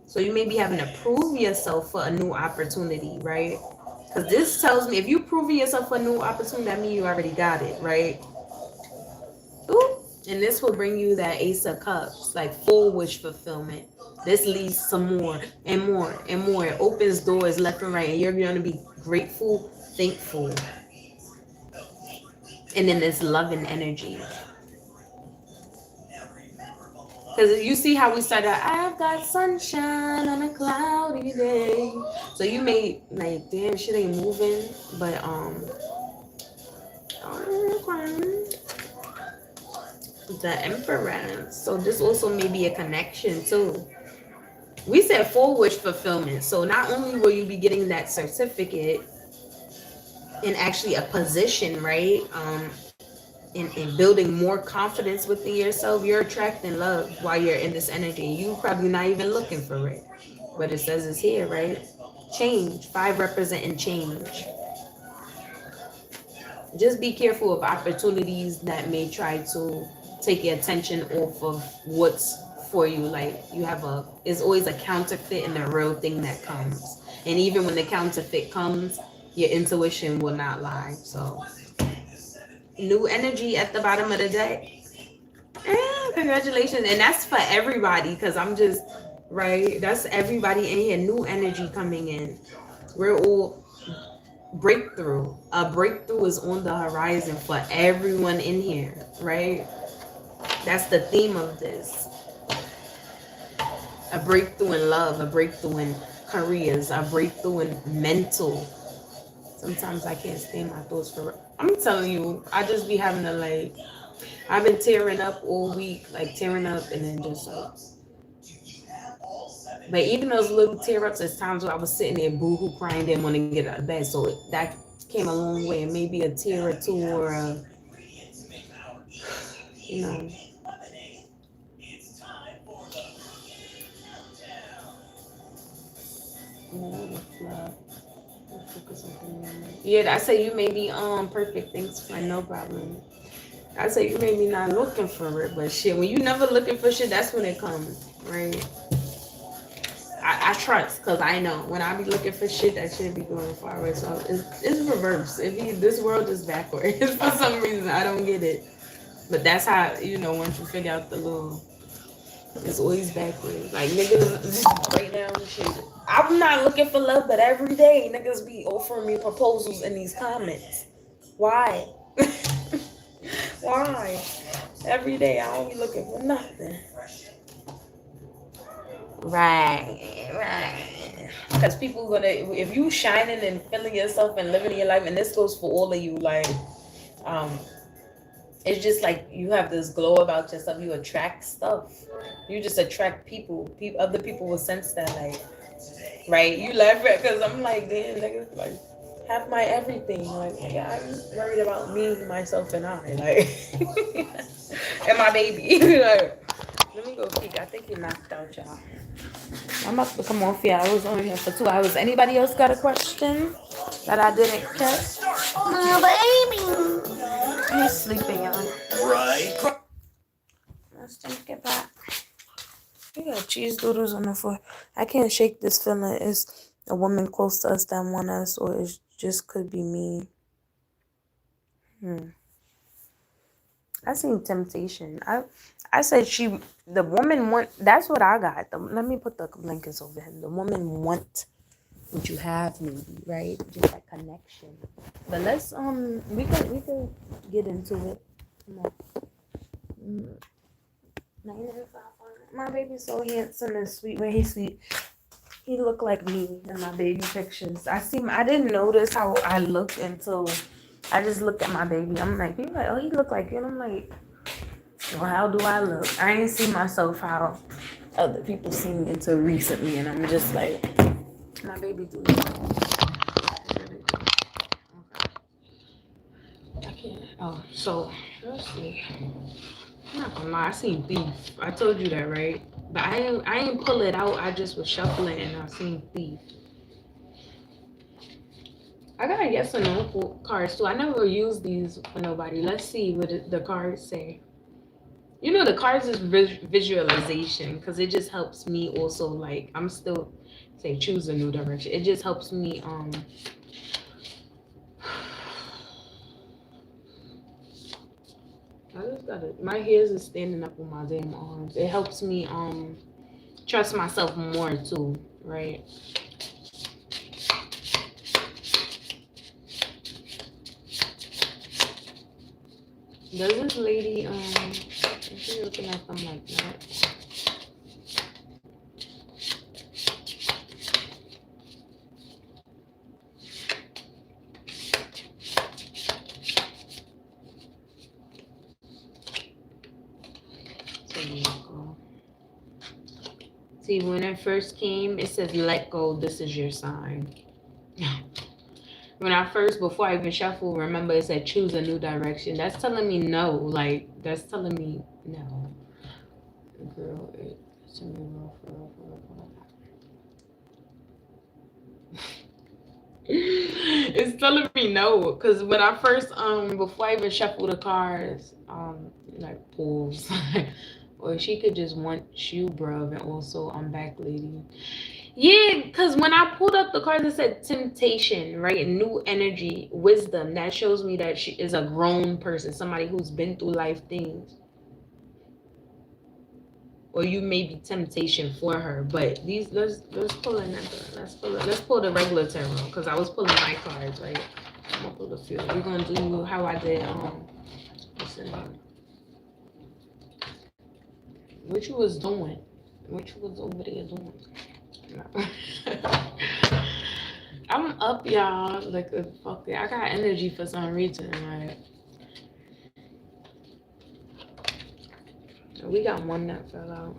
S1: so you may be having to prove yourself for a new opportunity, right? Because this tells me if you prove yourself for a new opportunity, that means you already got it, right? Ooh. And this will bring you that Ace of Cups, like full wish fulfillment. This leads to more and more and more. It opens doors left and right, and you're going to be grateful, thankful. And then this loving energy. Because you see how we started, I've got sunshine on a cloudy day. So you may, like, damn, shit ain't moving. But, the Emperor. So this also may be a connection too. We said full wish fulfillment. So not only will you be getting that certificate and actually a position, right? In building more confidence within yourself, you're attracting love while you're in this energy. You probably not even looking for it. But it says it's here, right? Change. 5 representing change. Just be careful of opportunities that may try to take your attention off of what's for you. Like there's always a counterfeit and a real thing that comes. And even when the counterfeit comes, your intuition will not lie. So new energy at the bottom of the deck. Congratulations. And that's for everybody because I'm just, right? That's everybody in here. New energy coming in. We're all breakthrough. A breakthrough is on the horizon for everyone in here, right? That's the theme of this. A breakthrough in love, a breakthrough in careers, a breakthrough in mental. Sometimes I can't stand my thoughts for. I'm telling you, I just be having to like. I've been tearing up all week, like tearing up and then just like. But even those little tear ups, there's times where I was sitting there boo-hoo crying, didn't want to get out of bed. So that came a long way. Maybe a tear or two or a, you know. Yeah, I say you may be perfect. Thanks for no problem. I say you may be not looking for it, but shit, when you never looking for shit, that's when it comes, right? I trust because I know when I be looking for shit, that shit be going forward. So it's reverse. This world is backwards for some reason. I don't get it, but that's how once you figure out the little. It's always backwards. Like niggas right now and shit. I'm not looking for love, but every day niggas be offering me proposals in these comments. Why? Why? Every day I don't be looking for nothing. Right. Because people gonna, if you shining and feeling yourself and living your life, and this goes for all of you, like, it's just like you have this glow about yourself. You attract stuff. You just attract people. Other people will sense that, like, right? You laugh at because I'm like, damn, nigga, like,
S2: have my everything. Like, yeah, I'm worried about me, myself, and I. Like, and my baby. Like, let me go peek. I think he knocked out, y'all. I'm about to come off here. I was on here for 2 hours. Anybody else got a question that I didn't catch? My baby. He's sleeping, y'all. Right. Let's take it back. We got cheese doodles on the floor. I can't shake this feeling. It's a woman close to us that want us, or it just could be me. I seen temptation. I said the woman want. That's what I got. Let me put the blankets over him. The woman want what you have, maybe, right? Just that connection. But let's we could get into it. Come on. Mm, 995. My baby's so handsome and sweet. When he's sweet, he looked like me in my baby pictures. I didn't notice how I looked until I just looked at my baby. I'm like, people like, oh, he looked like you. And I'm like, well, how do I look? I ain't see myself how other people see me until recently, and I'm just like, my baby do look. I can't. Oh, so let's see. I'm not gonna lie, I seen thief. I told you that, right? But I ain't pull it out. I just was shuffling and I seen thief. I got a yes or no cards too. I never use these for nobody. Let's see what the cards say. You know, the cards is visualization because it just helps me also. Like, I'm still say choose a new direction. It just helps me. I just gotta. My hairs is standing up on my damn arms. It helps me trust myself more too, right? Does this lady is she looking at them like that? So let go. See, when I first came, it says let go, this is your sign. When I first, before I even shuffle, remember it said choose a new direction. That's telling me no. Like, that's telling me no. Girl, it's a real for it's telling me no. Cause when I first before I even shuffle the cards, like pulls. Or she could just want you, bruv, and also I'm back, lady. Yeah, because when I pulled up the cards, it said temptation, right? New energy, wisdom. That shows me that she is a grown person, somebody who's been through life things. Or you may be temptation for her. But these let's pull another. Let's pull the regular tarot because I was pulling my cards, right? I'm gonna pull the few. We're gonna do how I did listen, what you was doing. What you was over there doing. No. I'm up, y'all. Like a fuck it. I got energy for some reason. Like, we got one that fell out.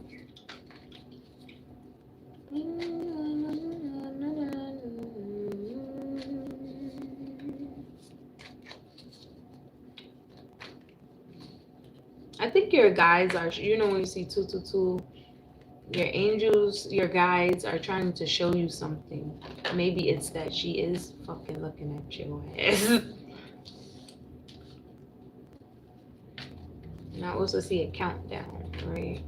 S2: I think your guides are, when you see 222, your angels, your guides are trying to show you something. Maybe it's that she is fucking looking at your ass. And I also see a countdown, right?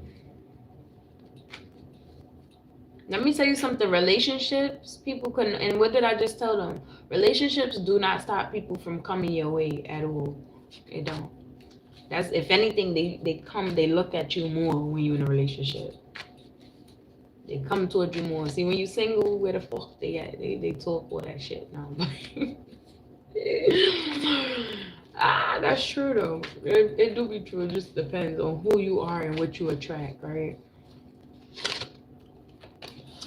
S2: Let me tell you something. Relationships, people couldn't, and what did I just tell them? Relationships do not stop people from coming your way at all. They don't. That's, if anything, they look at you more when you're in a relationship. They come towards you more. See, when you single, where the fuck they at? They talk all that shit now. That's true though. It do be true. It just depends on who you are and what you attract, right?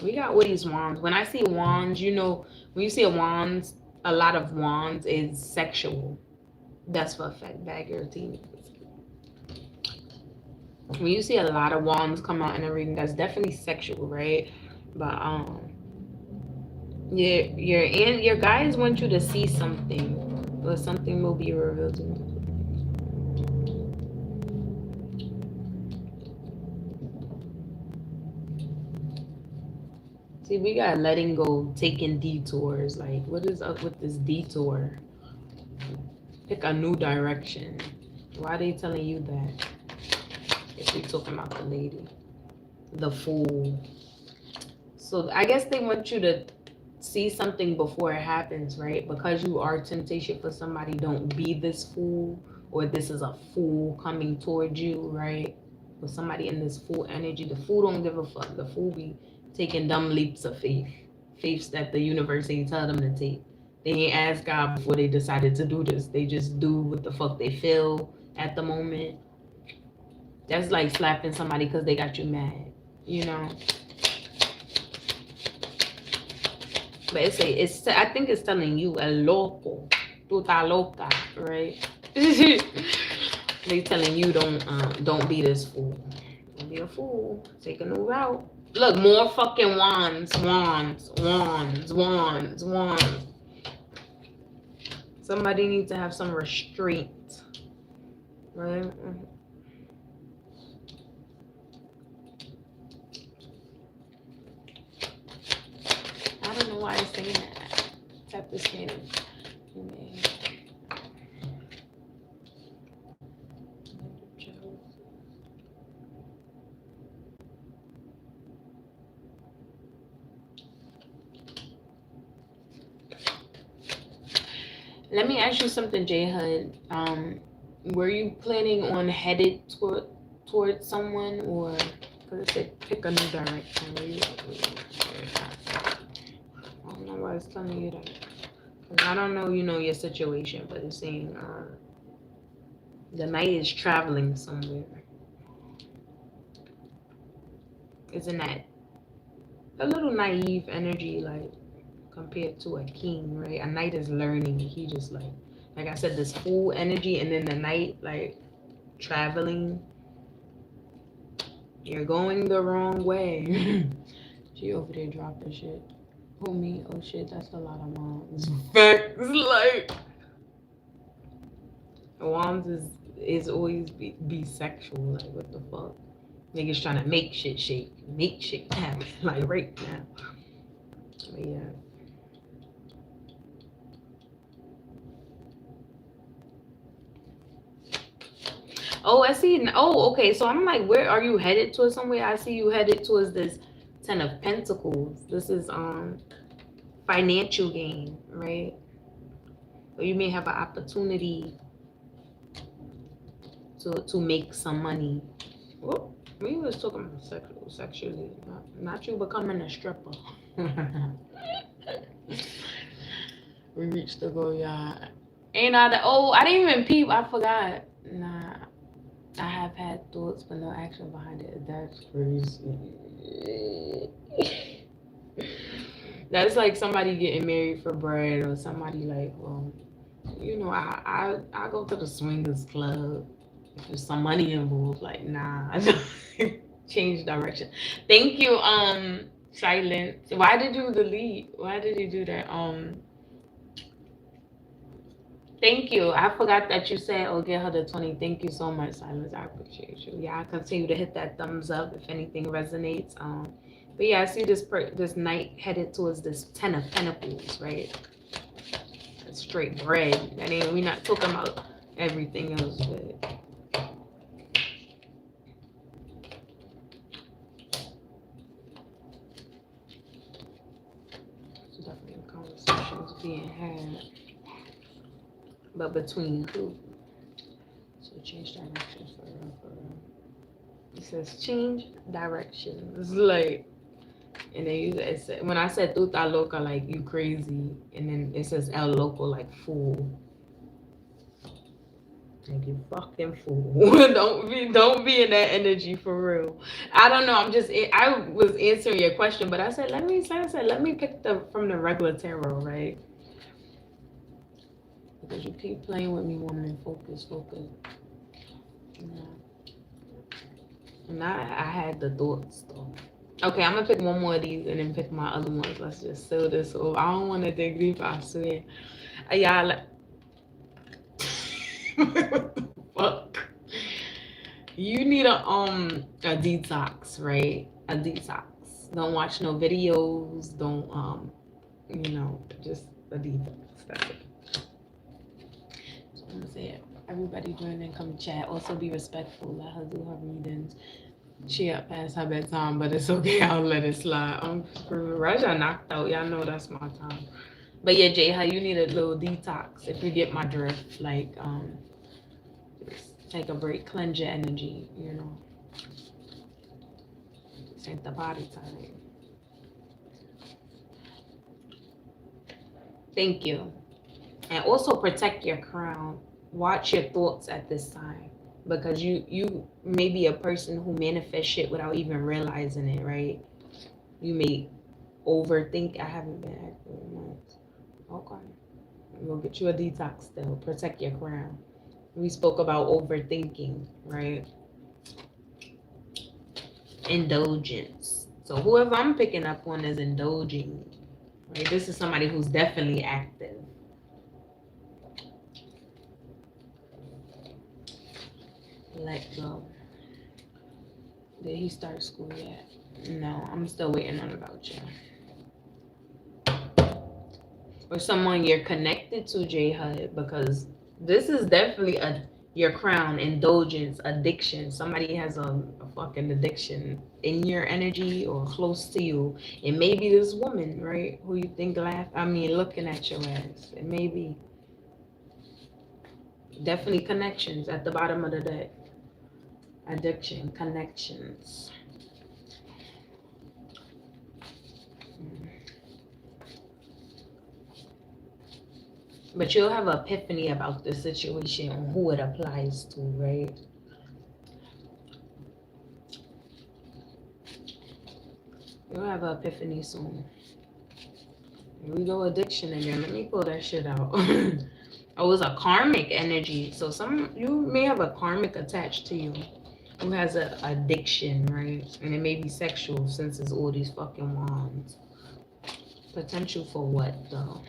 S2: We got all these wands. When I see wands, when you see a lot of wands is sexual. That's for a fact. Bag your team. When you see a lot of wands come out in a reading, that's definitely sexual, right? But Your guys want you to see something, or something will be revealed to you. See, we got letting go, taking detours. Like, what is up with this detour? Pick a new direction. Why are they telling you that? If we talking about the lady, the fool. So I guess they want you to see something before it happens, right? Because you are temptation for somebody, don't be this fool, or this is a fool coming towards you, right? Or somebody in this fool energy. The fool don't give a fuck. The fool be taking dumb leaps of faith. Faiths that the universe ain't tell them to take. They ain't ask God before they decided to do this. They just do what the fuck they feel at the moment. That's like slapping somebody because they got you mad, you know? But I think it's telling you, el loco, tu ta loca, right? They telling you don't be this fool. Don't be a fool. Take a new route. Look, more fucking wands, wands, wands, wands, wands. Somebody needs to have some restraint, right? I don't know why I'm saying that. Tap this hand. Let me ask you something, J Hud. Were you planning on headed towards someone, or because it said pick a new direction? I don't know why it's telling you that. Cause I don't know, your situation, but it's saying the knight is traveling somewhere. Isn't that a little naive energy, like compared to a king, right? A knight is learning. He just like I said, this full energy, and then the knight like traveling. You're going the wrong way. She over there dropping shit. Who me? Oh shit, that's a lot of moms. Facts, like moms is always be sexual. Like what the fuck? Niggas trying to make shit shake, make shit happen. Like right now. But yeah. Oh, I see. Oh, okay. So I'm like, where are you headed towards somewhere? I see you headed towards this Ten of Pentacles. This is financial gain, right? Or you may have an opportunity to make some money. Oh, we was talking about sexually, not you becoming a stripper. We reached the goal, y'all. Ain't I that? Oh, I didn't even peep. I forgot. Nah, I have had thoughts, but no action behind it. That's crazy. That's like somebody getting married for bread, or somebody like, well, I go to the swingers club. If there's some money involved, like nah, change direction. Thank you, Silence. Why did you delete? Why did you do that? Thank you. I forgot that you said, "Oh, get her the 20." Thank you so much, Silence. I appreciate you. Yeah, I continue to hit that thumbs up if anything resonates. But yeah, I see this knight headed towards this Ten of Pentacles, right? That's straight bread. I mean, we're not talking about everything else, but there's definitely conversations being had. But between who? So change directions for real, for real. It says change directions, like, and then when I said tuta loca, like you crazy, and then it says el loco, like fool, like you fucking fool. don't be in that energy for real. I don't know. I was answering your question, but I said let me pick from the regular tarot, right? Because you keep playing with me, woman. Focus. Yeah. And I had the thoughts though.
S3: Okay, I'm gonna pick one more of these and then pick my other ones. Let's just seal this off. I don't want to dig deep. I swear. Y'all. What the fuck? You need a detox, right? A detox. Don't watch no videos. Don't just a detox. That's it. So I'm gonna say it. Everybody join in, come chat. Also be respectful. Let her do her readings. She up past her bedtime, but it's okay. I'll let it slide. I'm screwed. Raja knocked out. Y'all know that's my time. But yeah, Jay, how you need a little detox if you get my drift. Like just take a break, cleanse your energy. This ain't the body time. Thank you. And also protect your crown. Watch your thoughts at this time because you may be a person who manifests shit without even realizing it, right? You may overthink. I haven't been active in months. Okay. We'll get you a detox still. Protect your crown. We spoke about overthinking, right? Indulgence. So whoever I'm picking up on is indulging, right? This is somebody who's definitely active. Let go. Did he start school yet? No, I'm still waiting on a voucher. Or someone you're connected to, J Hud, because this is definitely your crown, indulgence, addiction. Somebody has a fucking addiction in your energy or close to you. It may be this woman, right? Who you think looking at your ass. It may be. Definitely connections at the bottom of the deck. Addiction, connections. But you'll have an epiphany about the situation and who it applies to, right? You'll have an epiphany soon. Here we go, addiction again. Let me pull that shit out. Oh, it's a karmic energy. So you may have a karmic attached to you who has an addiction, right? And it may be sexual since it's all these fucking wands. Potential for what though?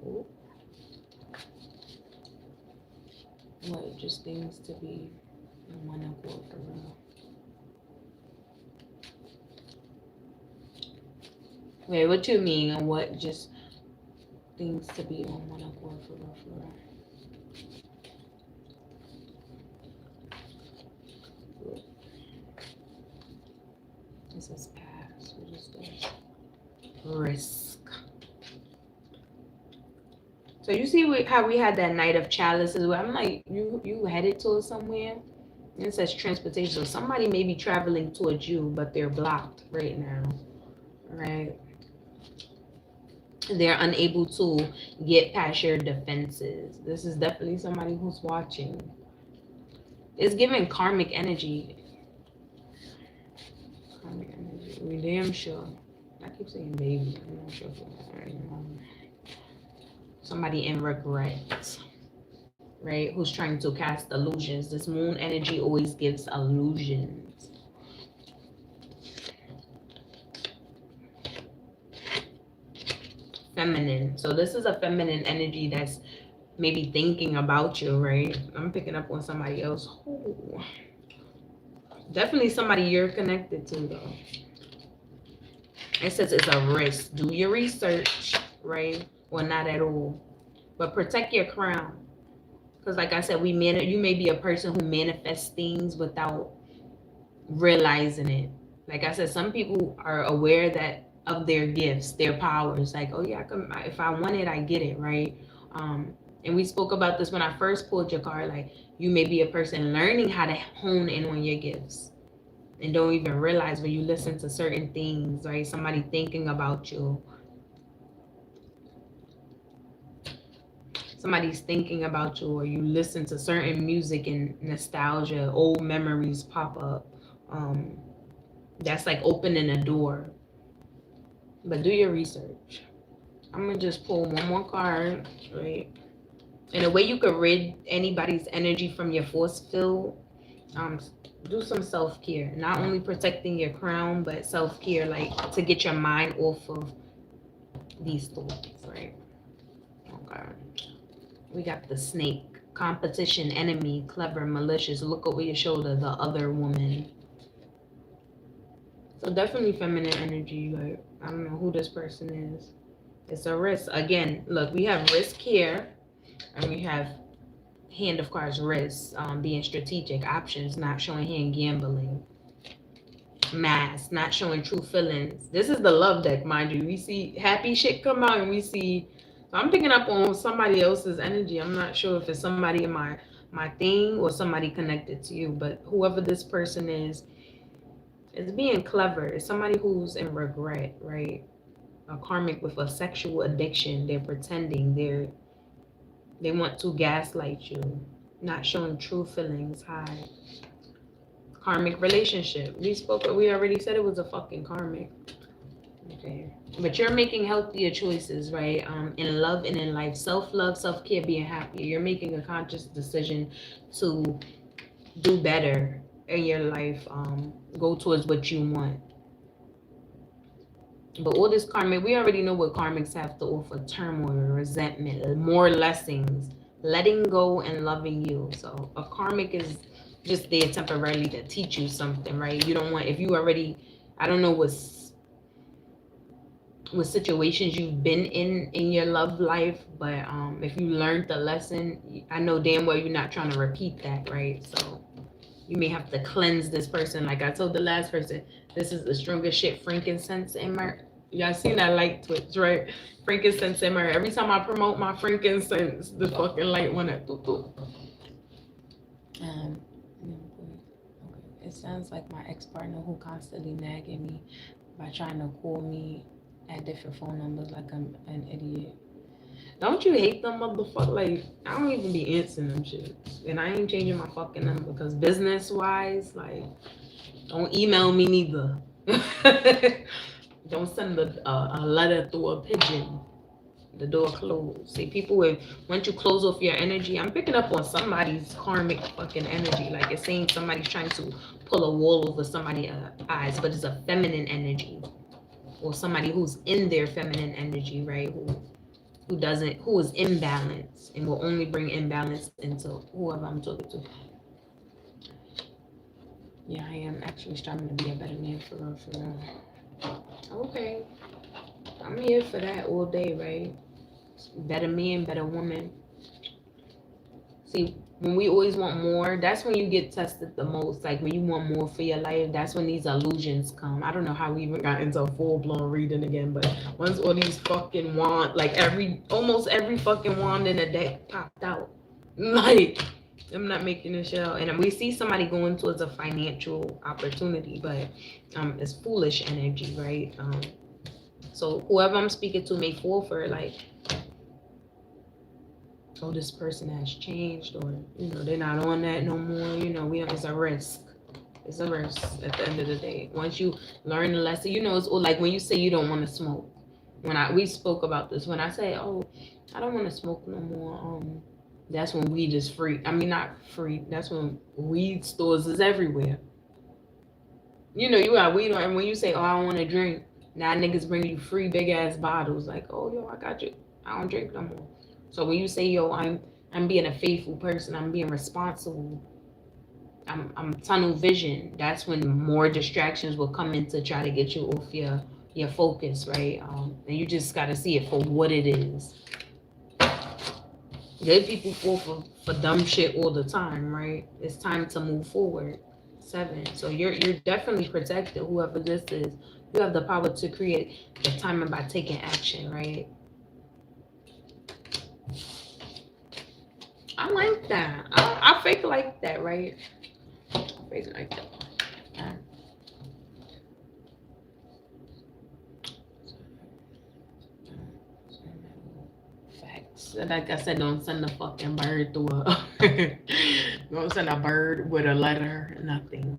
S3: Ooh. What? Just things to be in one accord for real. Wait, what you mean? And what just things to be on one accord for real, for real? This is past. What is this? Risk. So you see how we had that night of chalices where I'm like, you headed towards somewhere? And it says transportation. So somebody may be traveling towards you, but they're blocked right now. Right? They're unable to get past your defenses. This is definitely somebody who's watching. It's giving karmic energy. Karmic energy. We damn sure. I keep saying baby. I'm not sure for that right now. Somebody in regret, right? Who's trying to cast illusions. This moon energy always gives illusions. Feminine. So this is a feminine energy that's maybe thinking about you, right? I'm picking up on somebody else. Ooh. Definitely somebody you're connected to, though. It says it's a risk. Do your research, right? Well, not at all. But protect your crown. Because like I said, you may be a person who manifests things without realizing it. Like I said, some people are aware that of their gifts, their powers. Like, oh yeah, if I want it, I get it, right? And we spoke about this when I first pulled your card. Like, you may be a person learning how to hone in on your gifts and don't even realize when you listen to certain things, right? Somebody thinking about you. Somebody's thinking about you, or you listen to certain music and nostalgia, old memories pop up. That's like opening a door. But do your research. I'm gonna just pull one more card, right? And the way you could rid anybody's energy from your force field um do some self-care, not only protecting your crown but self-care, like to get your mind off of these thoughts, right? Okay, we got the snake, competition, enemy, clever, malicious, look over your shoulder, the other woman. So definitely feminine energy. Like, I don't know who this person is. It's a risk again. Look, we have risk here, and we have hand of cards, risk, being strategic, options, not showing hand, gambling, mask, not showing true feelings. This is the love deck, mind you. We see happy shit come out, and we see. So I'm picking up on somebody else's energy. I'm not sure if it's somebody in my thing or somebody connected to you, but whoever this person is being clever. It's somebody who's in regret, right? A karmic with a sexual addiction. They're pretending. They want to gaslight you, not showing true feelings. Hide. Karmic relationship. We already said it was a fucking karmic. Okay. But you're making healthier choices, right? In love and in life. Self-love, self-care, being happier. You're making a conscious decision to do better in your life. Go towards what you want. But all this karmic, we already know what karmics have to offer: turmoil, resentment, more lessons, letting go and loving you. So a karmic is just there temporarily to teach you something, right? You don't want, if you already, I don't know what situations you've been in your love life, but if you learned the lesson, I know damn well you're not trying to repeat that, right? So you may have to cleanse this person. Like I told the last person, this is the strongest shit, frankincense and myrrh. Y'all seen that light twitch, right? Frankincense and myrrh. Every time I promote my frankincense, the fucking light went up. Um, okay. It sounds like my ex-partner who constantly nagging me by trying to call me at different phone numbers like I'm an idiot. Don't you hate them motherfuckers? Like, I don't even be answering them shit. And I ain't changing my fucking number because business wise, like, don't email me neither. Don't send a letter through a pigeon. The door closed. See, people, once you close off your energy, I'm picking up on somebody's karmic fucking energy. Like, it's saying somebody's trying to pull a wall over somebody's eyes, but it's a feminine energy. Or somebody who's in their feminine energy, right? Who is imbalanced and will only bring imbalance into whoever I'm talking to. Yeah, I am actually striving to be a better man, for real, for real. Okay, I'm here for that all day, right? Better man, better woman. See, when we always want more, that's when you get tested the most. Like when you want more for your life, that's when these illusions come. I don't know how we even got into a full-blown reading again, but once all these fucking like almost every fucking wand in the deck popped out. Like, I'm not making this shit out. And we see somebody going towards a financial opportunity, but it's foolish energy, right? So whoever I'm speaking to may fall for it, like, oh, this person has changed, or they're not on that no more. It's a risk. It's a risk at the end of the day. Once you learn the lesson, it's all like when you say you don't want to smoke. We spoke about this. When I say, oh, I don't want to smoke no more, that's when weed is free. I mean, not free. That's when weed stores is everywhere. You got weed, and when you say, oh, I don't want to drink, now niggas bring you free big ass bottles. Like, oh, yo, I got you. I don't drink no more. So when you say, yo, I'm being a faithful person, I'm being responsible, I'm tunnel vision, that's when more distractions will come in to try to get you off your focus, right? And you just got to see it for what it is. Good people fall for dumb shit all the time, right? It's time to move forward. 7. So you're definitely protected, whoever this is. You have the power to create the timing by taking action, right? I like that. I fake like that, right? I fake like that. Facts. Like I said, don't send a fucking bird through a. Don't send a bird with a letter. Nothing.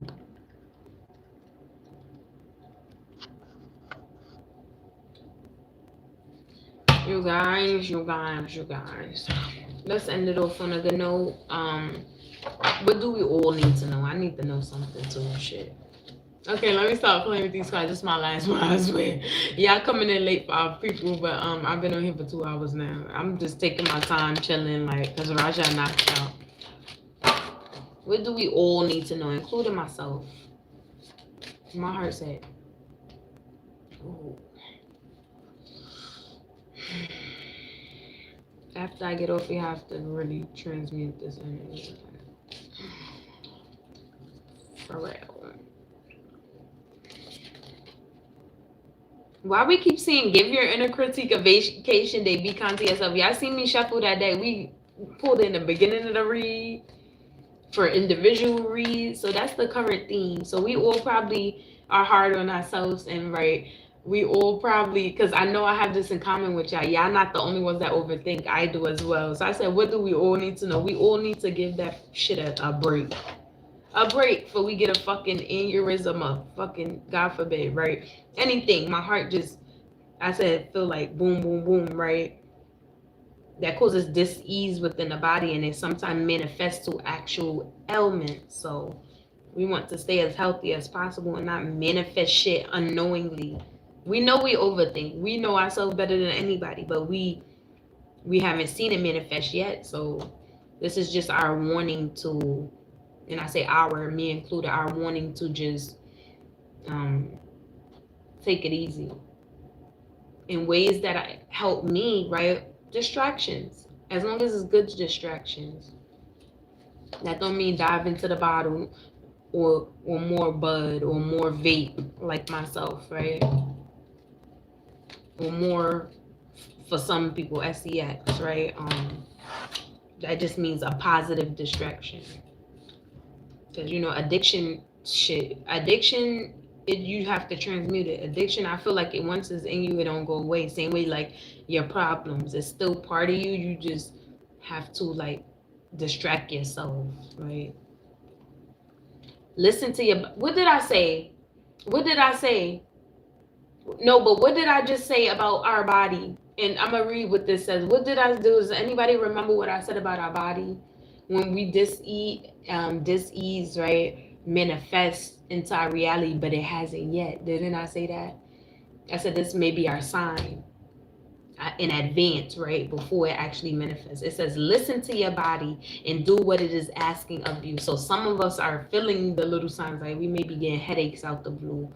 S3: You guys. Let's end it off on a good note. What do we all need to know? I need to know something too. Shit. Okay, let me stop playing with these cards. This is my last one, I swear. Yeah, coming in late for our people, but I've been on here for 2 hours now. I'm just taking my time, chilling, like, because Raja knocked out. What do we all need to know, including myself? My heart said, ooh. After I get off, we have to really transmute this energy. For real. Why we keep saying give your inner critique a vacation day, be kind to yourself? Y'all seen me shuffle that day. We pulled in the beginning of the read for individual reads. So that's the current theme. So we all probably are hard on ourselves, and right, we all probably, because I know I have this in common with y'all. Y'all not the only ones that overthink. I do as well. So I said, what do we all need to know? We all need to give that shit a break. A break for we get a fucking aneurysm, a fucking, God forbid, right? Anything. My heart just, I said, feel like boom, boom, boom, right? That causes dis-ease within the body, and it sometimes manifests to actual ailments. So we want to stay as healthy as possible and not manifest shit unknowingly. We know we overthink. We know ourselves better than anybody, but we haven't seen it manifest yet. So this is just our warning to, and I say our, me included, our warning to just take it easy in ways that help me, right? Distractions, as long as it's good distractions. That don't mean dive into the bottle or more bud or more vape like myself, right? Or more, for some people, sex, right? That just means a positive distraction. Because addiction you have to transmute it. Addiction, I feel like it, once it's in you, it don't go away. Same way like your problems, it's still part of you. You just have to like distract yourself, right? Listen to your, what did I say? No, but what did I just say about our body? And I'm gonna read what this says. What did I do? Does anybody remember what I said about our body? When we dis-ease, right, manifests into our reality, but it hasn't yet. Didn't I say that? I said this may be our sign in advance, right, before it actually manifests. It says, listen to your body and do what it is asking of you. So some of us are feeling the little signs, like we may be getting headaches out the blue,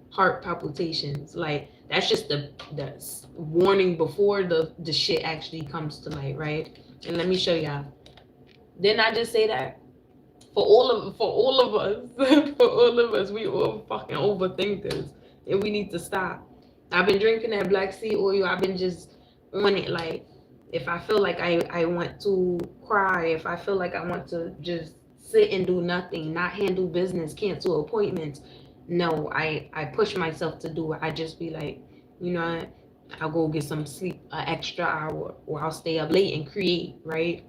S3: heart palpitations. Like that's just the warning before the shit actually comes to light, right? And let me show y'all. Didn't I just say that? For all of us, for all of us, we all fucking overthinkers, and we need to stop. I've been drinking that black seed oil. I've been just on it. Like, if I feel like I want to cry, if I feel like I want to just sit and do nothing, not handle business, cancel appointments, no, I push myself to do it. I just be like, you know, I'll go get some sleep, an extra hour, or I'll stay up late and create, right?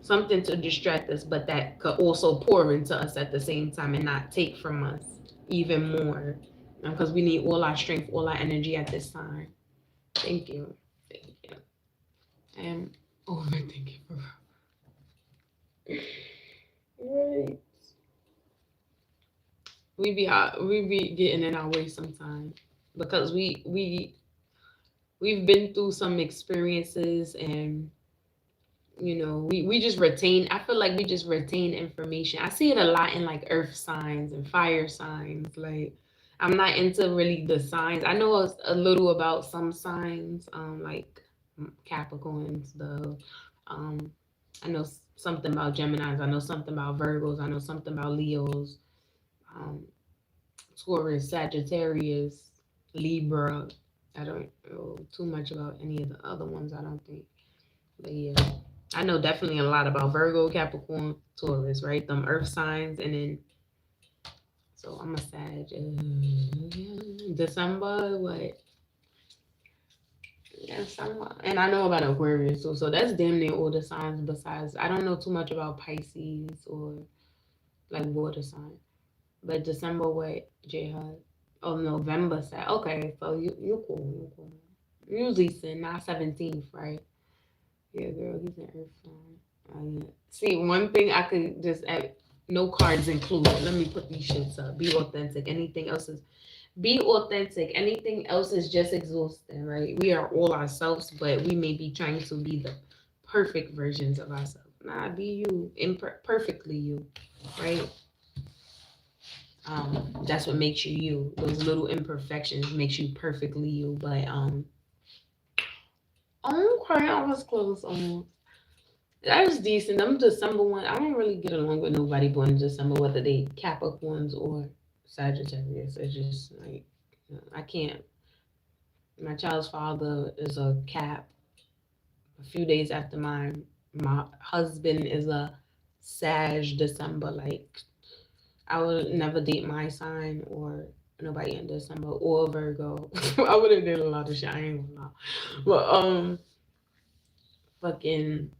S3: Something to distract us, but that could also pour into us at the same time and not take from us even more, because we need all our strength, all our energy at this time. Thank you. Thank you. I am overthinking. Right. We be getting in our way sometimes because we've been through some experiences, and we just retain, I feel like we just retain information. I see it a lot in like earth signs and fire signs. Like, I'm not into really the signs. I know a little about some signs, like Capricorns, I know something about Geminis, I know something about Virgos, I know something about Leos, um Taurus, Sagittarius, Libra. I don't know too much about any of the other ones, I don't think. But yeah, I know definitely a lot about Virgo, Capricorn, Taurus, right? Them earth signs. And then, so I'm a Sag. December, what? Yeah, December. And I know about Aquarius, so that's damn near all the signs besides. I don't know too much about Pisces or like water sign. But December, what, J Hud? Oh, November, Sag. Okay, so you're cool. You're cool. Usually, not 17th, right? Yeah, girl, he's an earth sign. See, one thing I could just add, no cards included. Let me put these shits up. Be authentic. Anything else is be authentic. Anything else is just exhausting, right? We are all ourselves, but we may be trying to be the perfect versions of ourselves. Nah, be you, perfectly you, right? That's what makes you you. Those little imperfections makes you perfectly you. But okay, I was close. That was decent. I'm December one. I don't really get along with nobody born in December, whether they Capricorns or Sagittarius. It's just like I can't. My child's father is a Cap. A few days after mine, my husband is a Sag December. Like I would never date my sign or nobody in December or Virgo. I would have did a lot of shit. I ain't gonna lie. But fucking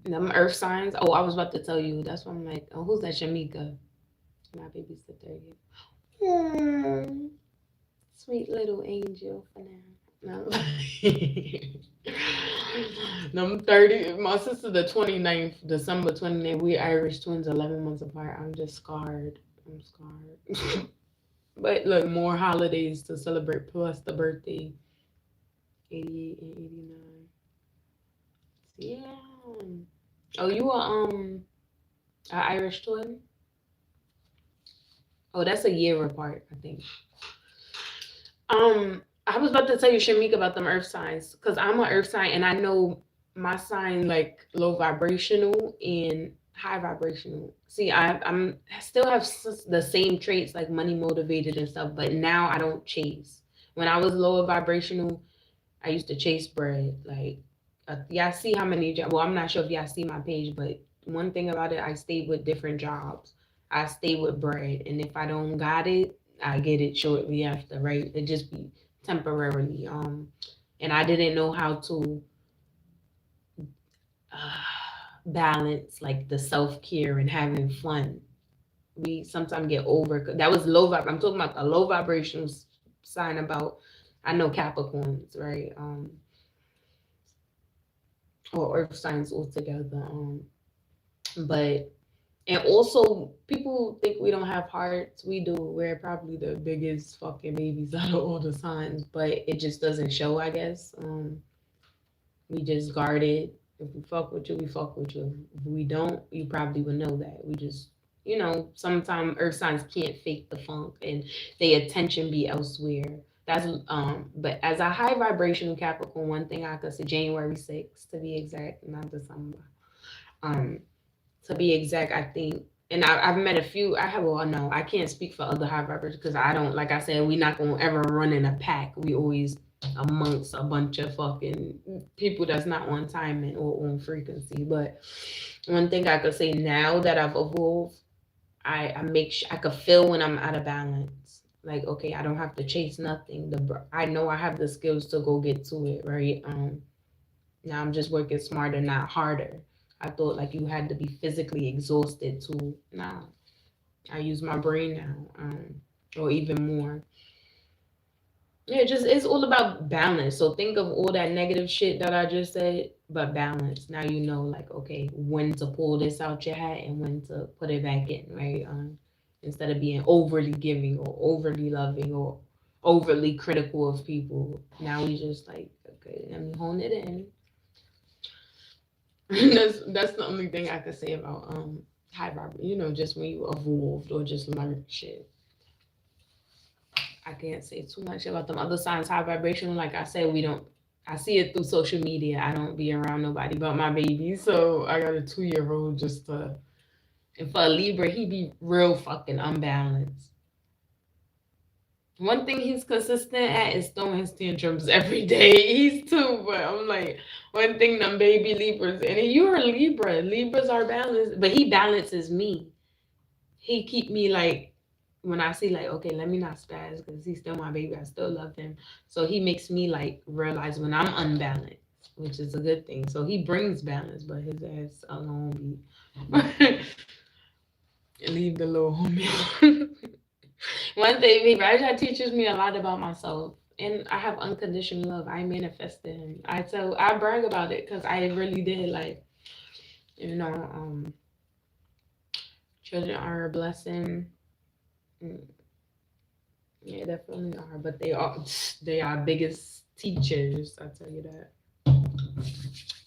S3: them earth signs. Oh, I was about to tell you. That's why I'm like, oh, who's that? Shamika, my babysitter. Hmm, sweet little angel for now. No. No, I'm 30. My sister, the 29th, December 29th. We Irish twins, 11 months apart. I'm just scarred. I'm scarred. But look, more holidays to celebrate plus the birthday. 88 and 89. Yeah. Oh, you are a Irish twin? Oh, that's a year apart, I think. I was about to tell you, Shamika, about them earth signs, because I'm an earth sign and I know my sign like low vibrational and high vibrational. See, I still have the same traits like money motivated and stuff, but now I don't chase. When I was lower vibrational, I used to chase bread. Like, y'all see how many jobs? Well, I'm not sure if y'all see my page, but one thing about it, I stayed with different jobs. I stay with bread, and if I don't got it, I get it shortly after. Right? It just be temporarily. And I didn't know how to balance like the self care and having fun. We sometimes get over. That was low vibe. I'm talking about the low vibrational sign about. I know Capricorns, right? Or earth signs altogether. But and also people think we don't have hearts. We do. We're probably the biggest fucking babies out of all the signs, but it just doesn't show, I guess. We just guard it. If we fuck with you, we fuck with you. If we don't, you probably would know that. We just sometimes earth signs can't fake the funk and their attention be elsewhere. That's but as a high vibrational Capricorn, one thing I could say January 6th to be exact, not December. Um, to be exact, I think, and I've met a few. I have, well, no, I can't speak for other high vibers because I don't, like I said, we're not gonna ever run in a pack. We always amongst a bunch of fucking people that's not on timing or on frequency. But one thing I could say now that I've evolved, I make sure I could feel when I'm out of balance. Like, okay, I don't have to chase nothing. I know I have the skills to go get to it, right? Now I'm just working smarter, not harder. I thought like you had to be physically exhausted to. Nah, I use my brain now, or even more. Yeah, just it's all about balance. So think of all that negative shit that I just said, but balance. Now you know, like, okay, when to pull this out your hat and when to put it back in, right? Instead of being overly giving or overly loving or overly critical of people. Now we just like, okay, let me hone it in. That's the only thing I could say about high vibe. Just when you evolved or just learned shit. I can't say too much about them other signs. High vibration, like I said, we don't. I see it through social media. I don't be around nobody but my baby. So I got a 2-year-old just to. And for a Libra, he be real fucking unbalanced. One thing he's consistent at is throwing his tantrums every day. He's two, but I'm like, one thing them baby Libras, and you're a Libra. Libras are balanced, but he balances me. He keep me like, when I see like, okay, let me not spaz because he's still my baby. I still love him. So he makes me like realize when I'm unbalanced, which is a good thing. So he brings balance, but his ass alone be leave the little homie. One thing, Raja teaches me a lot about myself and I have unconditional love. I manifested him. I brag about it because I really did. Like, you know, children are a blessing. Mm, yeah, definitely are. But they are biggest teachers. I tell you that.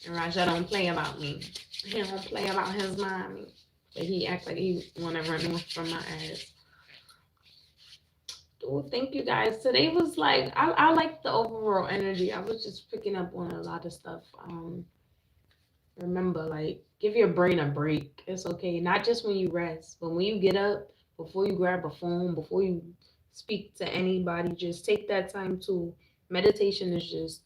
S3: And Raja don't play about me. He don't play about his mommy. But he act like he wanna run off from my ass. Oh, thank you guys. Today was like I like the overall energy. I was just picking up on a lot of stuff. Remember, like, give your brain a break. It's okay. Not just when you rest, but when you get up, before you grab a phone, before you speak to anybody, just take that time to meditation is just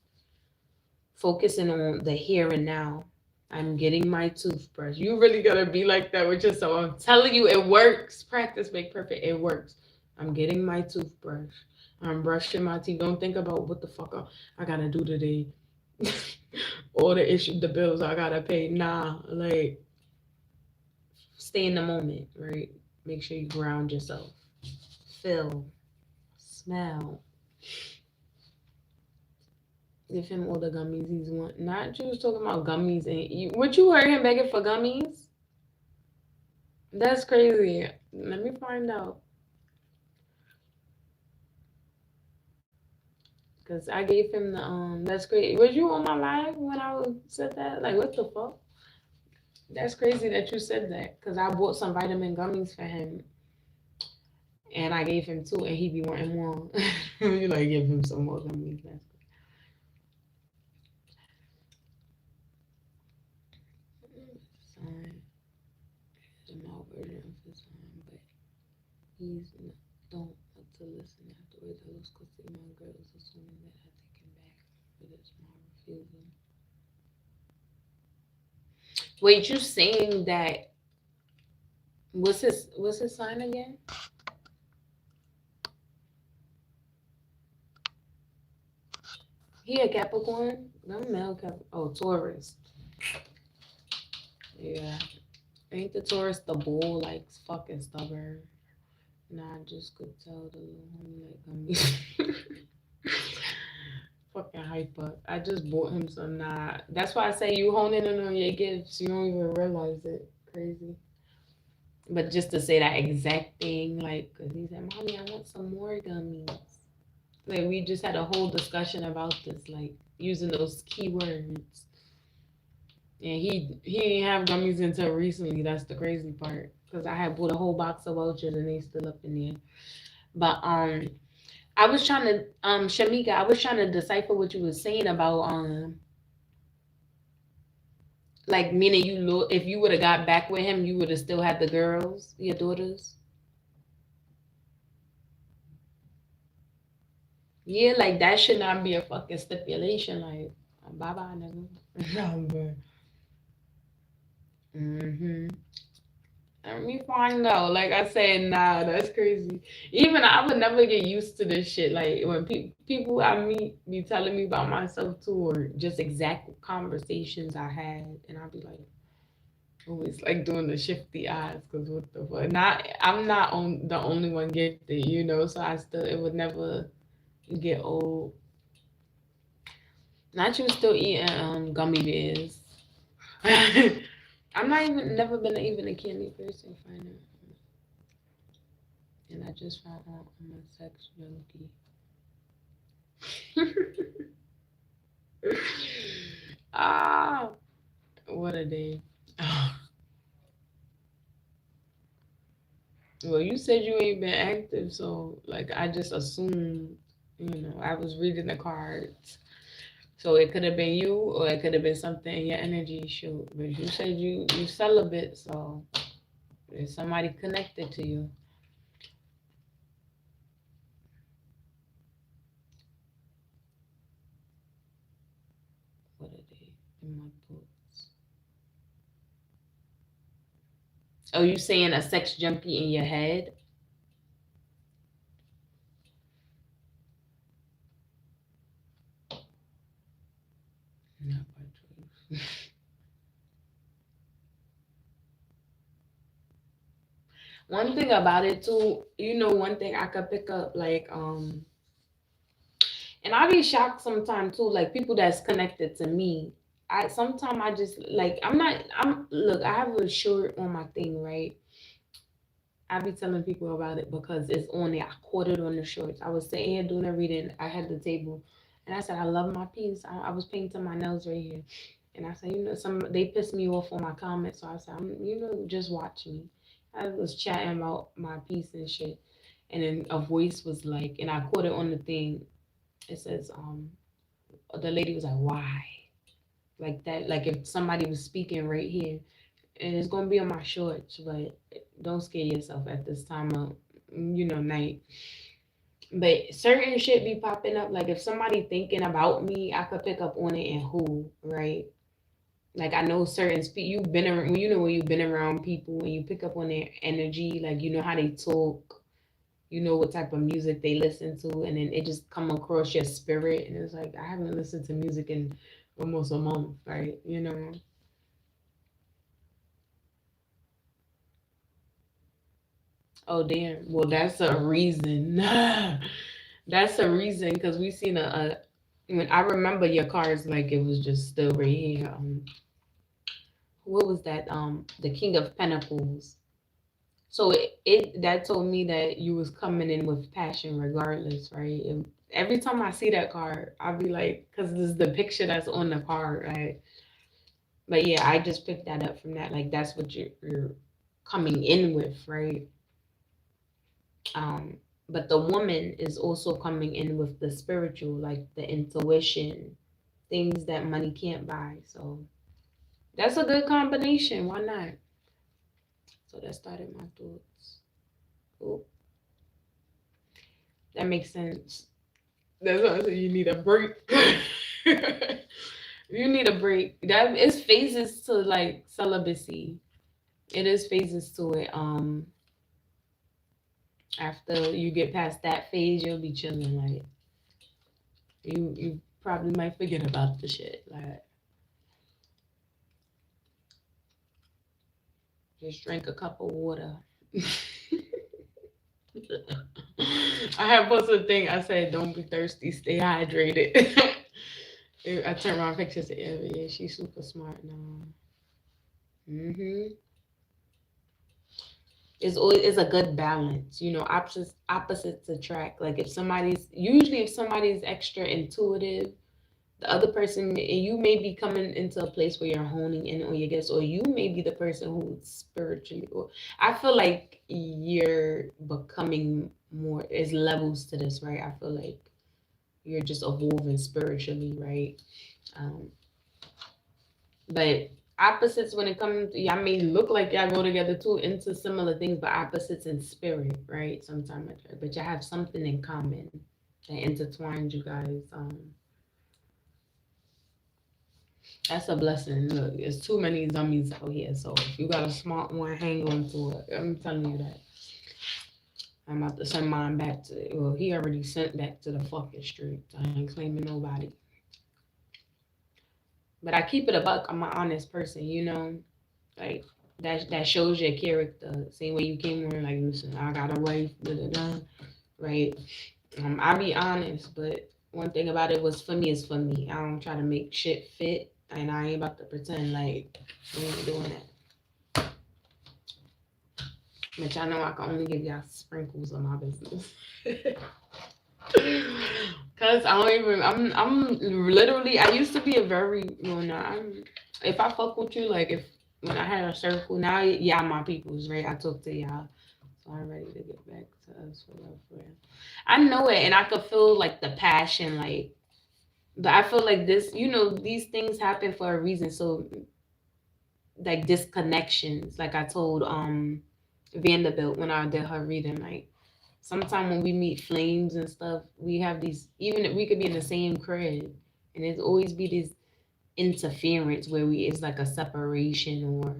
S3: focusing on the here and now. I'm getting my toothbrush. You really gotta be like that with yourself. I'm telling you, it works. Practice make perfect. It works. I'm getting my toothbrush. I'm brushing my teeth. Don't think about what the fuck I gotta do today. Or the bills I gotta pay. Nah, like stay in the moment, right? Make sure you ground yourself. Feel, smell. Give him all the gummies he's want. Not you was talking about gummies and you. What you heard him begging for gummies? That's crazy. Let me find out. Cause I gave him the That's great. Was you on my live when said that? Like what the fuck? That's crazy that you said that. Cause I bought some vitamin gummies for him, and I gave him two, and he be wanting more. You like give him some more gummies. That's son, the male version of his son, but don't want to listen afterwards. I was close to my girls, assuming that I take him back, but it's my refusal. Wait, you saying that? What's his sign again? He a Capricorn. I'm male Cap. Oh, Taurus. Yeah. Ain't the Taurus the bull like fucking stubborn? Nah, I just could tell the little homie like fucking hyper. I just bought him some. Nah, that's why I say you honing in on your gifts. You don't even realize it. Crazy. But just to say that exact thing, like, cause he said, "Mommy, I want some more gummies." Like we just had a whole discussion about this, like using those keywords. And he ain't have gummies until recently. That's the crazy part. Cause I had bought a whole box of vouchers and they still up in there. But I was trying to Shamika, I was trying to decipher what you was saying about like meaning you look if you would have got back with him, you would have still had the girls, your daughters. Yeah, like that should not be a fucking stipulation. Like, bye bye, nigga. No, but. Mm-hmm. Let me find out. Like I said, nah, that's crazy. Even I would never get used to this shit. Like when people I meet be telling me about myself too, or just exact conversations I had, and I'd be like, always like doing the shifty eyes, cause what the fuck? I'm not the only one gifted, you know. So it would never get old. Not you still eating gummy bears. I'm not even never been even a candy person. Find out. And I just found out I'm a sex junkie. Ah, what a day. Well, you said you ain't been active, so like I just assumed, I was reading the cards. So it could have been you or it could have been something in your energy shoot. But you said you celibate, so there's somebody connected to you. What a day in my thoughts. Oh, you saying a sex junkie in your head? Not by choice. One thing about it too, one thing I could pick up, like, And I be shocked sometimes too, like people that's connected to me. I just like I'm look, I have a short on my thing, right? I be telling people about it because it's on there. I caught it on the shorts. I was sitting here doing a reading. I had the table, and I said, "I love my piece." I was painting my nails right here, and I said, some they pissed me off on my comments, so I said, just watch me. I was chatting about my piece and shit, and then a voice was like, and I caught it on the thing. It says, the lady was like, "Why?" Like that, like if somebody was speaking right here, and it's gonna be on my shorts, but don't scare yourself at this time of night. But certain shit be popping up. Like if somebody thinking about me, I could pick up on it and who, right? Like I know certain you've been around when you've been around people and you pick up on their energy, like you know how they talk, you know what type of music they listen to, and then it just come across your spirit, and it's like I haven't listened to music in almost a month, right? Oh damn. Well, that's a reason. That's a reason because we seen when I remember your cards like it was just still right here. What was that? The King of Pentacles. So it that told me that you was coming in with passion regardless, right? And every time I see that card, I'll be like, because this is the picture that's on the card, right? But yeah, I just picked that up from that. Like that's what you're coming in with, right? Um, but the woman is also coming in with the spiritual, like the intuition, things that money can't buy. So that's a good combination. Why not? So that started my thoughts. Oh, that makes sense. That's why I said you need a break. You need a break. That is phases to like celibacy. It is phases to it. After you get past that phase, you'll be chilling. Like you probably might forget about the shit. Like just drink a cup of water. I have posted a thing. I said, "Don't be thirsty. Stay hydrated." I turned around pictures to Eva. Yeah, she's super smart now. It's a good balance. Opposites attract. Like if somebody's extra intuitive, the other person, and you may be coming into a place where you're honing in on your gifts, or you may be the person who's spiritually, or I feel like you're becoming more, there's levels to this, right? I feel like you're just evolving spiritually, right? um but opposites, when it comes to, y'all may look like y'all go together too into similar things, but opposites in spirit, right? Sometimes, but you have something in common that intertwines you guys. That's a blessing. Look, there's too many dummies out here. So if you got a smart one, hang on to it. I'm telling you that. I'm about to send mine back to. Well, he already sent back to the fucking street. I ain't claiming nobody. But I keep it a buck. I'm an honest person. Like that shows your character. Same way you came on, like, listen, I got a wife, da da da. Right. I be honest, but one thing about it was for me is for me. I don't try to make shit fit, and I ain't about to pretend like we ain't doing that. But y'all know I can only give y'all sprinkles of my business. Cause I don't even. I'm literally. I used to be a very. If I fuck with you, like if when I had a circle, now y'all my peoples, right? I talk to y'all. So I'm ready to get back to us for real, for real. I know it, and I could feel like the passion, like. But I feel like this, these things happen for a reason. So like disconnections, like I told Vanderbilt when I did her reading, like sometimes when we meet flames and stuff, we have these, even if we could be in the same crib, and there's always be this interference where it's like a separation or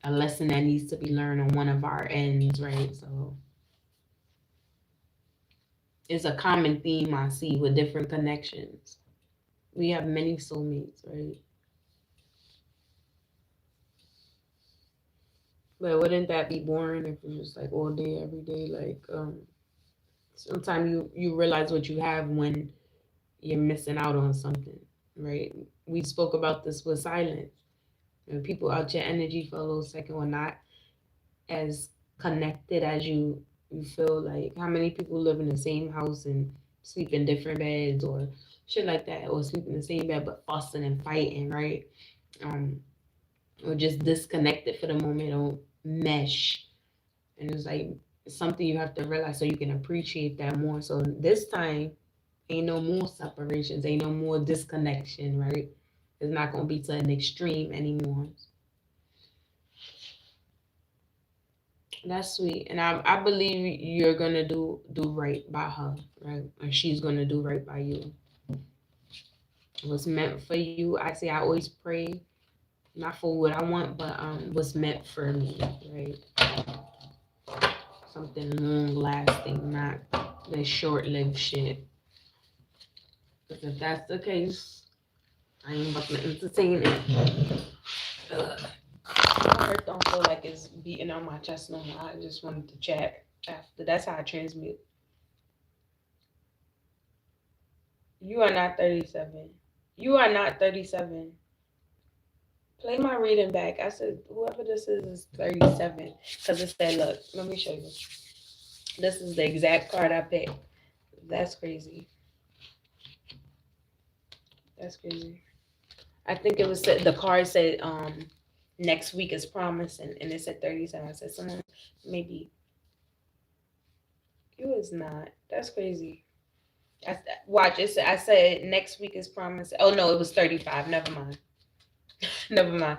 S3: a lesson that needs to be learned on one of our ends, right? So it's a common theme I see with different connections. We have many soulmates, right? But wouldn't that be boring if it was like all day, every day, like Sometimes you realize what you have when you're missing out on something, right? We spoke about this with silence. When people out your energy for a little second or not as connected as you feel like. How many people live in the same house and sleep in different beds or shit like that, or sleep in the same bed but fussing and fighting, right? Um, or just disconnected for the moment, or mesh. And it's like something you have to realize so you can appreciate that more. So this time, ain't no more separations, ain't no more disconnection, right? It's not gonna be to an extreme anymore. That's sweet, and I believe you're gonna do right by her, right? And she's gonna do right by you. What's meant for you, I always pray, not for what I want, but what's meant for me, right? Something long lasting, not the short lived shit. Because if that's the case, I ain't about to entertain it. Ugh. My heart don't feel like it's beating on my chest no more. I just wanted to chat after. That's how I transmute. You are not 37. You are not 37. Play my reading back. I said, whoever this is 37. Because it said, look, let me show you. This is the exact card I picked. That's crazy. That's crazy. I think it was the card said next week is promising, and it said 37. I said someone maybe you is not. That's crazy. Watch it. I said next week is promising. Oh no, it was 35. Never mind. Never mind.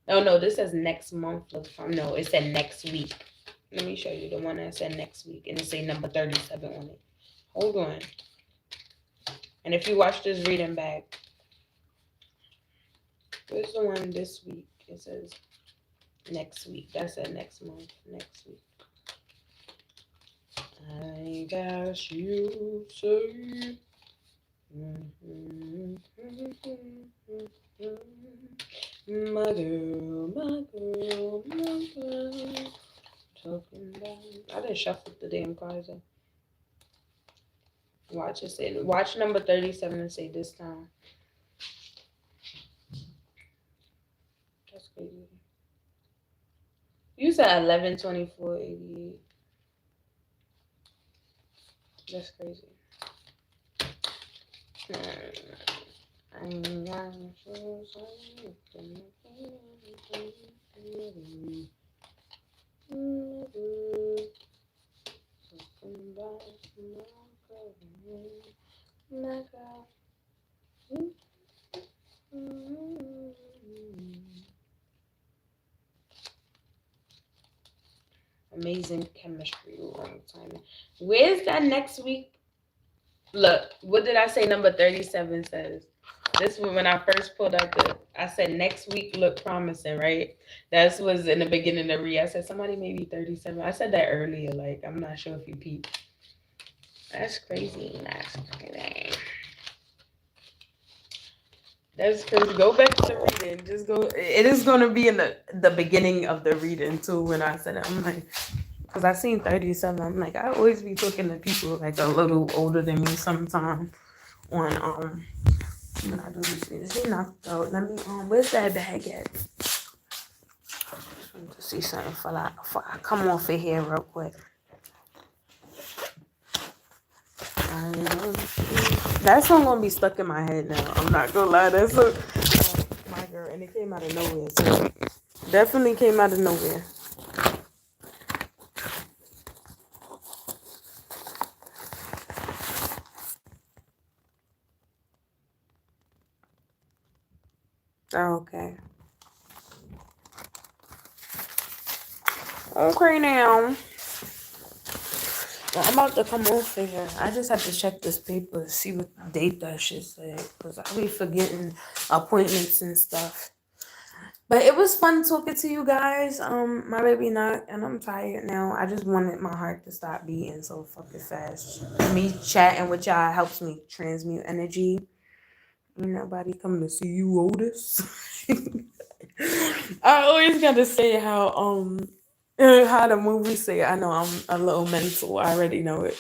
S3: Oh no, this says next month looks from. No, it said next week. Let me show you the one that said next week, and it say number 37 on it. Hold on. And if you watch this reading back, where's the one this week? It says next week. That said next month. Next week. I guess you say. My girl, my girl, my girl. Talking about. I didn't shuffle the damn cards. Watch it say. Watch number 37 and say this time. That's crazy. You said 11/24/88. That's crazy. I ain't got no shoes on. Amazing chemistry, wrong timing. Where's that next week? Look, what did I say? Number 37 says. This was when I first pulled up I said next week look promising, right? That was in the beginning of the read. I said somebody maybe 37. I said that earlier, like I'm not sure if you peeped. That's crazy. That's crazy. That's crazy. Go back to the reading. Just go. It is gonna be in the beginning of the reading too. When I said it, I'm like, because I seen 37. I'm like, I always be talking to people like a little older than me sometimes on when I do these readings. He knocked out. Let me where's that bag at? I want to see something for I come off of here real quick. That song gonna be stuck in my head now. I'm not gonna lie. That's my girl, and it came out of nowhere. So definitely came out of nowhere. Okay. Okay now. Well, I'm about to come off of here. I just have to check this paper, see what date that shit said, because I be forgetting appointments and stuff. But it was fun talking to you guys. My baby knocked, and I'm tired now. I just wanted my heart to stop beating so fucking fast. Me chatting with y'all helps me transmute energy. Ain't nobody coming to see you, Otis. I always gotta say how the movies say. I know I'm a little mental. I already know it.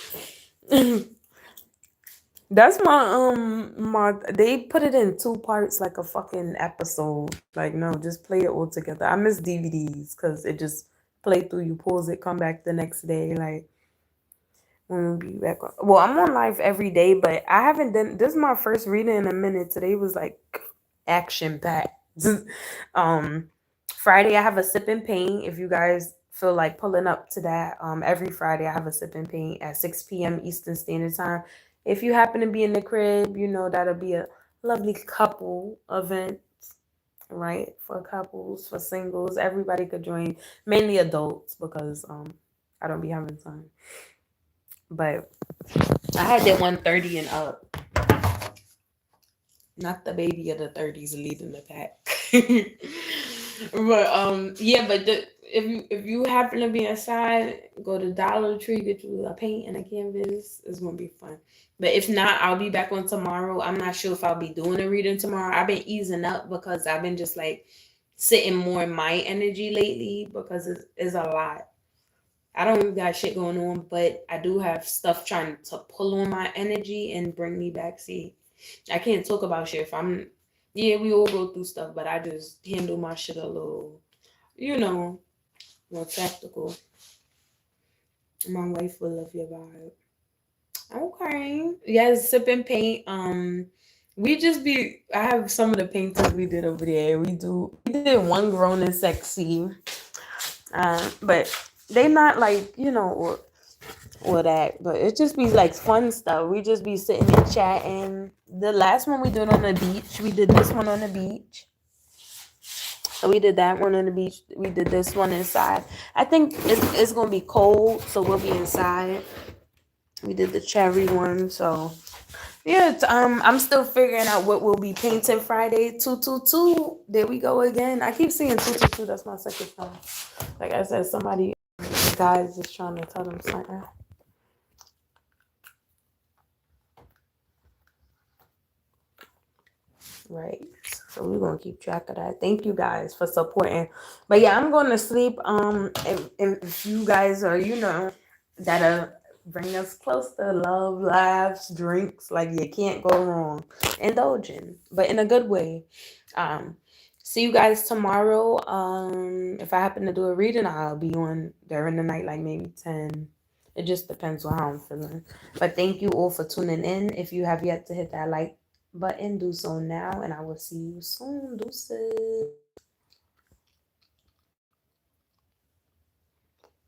S2: That's my they put it in two parts like a fucking episode. Like no, just play it all together. I miss DVDs because it just play through, you pause it, come back the next day. Like when we be back on. Well, I'm on live every day, but I haven't done this is my first reading in a minute. Today was like action packed. um Friday I have a sip and paint. If you guys feel like pulling up to that, every Friday I have a sip and paint at 6 p.m. Eastern Standard Time. If you happen to be in the crib, you know that'll be a lovely couple event, right? For couples, for singles, everybody could join. Mainly adults because I don't be having time. But I had that 130 and up. Not the baby of the 30s leading the pack. But yeah, but if you happen to be inside, go to Dollar Tree, get you a paint and a canvas. It's gonna be fun. But if not, I'll be back on tomorrow. I'm not sure if I'll be doing a reading tomorrow. I've been easing up because I've been just like sitting more in my energy lately because it's a lot. I don't even got shit going on, but I do have stuff trying to pull on my energy and bring me back. See, I can't talk about shit if I'm. Yeah, we all go through stuff, but I just handle my shit a little, you know, more tactical. My wife will love your vibe. Okay. Yes, sip and paint. We just be. I have some of the paintings we did over there. We did one grown and sexy. But they not like or that, but it just be like fun stuff. We just be sitting and chatting. The last one we did on the beach. We did this one on the beach. So we did that one on the beach. We did this one inside. I think it's gonna be cold, so we'll be inside. We did the cherry one, so yeah. I'm still figuring out what we'll be painting Friday. 222. There we go again. I keep seeing 222. That's my second time. Like I said, somebody guys just trying to tell them something. Right. So we're gonna keep track of that. Thank you guys for supporting. But yeah, I'm going to sleep. If you guys are, that'll bring us close to love, laughs, drinks. Like you can't go wrong. Indulging, but in a good way. Um, See you guys tomorrow. If I happen to do a reading, I'll be on during the night, like maybe 10. It just depends on how I'm feeling. But thank you all for tuning in. If you have yet to hit that like button, do so now, and I will see you soon. Deuces.